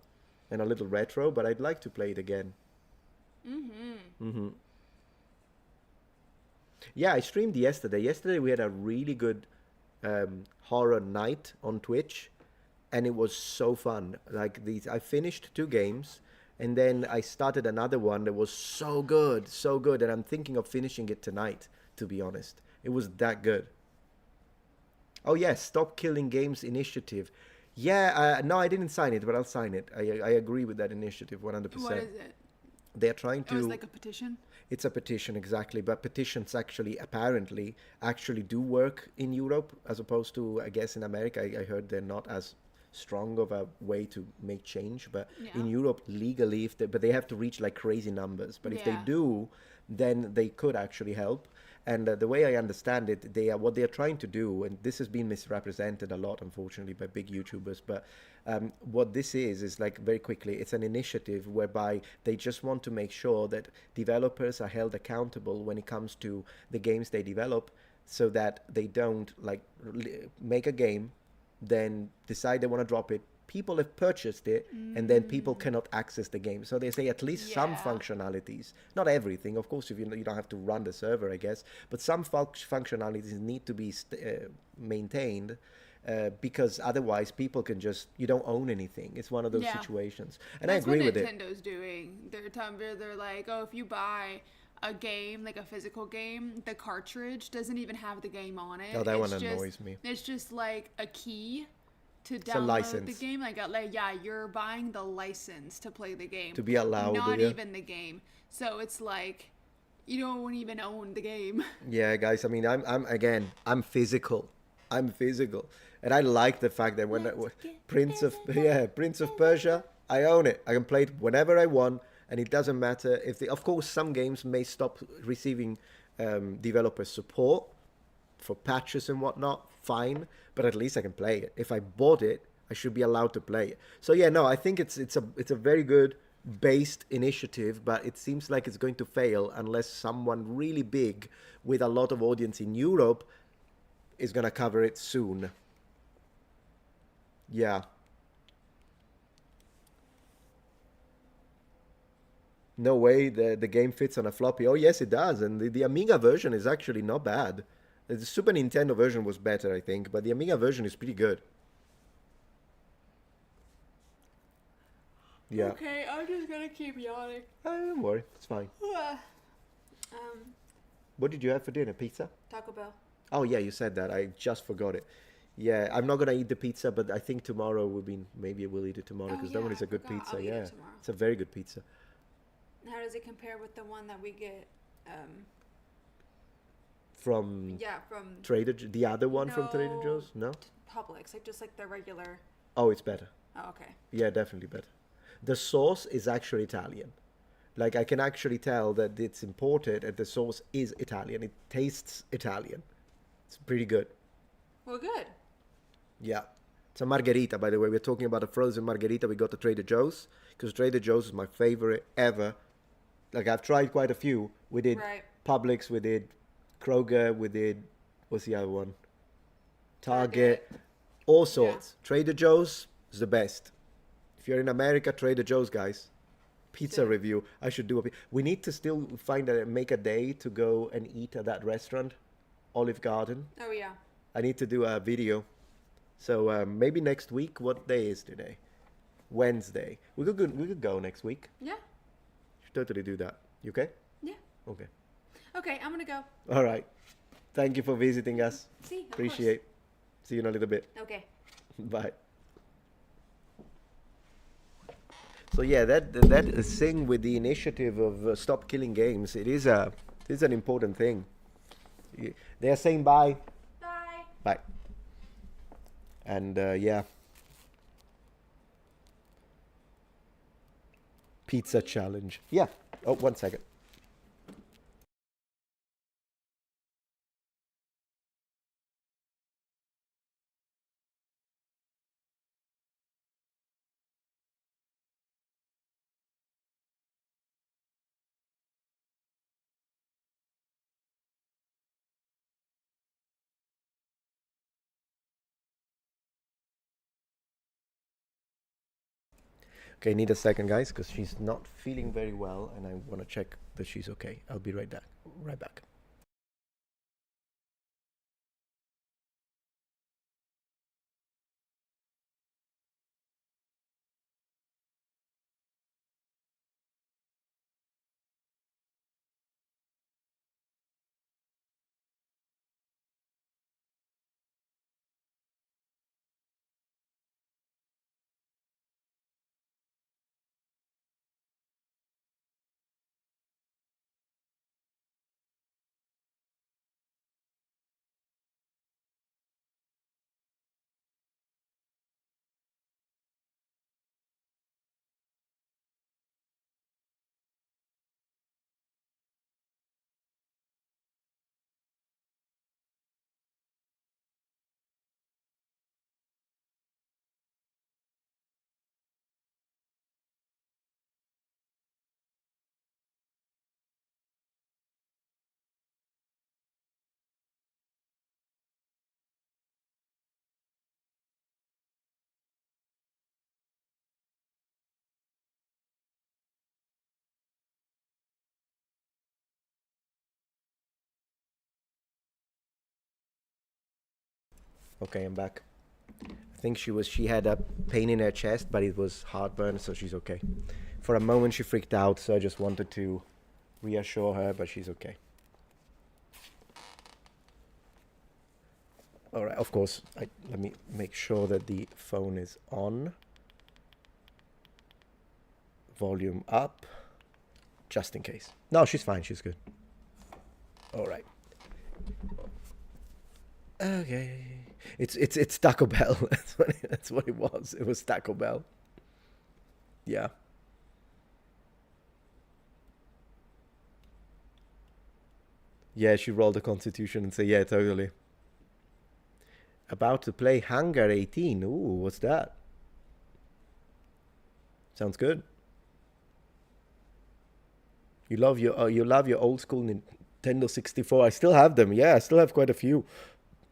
[SPEAKER 1] and a little retro. But I'd like to play it again. Yeah, I streamed yesterday. Yesterday we had a really good horror night on Twitch, and it was so fun. Like I finished 2 games, and then I started another one that was so good, and I'm thinking of finishing it tonight. To be honest, it was that good. Oh yes, Stop Killing Games initiative. Yeah, no, I didn't sign it, but I'll sign it. I agree with that initiative 100%.
[SPEAKER 4] What is it?
[SPEAKER 1] They're trying
[SPEAKER 4] Oh, it's
[SPEAKER 1] to.
[SPEAKER 4] like a petition?
[SPEAKER 1] It's a petition, exactly, but petitions actually apparently actually do work in Europe as opposed to, I guess, in America. I heard they're not as strong of a way to make change, but in
[SPEAKER 4] Yeah.
[SPEAKER 1] Europe legally, if they, but they have to reach like crazy numbers. But if they
[SPEAKER 4] Yeah.
[SPEAKER 1] do, then they could actually help. And the way I understand it, they are what they are trying to do, and this has been misrepresented a lot, unfortunately, by big YouTubers. But what this is like very quickly, it's an initiative whereby they just want to make sure that developers are held accountable when it comes to the games they develop, so that they don't like make a game, then decide they want to drop it. People have purchased it, and then people cannot access the game. So they say at least some
[SPEAKER 4] Yeah.
[SPEAKER 1] functionalities, not everything. Of course, if you don't have to run the server, I guess, but some functionalities need to be maintained. Because otherwise people can just you don't own anything. It's one of those
[SPEAKER 4] Yeah.
[SPEAKER 1] situations, and
[SPEAKER 4] That's
[SPEAKER 1] I agree
[SPEAKER 4] what
[SPEAKER 1] with it.
[SPEAKER 4] Nintendo's doing. They're like, oh, if you buy a game, like a physical game, the cartridge doesn't even have the game on it.
[SPEAKER 1] Oh, that one
[SPEAKER 4] It's just-
[SPEAKER 1] annoys me.
[SPEAKER 4] It's just like a key to
[SPEAKER 1] a
[SPEAKER 4] download the
[SPEAKER 1] license.
[SPEAKER 4] game. Like yeah, you're buying the license to play the game.
[SPEAKER 1] To be allowed,
[SPEAKER 4] Not
[SPEAKER 1] yeah.
[SPEAKER 4] even the game. So it's like you don't even own the game.
[SPEAKER 1] Yeah, guys. I mean, I'm physical. I'm physical, and I like the fact that when Prince of Persia, I own it. I can play it whenever I want, and it doesn't matter if they. Of course, some games may stop receiving developer support for patches and whatnot. Fine, but at least I can play it. If I bought it, I should be allowed to play it. So yeah, no, I think it's a very good based initiative, but it seems like it's going to fail unless someone really big with a lot of audience in Europe is going to cover it soon. Yeah. No way the game fits on a floppy. Oh, yes, it does. And the Amiga version is actually not bad. The Super Nintendo version was better, I think, but the Amiga version is pretty good. Yeah.
[SPEAKER 4] Okay, I'm just gonna keep yawning.
[SPEAKER 1] Don't worry, it's fine.
[SPEAKER 4] um,
[SPEAKER 1] What did you have for dinner? Pizza?
[SPEAKER 4] Taco Bell.
[SPEAKER 1] Oh, yeah, you said that. I just forgot it. Yeah, I'm not going to eat the pizza, but I think tomorrow maybe we'll eat it tomorrow
[SPEAKER 4] Oh,
[SPEAKER 1] because that
[SPEAKER 4] yeah,
[SPEAKER 1] one is
[SPEAKER 4] I
[SPEAKER 1] a good
[SPEAKER 4] forgot.
[SPEAKER 1] pizza.
[SPEAKER 4] I'll eat it
[SPEAKER 1] Yeah,
[SPEAKER 4] tomorrow.
[SPEAKER 1] it's a very good pizza.
[SPEAKER 4] How does it compare with the one that we get?
[SPEAKER 1] From
[SPEAKER 4] From
[SPEAKER 1] the other one from Trader
[SPEAKER 4] No.
[SPEAKER 1] Joe's? No?
[SPEAKER 4] Publix, like just like the regular.
[SPEAKER 1] Oh, it's better.
[SPEAKER 4] Oh, okay.
[SPEAKER 1] Yeah, definitely better. The sauce is actually Italian. Like, I can actually tell that it's imported and the sauce is Italian. It tastes Italian. It's pretty good.
[SPEAKER 4] Well, good.
[SPEAKER 1] Yeah. It's a margherita, by the way. We're talking about a frozen margherita we got at Trader Joe's because Trader Joe's is my favorite ever. Like, I've tried quite a few. We did
[SPEAKER 4] Right.
[SPEAKER 1] Publix, we did Kroger, we did, what's the other one? Target. All sorts. Trader Joe's is the best. If you're in America, Trader Joe's, guys. Pizza
[SPEAKER 4] Yeah.
[SPEAKER 1] review. I should do we need to still make a day to go and eat at that restaurant, Olive Garden.
[SPEAKER 4] Oh yeah.
[SPEAKER 1] I need to do a video. So maybe next week. What day is today? Wednesday. We could go next week.
[SPEAKER 4] Yeah.
[SPEAKER 1] Should totally do that. You okay?
[SPEAKER 4] Yeah.
[SPEAKER 1] Okay.
[SPEAKER 4] Okay, I'm gonna go.
[SPEAKER 1] All right. Thank you for visiting us.
[SPEAKER 4] See. Of
[SPEAKER 1] Appreciate. See you in a little bit.
[SPEAKER 4] Course. Okay.
[SPEAKER 1] Bye. So yeah, that thing with the initiative of Stop Killing Games, it is an important thing. They are saying bye.
[SPEAKER 4] Bye.
[SPEAKER 1] Bye. And yeah. Pizza challenge. Yeah. Oh, 1 second. Okay, need a second, guys, because she's not feeling very well, and I want to check that she's okay. I'll be right back. Right back. Okay, I'm back. I think she had a pain in her chest, but it was heartburn, so she's okay. For a moment she freaked out, so I just wanted to reassure her, but she's okay. All right, of course, let me make sure that the phone is on. Volume up, just in case. No, she's fine, she's good. All right. Okay. It's Taco Bell. That's what it was. It was Taco Bell. Yeah. Yeah, she rolled the Constitution and said, yeah, totally. About to play Hangar 18. Ooh, what's that? Sounds good. You love your old school Nintendo 64. I still have them. Yeah, I still have quite a few.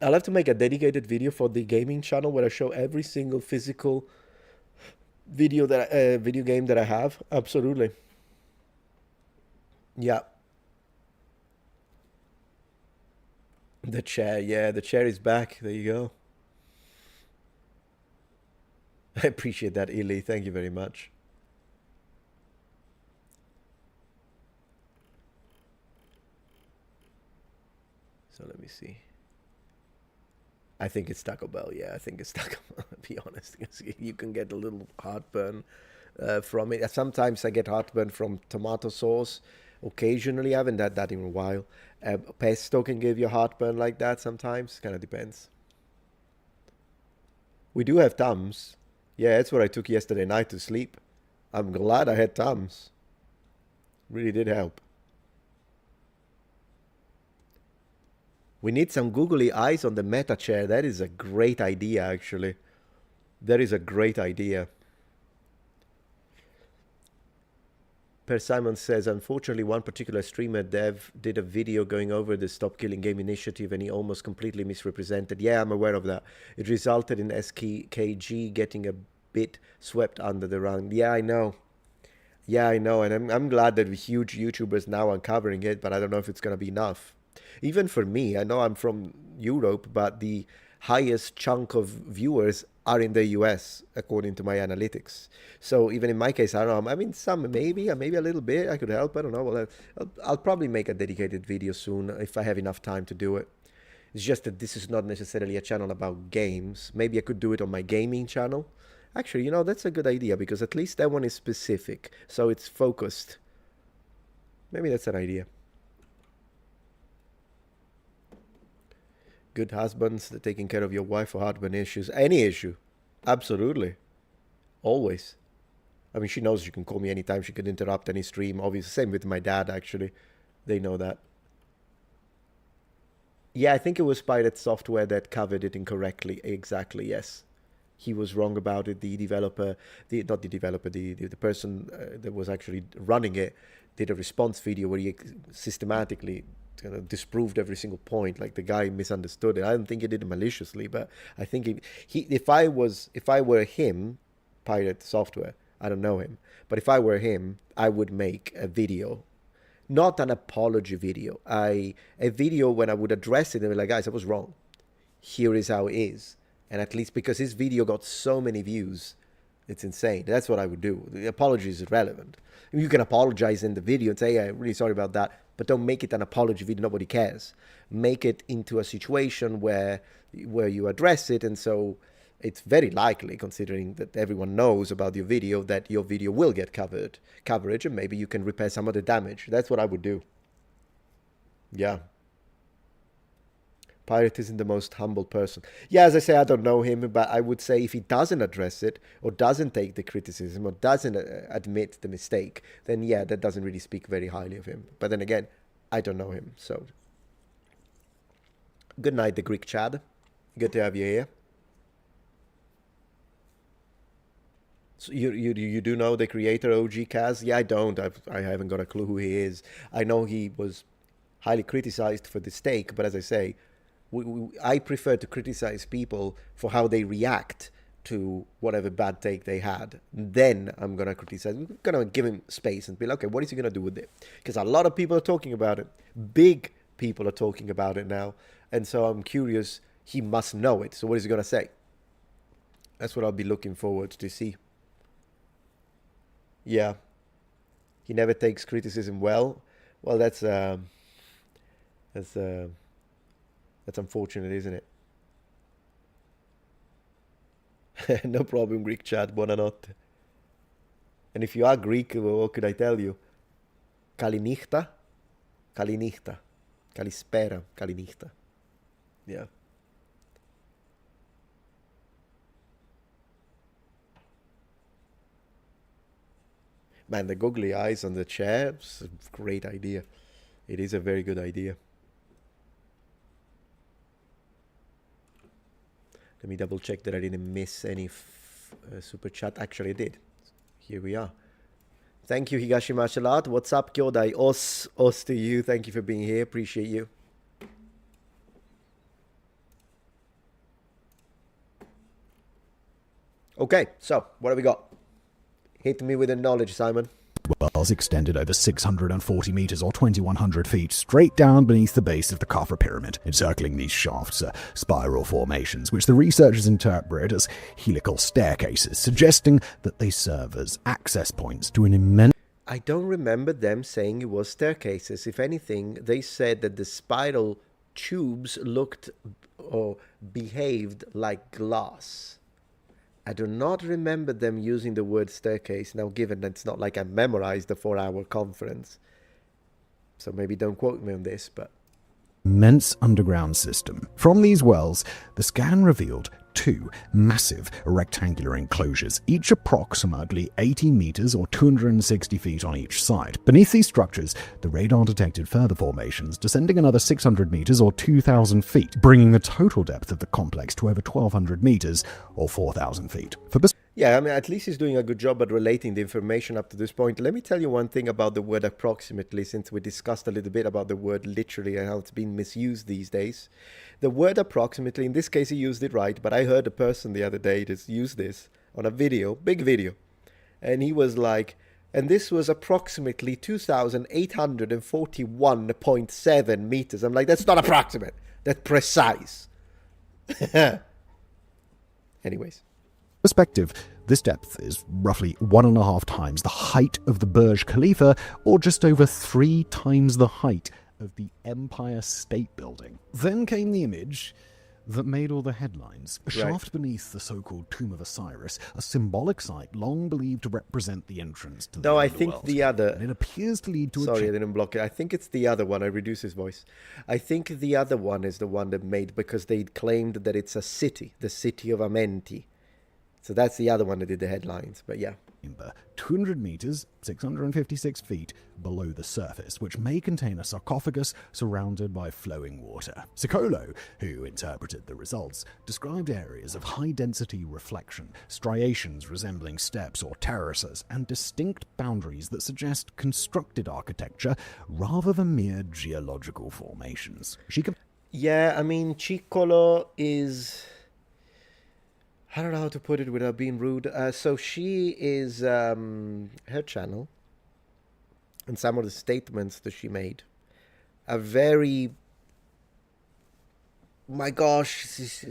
[SPEAKER 1] I'll have to make a dedicated video for the gaming channel where I show every single physical video game that I have. Absolutely. Yeah. The chair, yeah, the chair is back. There you go. I appreciate that, Illy. Thank you very much. So let me see. I think it's Taco Bell. Yeah, I think it's Taco Bell, to be honest. You can get a little heartburn from it. Sometimes I get heartburn from tomato sauce. Occasionally, I haven't had that in a while. Pesto can give you heartburn like that sometimes. Kind of depends. We do have Tums. Yeah, that's what I took yesterday night to sleep. I'm glad I had Tums. Really did help. We need some googly eyes on the meta chair. That is a great idea, actually. That is a great idea. Per Simon says, unfortunately, one particular streamer dev did a video going over the Stop Killing Game initiative and he almost completely misrepresented. Yeah, I'm aware of that. It resulted in SKG getting a bit swept under the rug. Yeah, I know. Yeah, I know. And I'm glad that huge YouTubers now are covering it, but I don't know if it's going to be enough. Even for me, I know I'm from Europe, but the highest chunk of viewers are in the US, according to my analytics. So even in my case, I don't know. I mean, some maybe a little bit. I could help. I don't know. Well, I'll probably make a dedicated video soon if I have enough time to do it. It's just that this is not necessarily a channel about games. Maybe I could do it on my gaming channel. Actually, you know, that's a good idea because at least that one is specific. So it's focused. Maybe that's an idea. Good husbands, they're taking care of your wife or husband issues. Any issue. Absolutely. Always. I mean, she knows she can call me anytime. She could interrupt any stream. Obviously, same with my dad, actually. They know that. Yeah, I think it was Pirate Software that covered it incorrectly. Exactly, yes. He was wrong about it. The developer, the person that was actually running it did a response video where he systematically kind of disproved every single point. Like the guy misunderstood it. I don't think he did it maliciously, but I think if I were him, Pirate Software, I don't know him, but if I were him, I would make a video, not an apology video, a video when I would address it and be like, guys, I was wrong. Here is how it is. And at least because his video got so many views, it's insane. That's what I would do. The apology is irrelevant. You can apologize in the video and say, yeah, I'm really sorry about that, but don't make it an apology video. Nobody cares. Make it into a situation where you address it, and so it's very likely, considering that everyone knows about your video, that your video will get coverage, and maybe you can repair some of the damage. That's what I would do. Yeah. Pirate isn't the most humble person. Yeah, as I say, I don't know him, but I would say if he doesn't address it, or doesn't take the criticism, or doesn't admit the mistake, then yeah, that doesn't really speak very highly of him. But then again, I don't know him, so. Good night, the Greek Chad. Good to have you here. So you do know the creator OG Kaz? Yeah, I don't. I haven't got a clue who he is. I know he was highly criticized for the stake, but as I say, I prefer to criticize people for how they react to whatever bad take they had. Then I'm going to criticize. I'm going to give him space and be like, okay, what is he going to do with it? Because a lot of people are talking about it. Big people are talking about it now. And so I'm curious, he must know it. So what is he going to say? That's what I'll be looking forward to see. Yeah. He never takes criticism well. Well, that's unfortunate, isn't it? No problem, Greek chat. Buonanotte. And if you are Greek, well, what could I tell you? Kalinichta? Kalinichta. Kalispera. Kalinichta. Yeah. Man, the googly eyes on the chair, it's a great idea. It is a very good idea. Let me double check that I didn't miss any super chat. Actually, I did. Here we are. Thank you, Higashi Martial Art. What's up, Kyodai? Os to you. Thank you for being here. Appreciate you. Okay, so what have we got? Hit me with the knowledge, Simon.
[SPEAKER 3] Wells extended over 640 meters or 2,100 feet straight down beneath the base of the Khafra pyramid. Encircling these shafts are spiral formations, which the researchers interpret as helical staircases, suggesting that they serve as access points to an immense...
[SPEAKER 1] I don't remember them saying it was staircases. If anything, they said that the spiral tubes looked or behaved like glass. I do not remember them using the word staircase. Now, given that it's not like I memorized the 4-hour conference, so maybe don't quote me on this, but...
[SPEAKER 3] immense underground system. From these wells, the scan revealed 2 massive rectangular enclosures, each approximately 80 meters or 260 feet on each side. Beneath these structures, the radar detected further formations descending another 600 meters or 2,000 feet, bringing the total depth of the complex to over 1,200 meters or 4,000 feet.
[SPEAKER 1] Yeah, I mean, at least he's doing a good job at relating the information up to this point. Let me tell you one thing about the word approximately, since we discussed a little bit about the word literally and how it's been misused these days. The word approximately, in this case he used it right, but I heard a person the other day just use this on a video, big video. And he was like, and this was approximately 2,841.7 meters. I'm like, that's not approximate, that's precise. Anyways.
[SPEAKER 3] Perspective, this depth is roughly 1.5 times the height of the Burj Khalifa, or just over 3 times the height of the Empire State Building. Then came the image that made all the headlines. A shaft beneath the so-called Tomb of Osiris, a symbolic site long believed to represent the entrance to the
[SPEAKER 1] No, I
[SPEAKER 3] underworld.
[SPEAKER 1] think the other...
[SPEAKER 3] And it appears to lead to
[SPEAKER 1] Sorry, I didn't block it. I think it's the other one. I reduced his voice. I think the other one is the one that made, because they claimed that it's a city, the city of Amenti. So that's the other one that did the headlines, but yeah.
[SPEAKER 3] 200 meters, 656 feet below the surface, which may contain a sarcophagus surrounded by flowing water. Sicolo, who interpreted the results, described areas of high-density reflection, striations resembling steps or terraces, and distinct boundaries that suggest constructed architecture rather than mere geological formations.
[SPEAKER 1] Yeah, I mean, Ciccolo is... I don't know how to put it without being rude. So she is, her channel and some of the statements that she made are very, my gosh,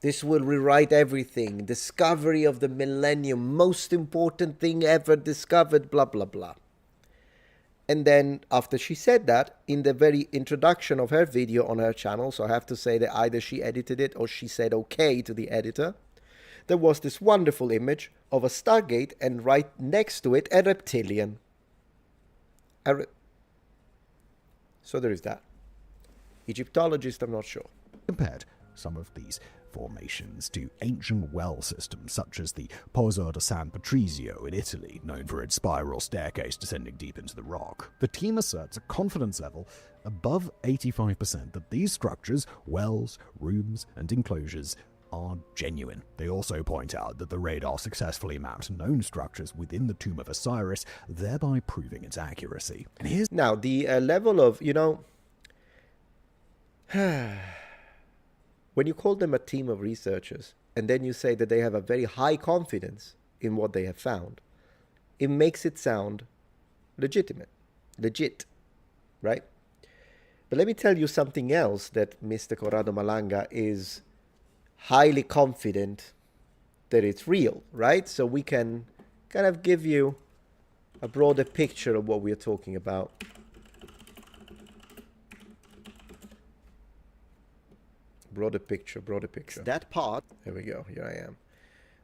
[SPEAKER 1] this will rewrite everything. Discovery of the millennium, most important thing ever discovered, blah, blah, blah. And then after she said that, in the very introduction of her video on her channel, so I have to say that either she edited it or she said okay to the editor, there was this wonderful image of a Stargate and right next to it a reptilian. So there is that. Egyptologist, I'm not sure.
[SPEAKER 3] Compared some of these formations to ancient well systems such as the Pozzo di San Patrizio in Italy, known for its spiral staircase descending deep into the rock. The team asserts a confidence level above 85% that these structures, wells, rooms, and enclosures are genuine. They also point out that the radar successfully mapped known structures within the Tomb of Osiris, thereby proving its accuracy. And here's
[SPEAKER 1] now the level of, when you call them a team of researchers and then you say that they have a very high confidence in what they have found, it makes it sound legit, right? But let me tell you something else that Mr. Corrado Malanga is highly confident that it's real, right? So we can kind of give you a broader picture of what we are talking about. Broader picture. That part, there we go, here I am.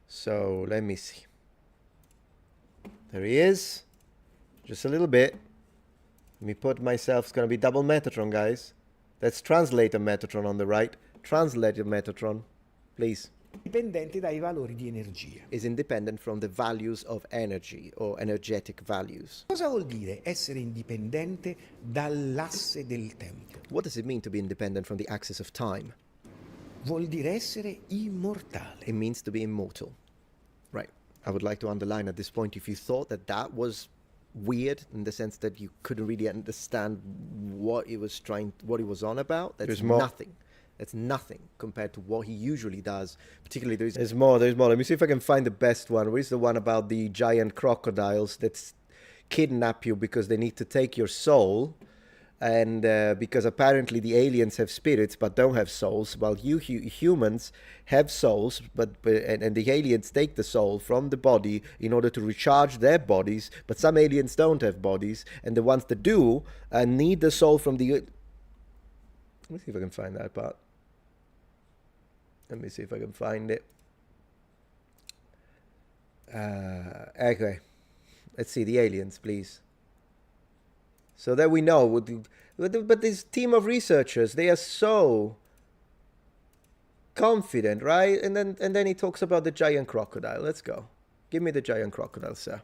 [SPEAKER 1] So let me see. There he is. Just a little bit. Let me put myself, it's going to be double Metatron, guys. That's translator Metatron on the right. Translator Metatron, please.
[SPEAKER 5] Dipendente dai valori di energia.
[SPEAKER 1] Is independent from the values of energy or energetic values.
[SPEAKER 5] Cosa vuol dire essere indipendente dall'asse del tempo?
[SPEAKER 1] What does it mean to be independent from the axis of time?
[SPEAKER 5] Vuol dire essere immortale.
[SPEAKER 1] It means to be immortal. Right. I would like to underline at this point, if you thought that that was weird in the sense that you couldn't really understand what he was on about, that's nothing. That's nothing compared to what he usually does. Particularly, there's more. Let me see if I can find the best one. Where's the one about the giant crocodiles that kidnap you because they need to take your soul? And because apparently the aliens have spirits but don't have souls, while you humans have souls, and the aliens take the soul from the body in order to recharge their bodies, but some aliens don't have bodies, and the ones that do need the soul from the... Let me see if I can find that part. Let me see if I can find it. Okay. Let's see, the aliens, please. So that we know, but this team of researchers, they are so confident, right? And then he talks about the giant crocodile. Let's go. Give me the giant crocodile, sir.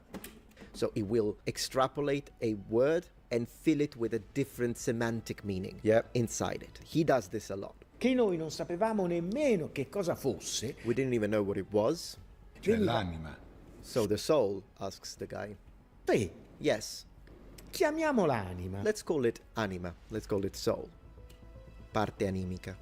[SPEAKER 1] So he will extrapolate a word and fill it with a different semantic meaning inside it. He does this a lot.
[SPEAKER 5] Che noi non sapevamo nemmeno che cosa fosse.
[SPEAKER 1] We didn't even know what it was.
[SPEAKER 6] Cioè l'anima.
[SPEAKER 1] So the soul, asks the guy.
[SPEAKER 5] Sì,
[SPEAKER 1] Yes.
[SPEAKER 5] chiamiamola anima.
[SPEAKER 1] Let's call it anima. Let's call it soul. Parte animica.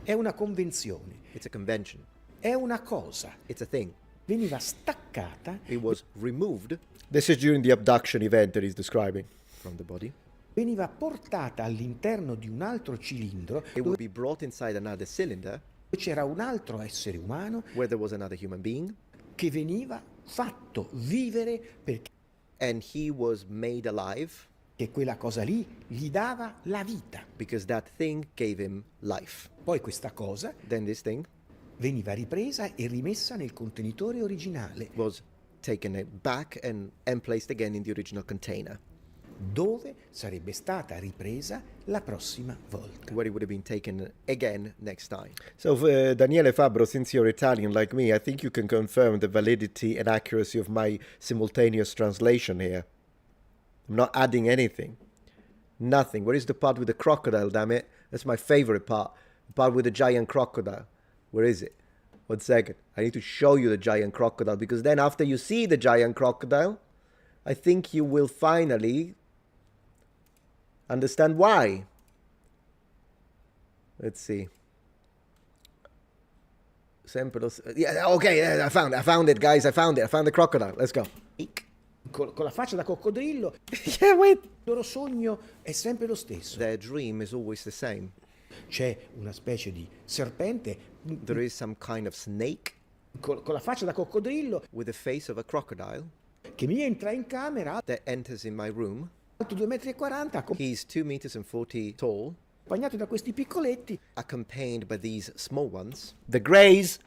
[SPEAKER 5] È una convenzione,
[SPEAKER 1] It's a convention.
[SPEAKER 5] è una cosa.
[SPEAKER 1] It's a thing.
[SPEAKER 5] Veniva staccata,
[SPEAKER 1] It was removed. This is during the abduction event that he's describing from the body.
[SPEAKER 5] veniva portata all'interno di un altro cilindro
[SPEAKER 1] It would be brought inside another cylinder
[SPEAKER 5] dove c'era un altro essere umano
[SPEAKER 1] where there was another human being,
[SPEAKER 5] che veniva fatto vivere perché
[SPEAKER 1] and he was made alive
[SPEAKER 5] quella cosa lì gli dava la vita.
[SPEAKER 1] because that thing gave him life.
[SPEAKER 5] Poi questa cosa
[SPEAKER 1] Then this thing
[SPEAKER 5] veniva ripresa e rimessa nel contenitore originale,
[SPEAKER 1] was taken back and placed again in the original container,
[SPEAKER 5] dove sarebbe stata ripresa la prossima volta.
[SPEAKER 1] where it would have been taken again next time. So, Daniele Fabbro, since you're Italian like me, I think you can confirm the validity and accuracy of my simultaneous translation here. I'm not adding anything. Nothing. Where is the part with the crocodile, damn it? That's my favorite part. The part with the giant crocodile. Where is it? 1 second. I need to show you the giant crocodile, because then after you see the giant crocodile, I think you will finally understand why. Let's see. Yeah, okay, I found it, guys. I found the crocodile. Let's go.
[SPEAKER 5] Con la faccia da coccodrillo,
[SPEAKER 1] Yeah, wait.
[SPEAKER 5] il loro sogno è sempre lo stesso.
[SPEAKER 1] Their dream is always the same.
[SPEAKER 5] C'è una specie di serpente
[SPEAKER 1] There is some kind of snake
[SPEAKER 5] con la faccia da coccodrillo
[SPEAKER 1] with the face of a crocodile
[SPEAKER 5] che mi entra in camera,
[SPEAKER 1] that enters in my room.
[SPEAKER 5] alto 2,40 m,
[SPEAKER 1] He's 2 meters and 40 tall,
[SPEAKER 5] accompagnato da questi piccoletti,
[SPEAKER 1] accompanied by these small ones. The Greys.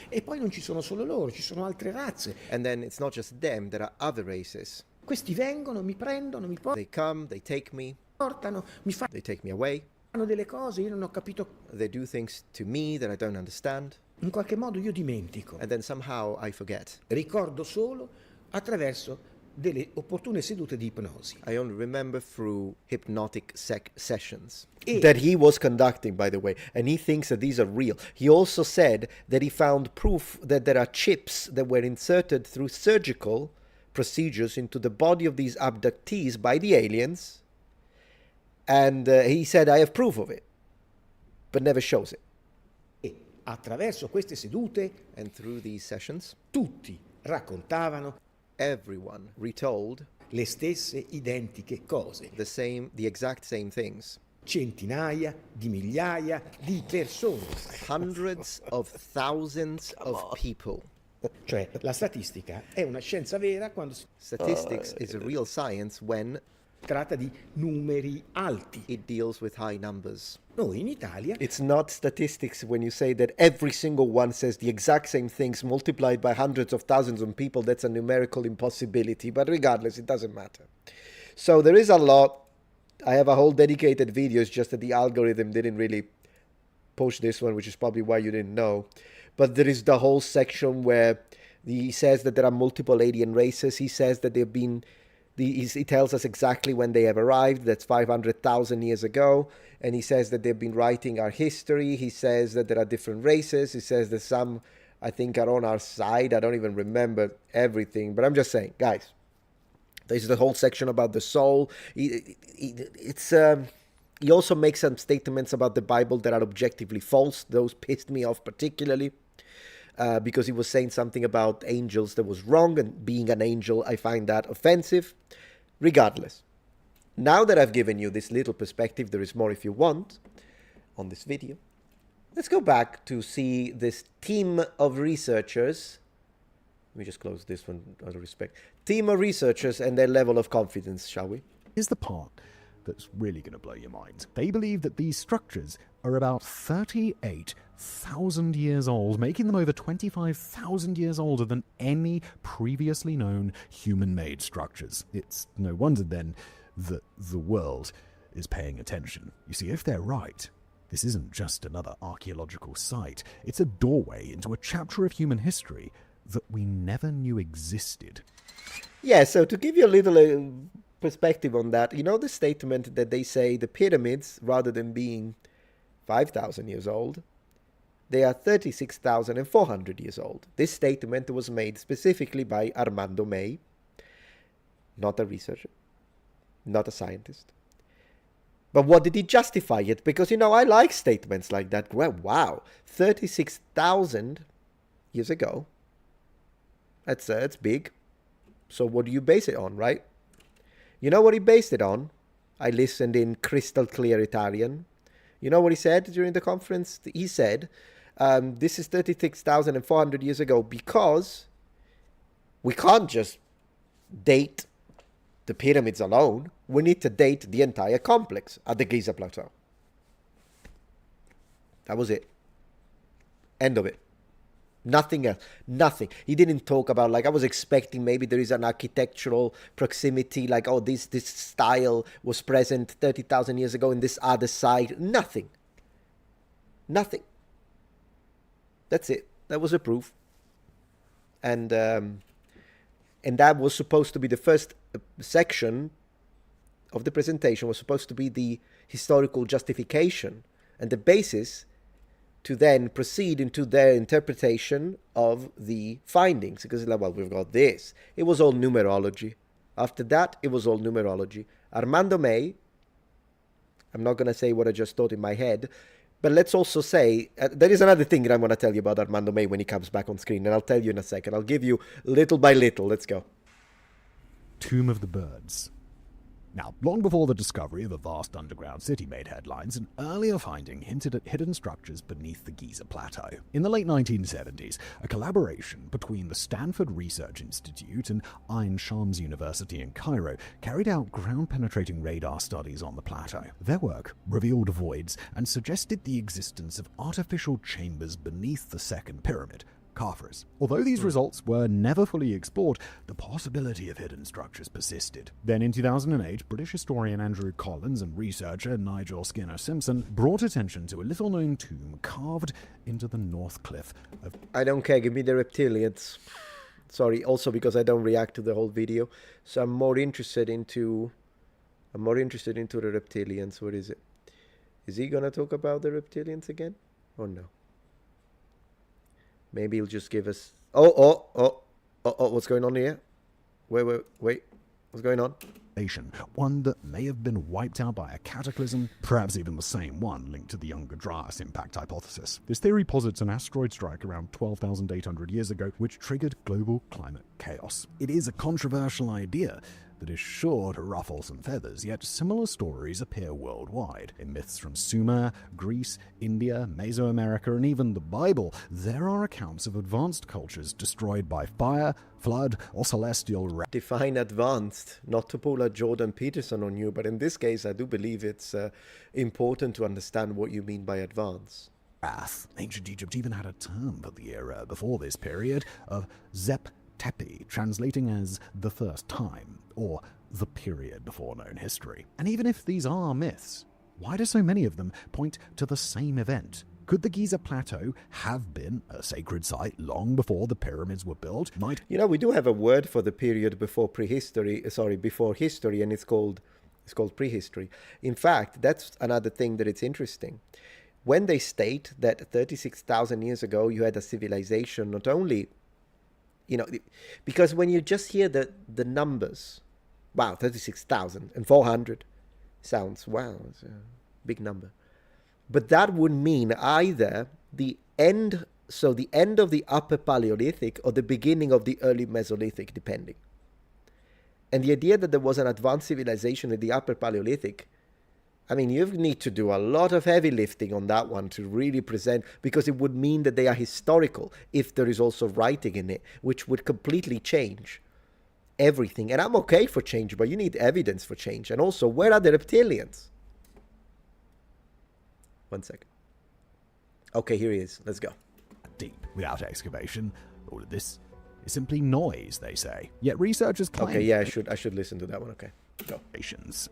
[SPEAKER 5] e poi non ci sono solo loro, ci sono altre razze.
[SPEAKER 1] And then it's not just them, there are other races.
[SPEAKER 5] Questi vengono, mi prendono, mi
[SPEAKER 1] They come, they take me,
[SPEAKER 5] portano, mi
[SPEAKER 1] they take me away.
[SPEAKER 5] fanno delle cose, io non ho capito,
[SPEAKER 1] They do things to me that I don't understand.
[SPEAKER 5] in qualche modo io dimentico.
[SPEAKER 1] And then somehow I forget.
[SPEAKER 5] Ricordo solo attraverso delle opportune sedute di ipnosi.
[SPEAKER 1] I only remember through hypnotic sessions
[SPEAKER 5] E-
[SPEAKER 1] that he was conducting, by the way, and he thinks that these are real. He also said that he found proof that there are chips that were inserted through surgical procedures into the body of these abductees by the aliens, and he said, I have proof of it, but never shows it.
[SPEAKER 5] E attraverso queste sedute
[SPEAKER 1] And through these sessions,
[SPEAKER 5] tutti raccontavano
[SPEAKER 1] everyone retold
[SPEAKER 5] le stesse identiche cose.
[SPEAKER 1] the exact same things.
[SPEAKER 5] centinaia di migliaia di persone.
[SPEAKER 1] Hundreds of thousands of people.
[SPEAKER 5] Cioè, la statistica è una scienza vera quando si
[SPEAKER 1] Statistics is a real science when
[SPEAKER 5] tratta di numeri alti.
[SPEAKER 1] it deals with high numbers.
[SPEAKER 5] Noi in Italia
[SPEAKER 1] It's not statistics when you say that every single one says the exact same things multiplied by hundreds of thousands of people. That's a numerical impossibility. But regardless, it doesn't matter. So there is a lot. I have a whole dedicated video. It's just that the algorithm didn't really push this one, which is probably why you didn't know. But there is the whole section where he says that there are multiple alien races. He says that they've been... He tells us exactly when they have arrived. That's 500,000 years ago. And he says that they've been writing our history. He says that there are different races. He says that some, I think, are on our side. I don't even remember everything. But I'm just saying, guys, there's the whole section about the soul. He also makes some statements about the Bible that are objectively false. Those pissed me off particularly. Because he was saying something about angels that was wrong, and being an angel, I find that offensive. Regardless, now that I've given you this little perspective, there is more if you want on this video. Let's go back to see this team of researchers. Let me just close this one out of respect. Team of researchers and their level of confidence, shall we?
[SPEAKER 3] Here's the part that's really going to blow your mind. They believe that these structures are about 38,000 years old, making them over 25,000 years older than any previously known human-made structures. It's no wonder, then, that the world is paying attention. You see, if they're right, this isn't just another archaeological site. It's a doorway into a chapter of human history that we never knew existed.
[SPEAKER 1] Yeah, so to give you a little perspective on that, you know the statement that they say the pyramids, rather than being 5,000 years old, they are 36,400 years old. This statement was made specifically by Armando May, not a researcher, not a scientist. But what did he justify it? Because, you know, I like statements like that. Well, wow, 36,000 years ago. That's big. So what do you base it on, right? You know what he based it on? I listened in crystal clear Italian. You know what he said during the conference? He said, this is 36,400 years ago because we can't just date the pyramids alone. We need to date the entire complex at the Giza Plateau. That was it. End of it. Nothing else. Nothing. He didn't talk about, like, I was expecting maybe there is an architectural proximity, like, oh, this style was present 30,000 years ago in this other site. Nothing. Nothing. That's it. That was a proof. And that was supposed to be the first section of the presentation, was supposed to be the historical justification and the basis to then proceed into their interpretation of the findings. Because, like, well, we've got this. It was all numerology. After that, it was all numerology. Armando May, I'm not going to say what I just thought in my head, but let's also say, there is another thing that I'm going to tell you about Armando May when he comes back on screen, and I'll tell you in a second. I'll give you little by little. Let's go.
[SPEAKER 3] Tomb of the Birds. Now, long before the discovery of a vast underground city made headlines, an earlier finding hinted at hidden structures beneath the Giza Plateau. In the late 1970s, a collaboration between the Stanford Research Institute and Ain Shams University in Cairo carried out ground-penetrating radar studies on the plateau. Their work revealed voids and suggested the existence of artificial chambers beneath the second pyramid, Khafre's. Although these results were never fully explored, the possibility of hidden structures persisted. Then in 2008, British historian Andrew Collins and researcher Nigel Skinner-Simpson brought attention to a little-known tomb carved into the north cliff of...
[SPEAKER 1] I don't care, give me the reptilians. Sorry, also because I don't react to the whole video. So I'm more interested into the reptilians. What is it? Is he gonna talk about the reptilians again? Or no? Maybe he'll just give us... Oh, what's going on here? Wait. What's going on?
[SPEAKER 3] One that may have been wiped out by a cataclysm, perhaps even the same one linked to the Younger Dryas impact hypothesis. This theory posits an asteroid strike around 12,800 years ago, which triggered global climate chaos. It is a controversial idea, that is sure to ruffle some feathers, yet similar stories appear worldwide. In myths from Sumer, Greece, India, Mesoamerica, and even the Bible, there are accounts of advanced cultures destroyed by fire, flood, or celestial
[SPEAKER 1] Define advanced, not to pull a Jordan Peterson on you, but in this case, I do believe it's important to understand what you mean by advance.
[SPEAKER 3] wrath. Ancient Egypt even had a term for the era before this period of Zep Tepi, translating as the first time, or the period before known history. And even if these are myths, why do so many of them point to the same event? Could the Giza Plateau have been a sacred site long before the pyramids were built?
[SPEAKER 1] You know, we do have a word for the period before before history, and it's called prehistory. In fact, that's another thing that it's interesting. When they state that 36,000 years ago you had a civilization, not only, because when you just hear the numbers, wow, 36,400 sounds, wow, it's a big number. But that would mean either the end of the Upper Paleolithic or the beginning of the early Mesolithic, depending. And the idea that there was an advanced civilization in the Upper Paleolithic, I mean, you need to do a lot of heavy lifting on that one to really present, because it would mean that they are historical if there is also writing in it, which would completely change everything. And I'm okay for change, but you need evidence for change. And also, where are the reptilians? 1 second. Okay, here he is. Let's go.
[SPEAKER 3] Deep without excavation. All of this is simply noise, they say. Yet researchers claim...
[SPEAKER 1] Okay, yeah, I should listen to that one. Okay, go.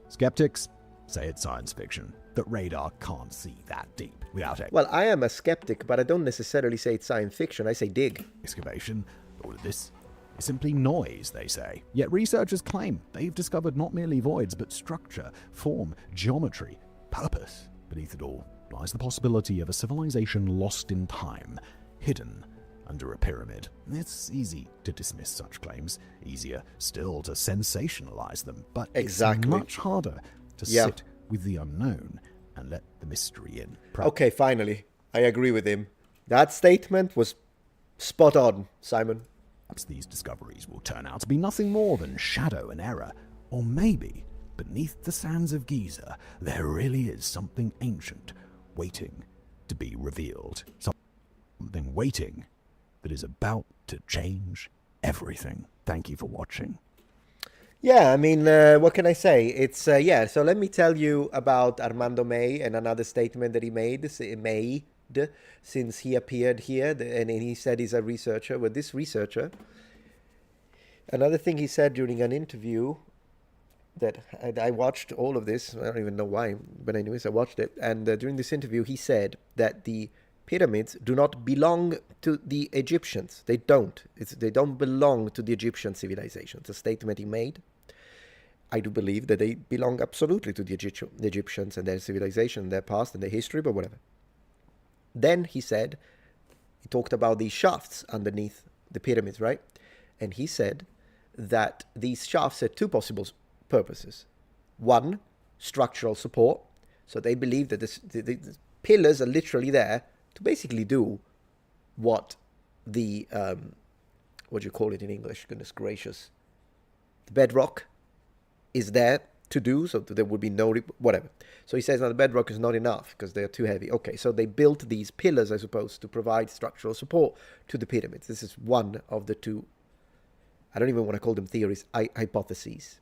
[SPEAKER 3] Skeptics say it's science fiction, that radar can't see that deep without
[SPEAKER 1] Well, I am a skeptic, but I don't necessarily say it's science fiction. I say dig.
[SPEAKER 3] excavation. All of this is simply noise, they say. Yet researchers claim they've discovered not merely voids, but structure, form, geometry, purpose. Beneath it all lies the possibility of a civilization lost in time, hidden under a pyramid. It's easy to dismiss such claims, easier still to sensationalize them, but
[SPEAKER 1] Exactly.
[SPEAKER 3] it's much harder to sit with the unknown and let the mystery in.
[SPEAKER 1] Okay, finally, I agree with him. That statement was spot on, Simon.
[SPEAKER 3] Perhaps these discoveries will turn out to be nothing more than shadow and error, or maybe beneath the sands of Giza, there really is something ancient waiting to be revealed. Something waiting that is about to change everything. Thank you for watching.
[SPEAKER 1] Yeah, I mean, what can I say? It's, so let me tell you about Armando May and another statement that he made since he appeared here, and he said he's a researcher. Well, this researcher, another thing he said during an interview that I watched all of this, I don't even know why, but anyways, I watched it, and during this interview he said that the pyramids do not belong to the Egyptians. They don't. They don't belong to the Egyptian civilization. It's a statement he made. I do believe that they belong absolutely to the Egyptians and their civilization, their past and their history, but whatever. Then he said, he talked about these shafts underneath the pyramids, right? And he said that these shafts had two possible purposes. One, structural support. So they believe that the pillars are literally there to basically do what the, what do you call it in English? Goodness gracious. The bedrock is there to do, so there would be no, whatever. So he says, now the bedrock is not enough because they're too heavy. Okay, so they built these pillars, I suppose, to provide structural support to the pyramids. This is one of the two, I don't even want to call them theories, hypotheses.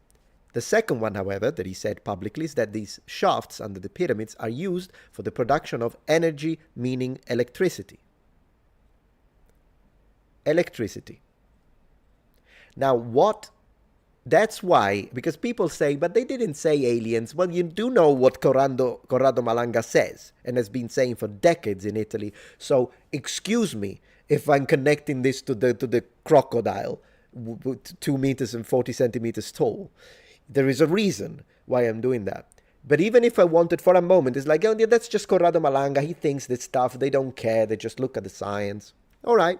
[SPEAKER 1] The second one, however, that he said publicly is that these shafts under the pyramids are used for the production of energy, meaning electricity. Electricity. Now, that's why, because people say, but they didn't say aliens. Well, you do know what Corrado Malanga says and has been saying for decades in Italy. So excuse me if I'm connecting this to the crocodile, 2 meters and 40 centimeters tall. There is a reason why I'm doing that. But even if I wanted for a moment, it's like, oh, yeah, that's just Corrado Malanga. He thinks this stuff. They don't care. They just look at the science. All right.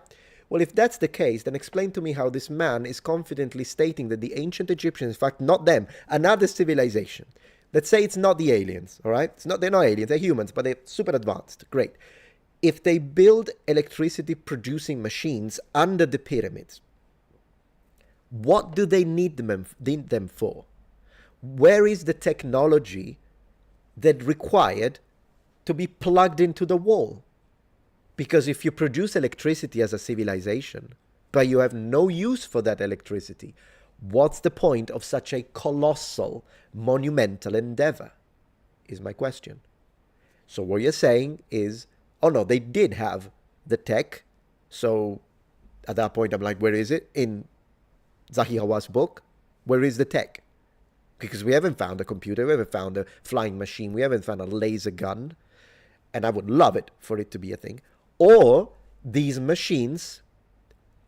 [SPEAKER 1] Well, if that's the case, then explain to me how this man is confidently stating that the ancient Egyptians, in fact, not them, another civilization. Let's say it's not the aliens, all right? They're not aliens, they're humans, but they're super advanced. Great. If they build electricity-producing machines under the pyramids, What do they need them for? Where is the technology that required to be plugged into the wall? Because if you produce electricity as a civilization, but you have no use for that electricity, what's the point of such a colossal, monumental endeavor? Is my question. So what you're saying is, oh no, they did have the tech. So at that point, I'm like, where is it? In Zahi Hawass book, where is the tech? Because we haven't found a computer, we haven't found a flying machine, we haven't found a laser gun. And I would love it for it to be a thing. Or these machines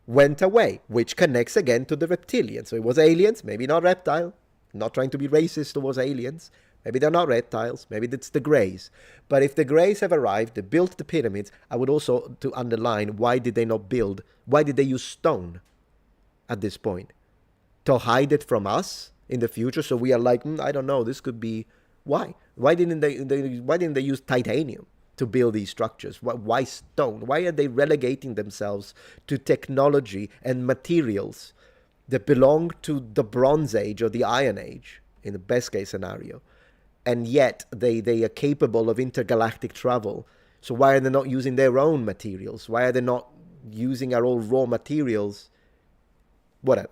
[SPEAKER 1] went away, which connects again to the reptilians. So it was aliens, maybe not reptile. I'm not trying to be racist towards aliens. Maybe they're not reptiles, maybe it's the Greys. But if the Greys have arrived, they built the pyramids, I would also to underline, why did they use stone at this point? To hide it from us in the future, so we are like, I don't know, this could be, why? Why didn't they use titanium to build these structures? Why stone? Why are they relegating themselves to technology and materials that belong to the Bronze Age or the Iron Age, in the best case scenario? And yet they are capable of intergalactic travel. So why are they not using their own materials? Why are they not using our own raw materials? Whatever.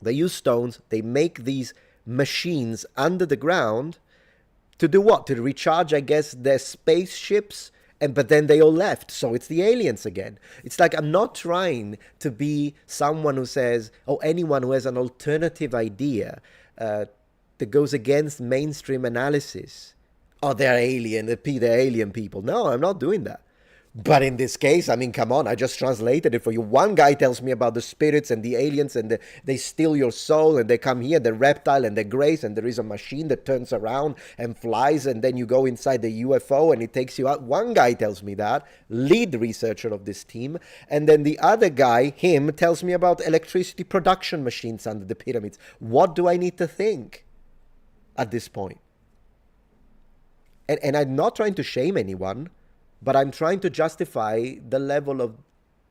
[SPEAKER 1] They use stones. They make these machines under the ground to do what? To recharge, I guess, their spaceships. But then they all left. So it's the aliens again. It's like, I'm not trying to be someone who says, oh, anyone who has an alternative idea that goes against mainstream analysis. Oh, they're alien people. No, I'm not doing that. But in this case, I mean, come on, I just translated it for you. One guy tells me about the spirits and the aliens and they steal your soul and they come here, the reptile and the grace, and there is a machine that turns around and flies and then you go inside the UFO and it takes you out. One guy tells me that, lead researcher of this team. And then the other guy, him, tells me about electricity production machines under the pyramids. What do I need to think at this point? And I'm not trying to shame anyone, but I'm trying to justify the level of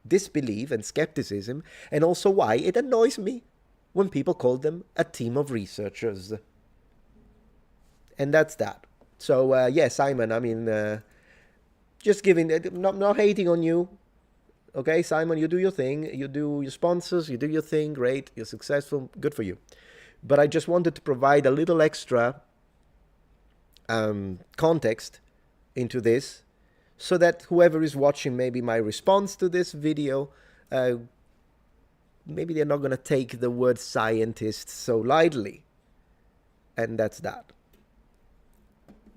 [SPEAKER 1] disbelief and skepticism, and also why it annoys me when people call them a team of researchers. And that's that. So, yeah, Simon, I mean, just giving, not hating on you. Okay, Simon, you do your thing. You do your sponsors, you do your thing. Great, you're successful. Good for you. But I just wanted to provide a little extra context into this, so that whoever is watching maybe my response to this video, maybe they're not going to take the word scientist so lightly. And that's that.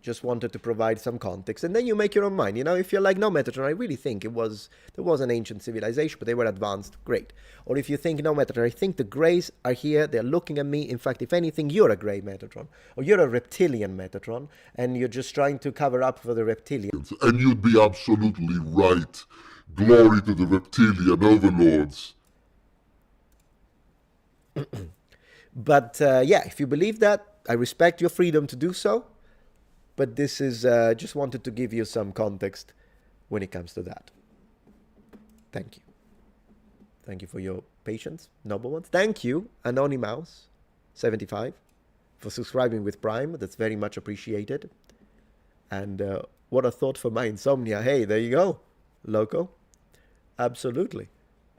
[SPEAKER 1] Just wanted to provide some context. And then you make your own mind. You know, if you're like, no, Metatron, I really think there was an ancient civilization, but they were advanced. Great. Or if you think, no, Metatron, I think the Greys are here. They're looking at me. In fact, if anything, you're a Grey Metatron. Or you're a reptilian Metatron. And you're just trying to cover up for the reptilians.
[SPEAKER 2] And you'd be absolutely right. Glory to the reptilian overlords.
[SPEAKER 1] But, yeah, if you believe that, I respect your freedom to do so. But this is, just wanted to give you some context when it comes to that. Thank you. Thank you for your patience, noble ones. Thank you, Anonymouse75, for subscribing with Prime. That's very much appreciated. And what a thought for my insomnia. Hey, there you go, Loco. Absolutely.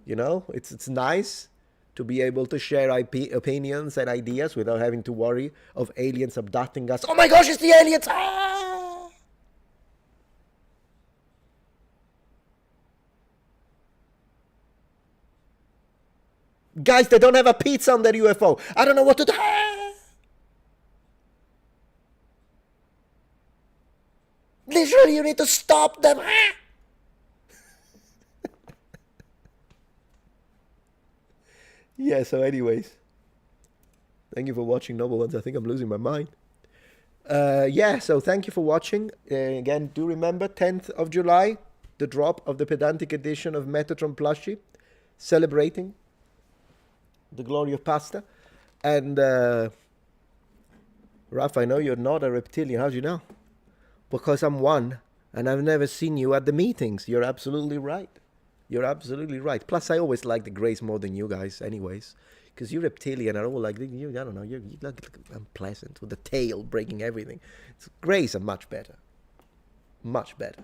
[SPEAKER 1] You know, it's nice to be able to share opinions and ideas without having to worry of aliens abducting us. Oh my gosh, it's the aliens! Ah! Guys, they don't have a pizza on their UFO. I don't know what to do. Ah! Literally, you need to stop them. Ah! Yeah, so anyways, thank you for watching, noble ones. I think I'm losing my mind. Yeah, so thank you for watching. Again, do remember, 10th of July, the drop of the pedantic edition of Metatron plushie, celebrating the glory of pasta. And, Raph, I know you're not a reptilian. How do you know? Because I'm one, and I've never seen you at the meetings. You're absolutely right. You're absolutely right. Plus, I always like the Greys more than you guys, anyways. Because you reptilian are all like, you, I don't know, you look unpleasant with the tail breaking everything. Greys are much better. Much better.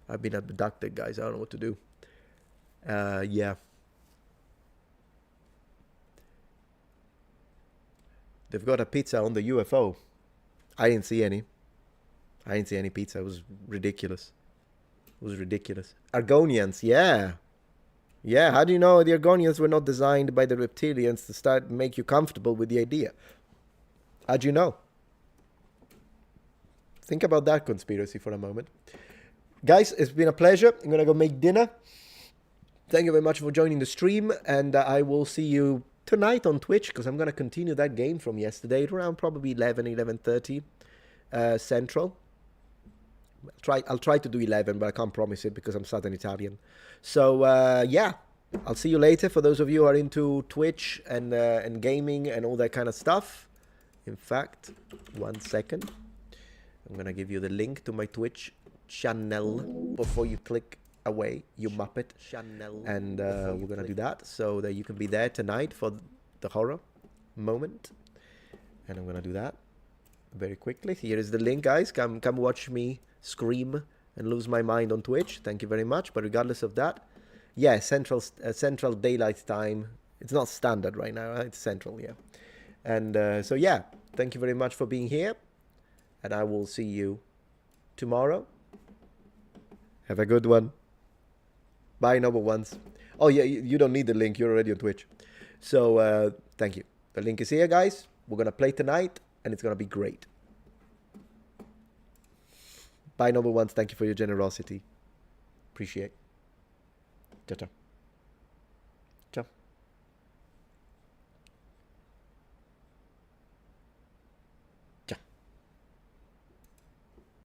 [SPEAKER 1] I've been abducted, guys. I don't know what to do. Yeah. They've got a pizza on the UFO. I didn't see any. I didn't see any pizza. It was ridiculous. It was ridiculous. Argonians, yeah. Yeah, how do you know the Argonians were not designed by the reptilians to start make you comfortable with the idea? How'd you know? Think about that conspiracy for a moment. Guys, it's been a pleasure. I'm going to go make dinner. Thank you very much for joining the stream. And I will see you tonight on Twitch, because I'm going to continue that game from yesterday around probably 11:30 Central. I'll try to do 11, but I can't promise it because I'm Southern Italian. So, yeah, I'll see you later. For those of you who are into Twitch and gaming and all that kind of stuff. In fact, 1 second. I'm going to give you the link to my Twitch channel before you click away, you muppet. And we're going to do that so that you can be there tonight for the horror moment. And I'm going to do that very quickly. Here is the link, guys. Come watch me scream and lose my mind on Twitch. Thank you very much. But regardless of that, yeah, central daylight time. It's not standard right now, right? It's central, yeah. And so yeah, thank you very much for being here, and I will see you tomorrow. Have a good one. Bye, noble ones. Oh yeah, you don't need the link. You're already on Twitch. So thank you. The link is here, guys. We're gonna play tonight, and it's gonna be great. Bye, noble ones. Thank you for your generosity. Appreciate. Ciao, ciao.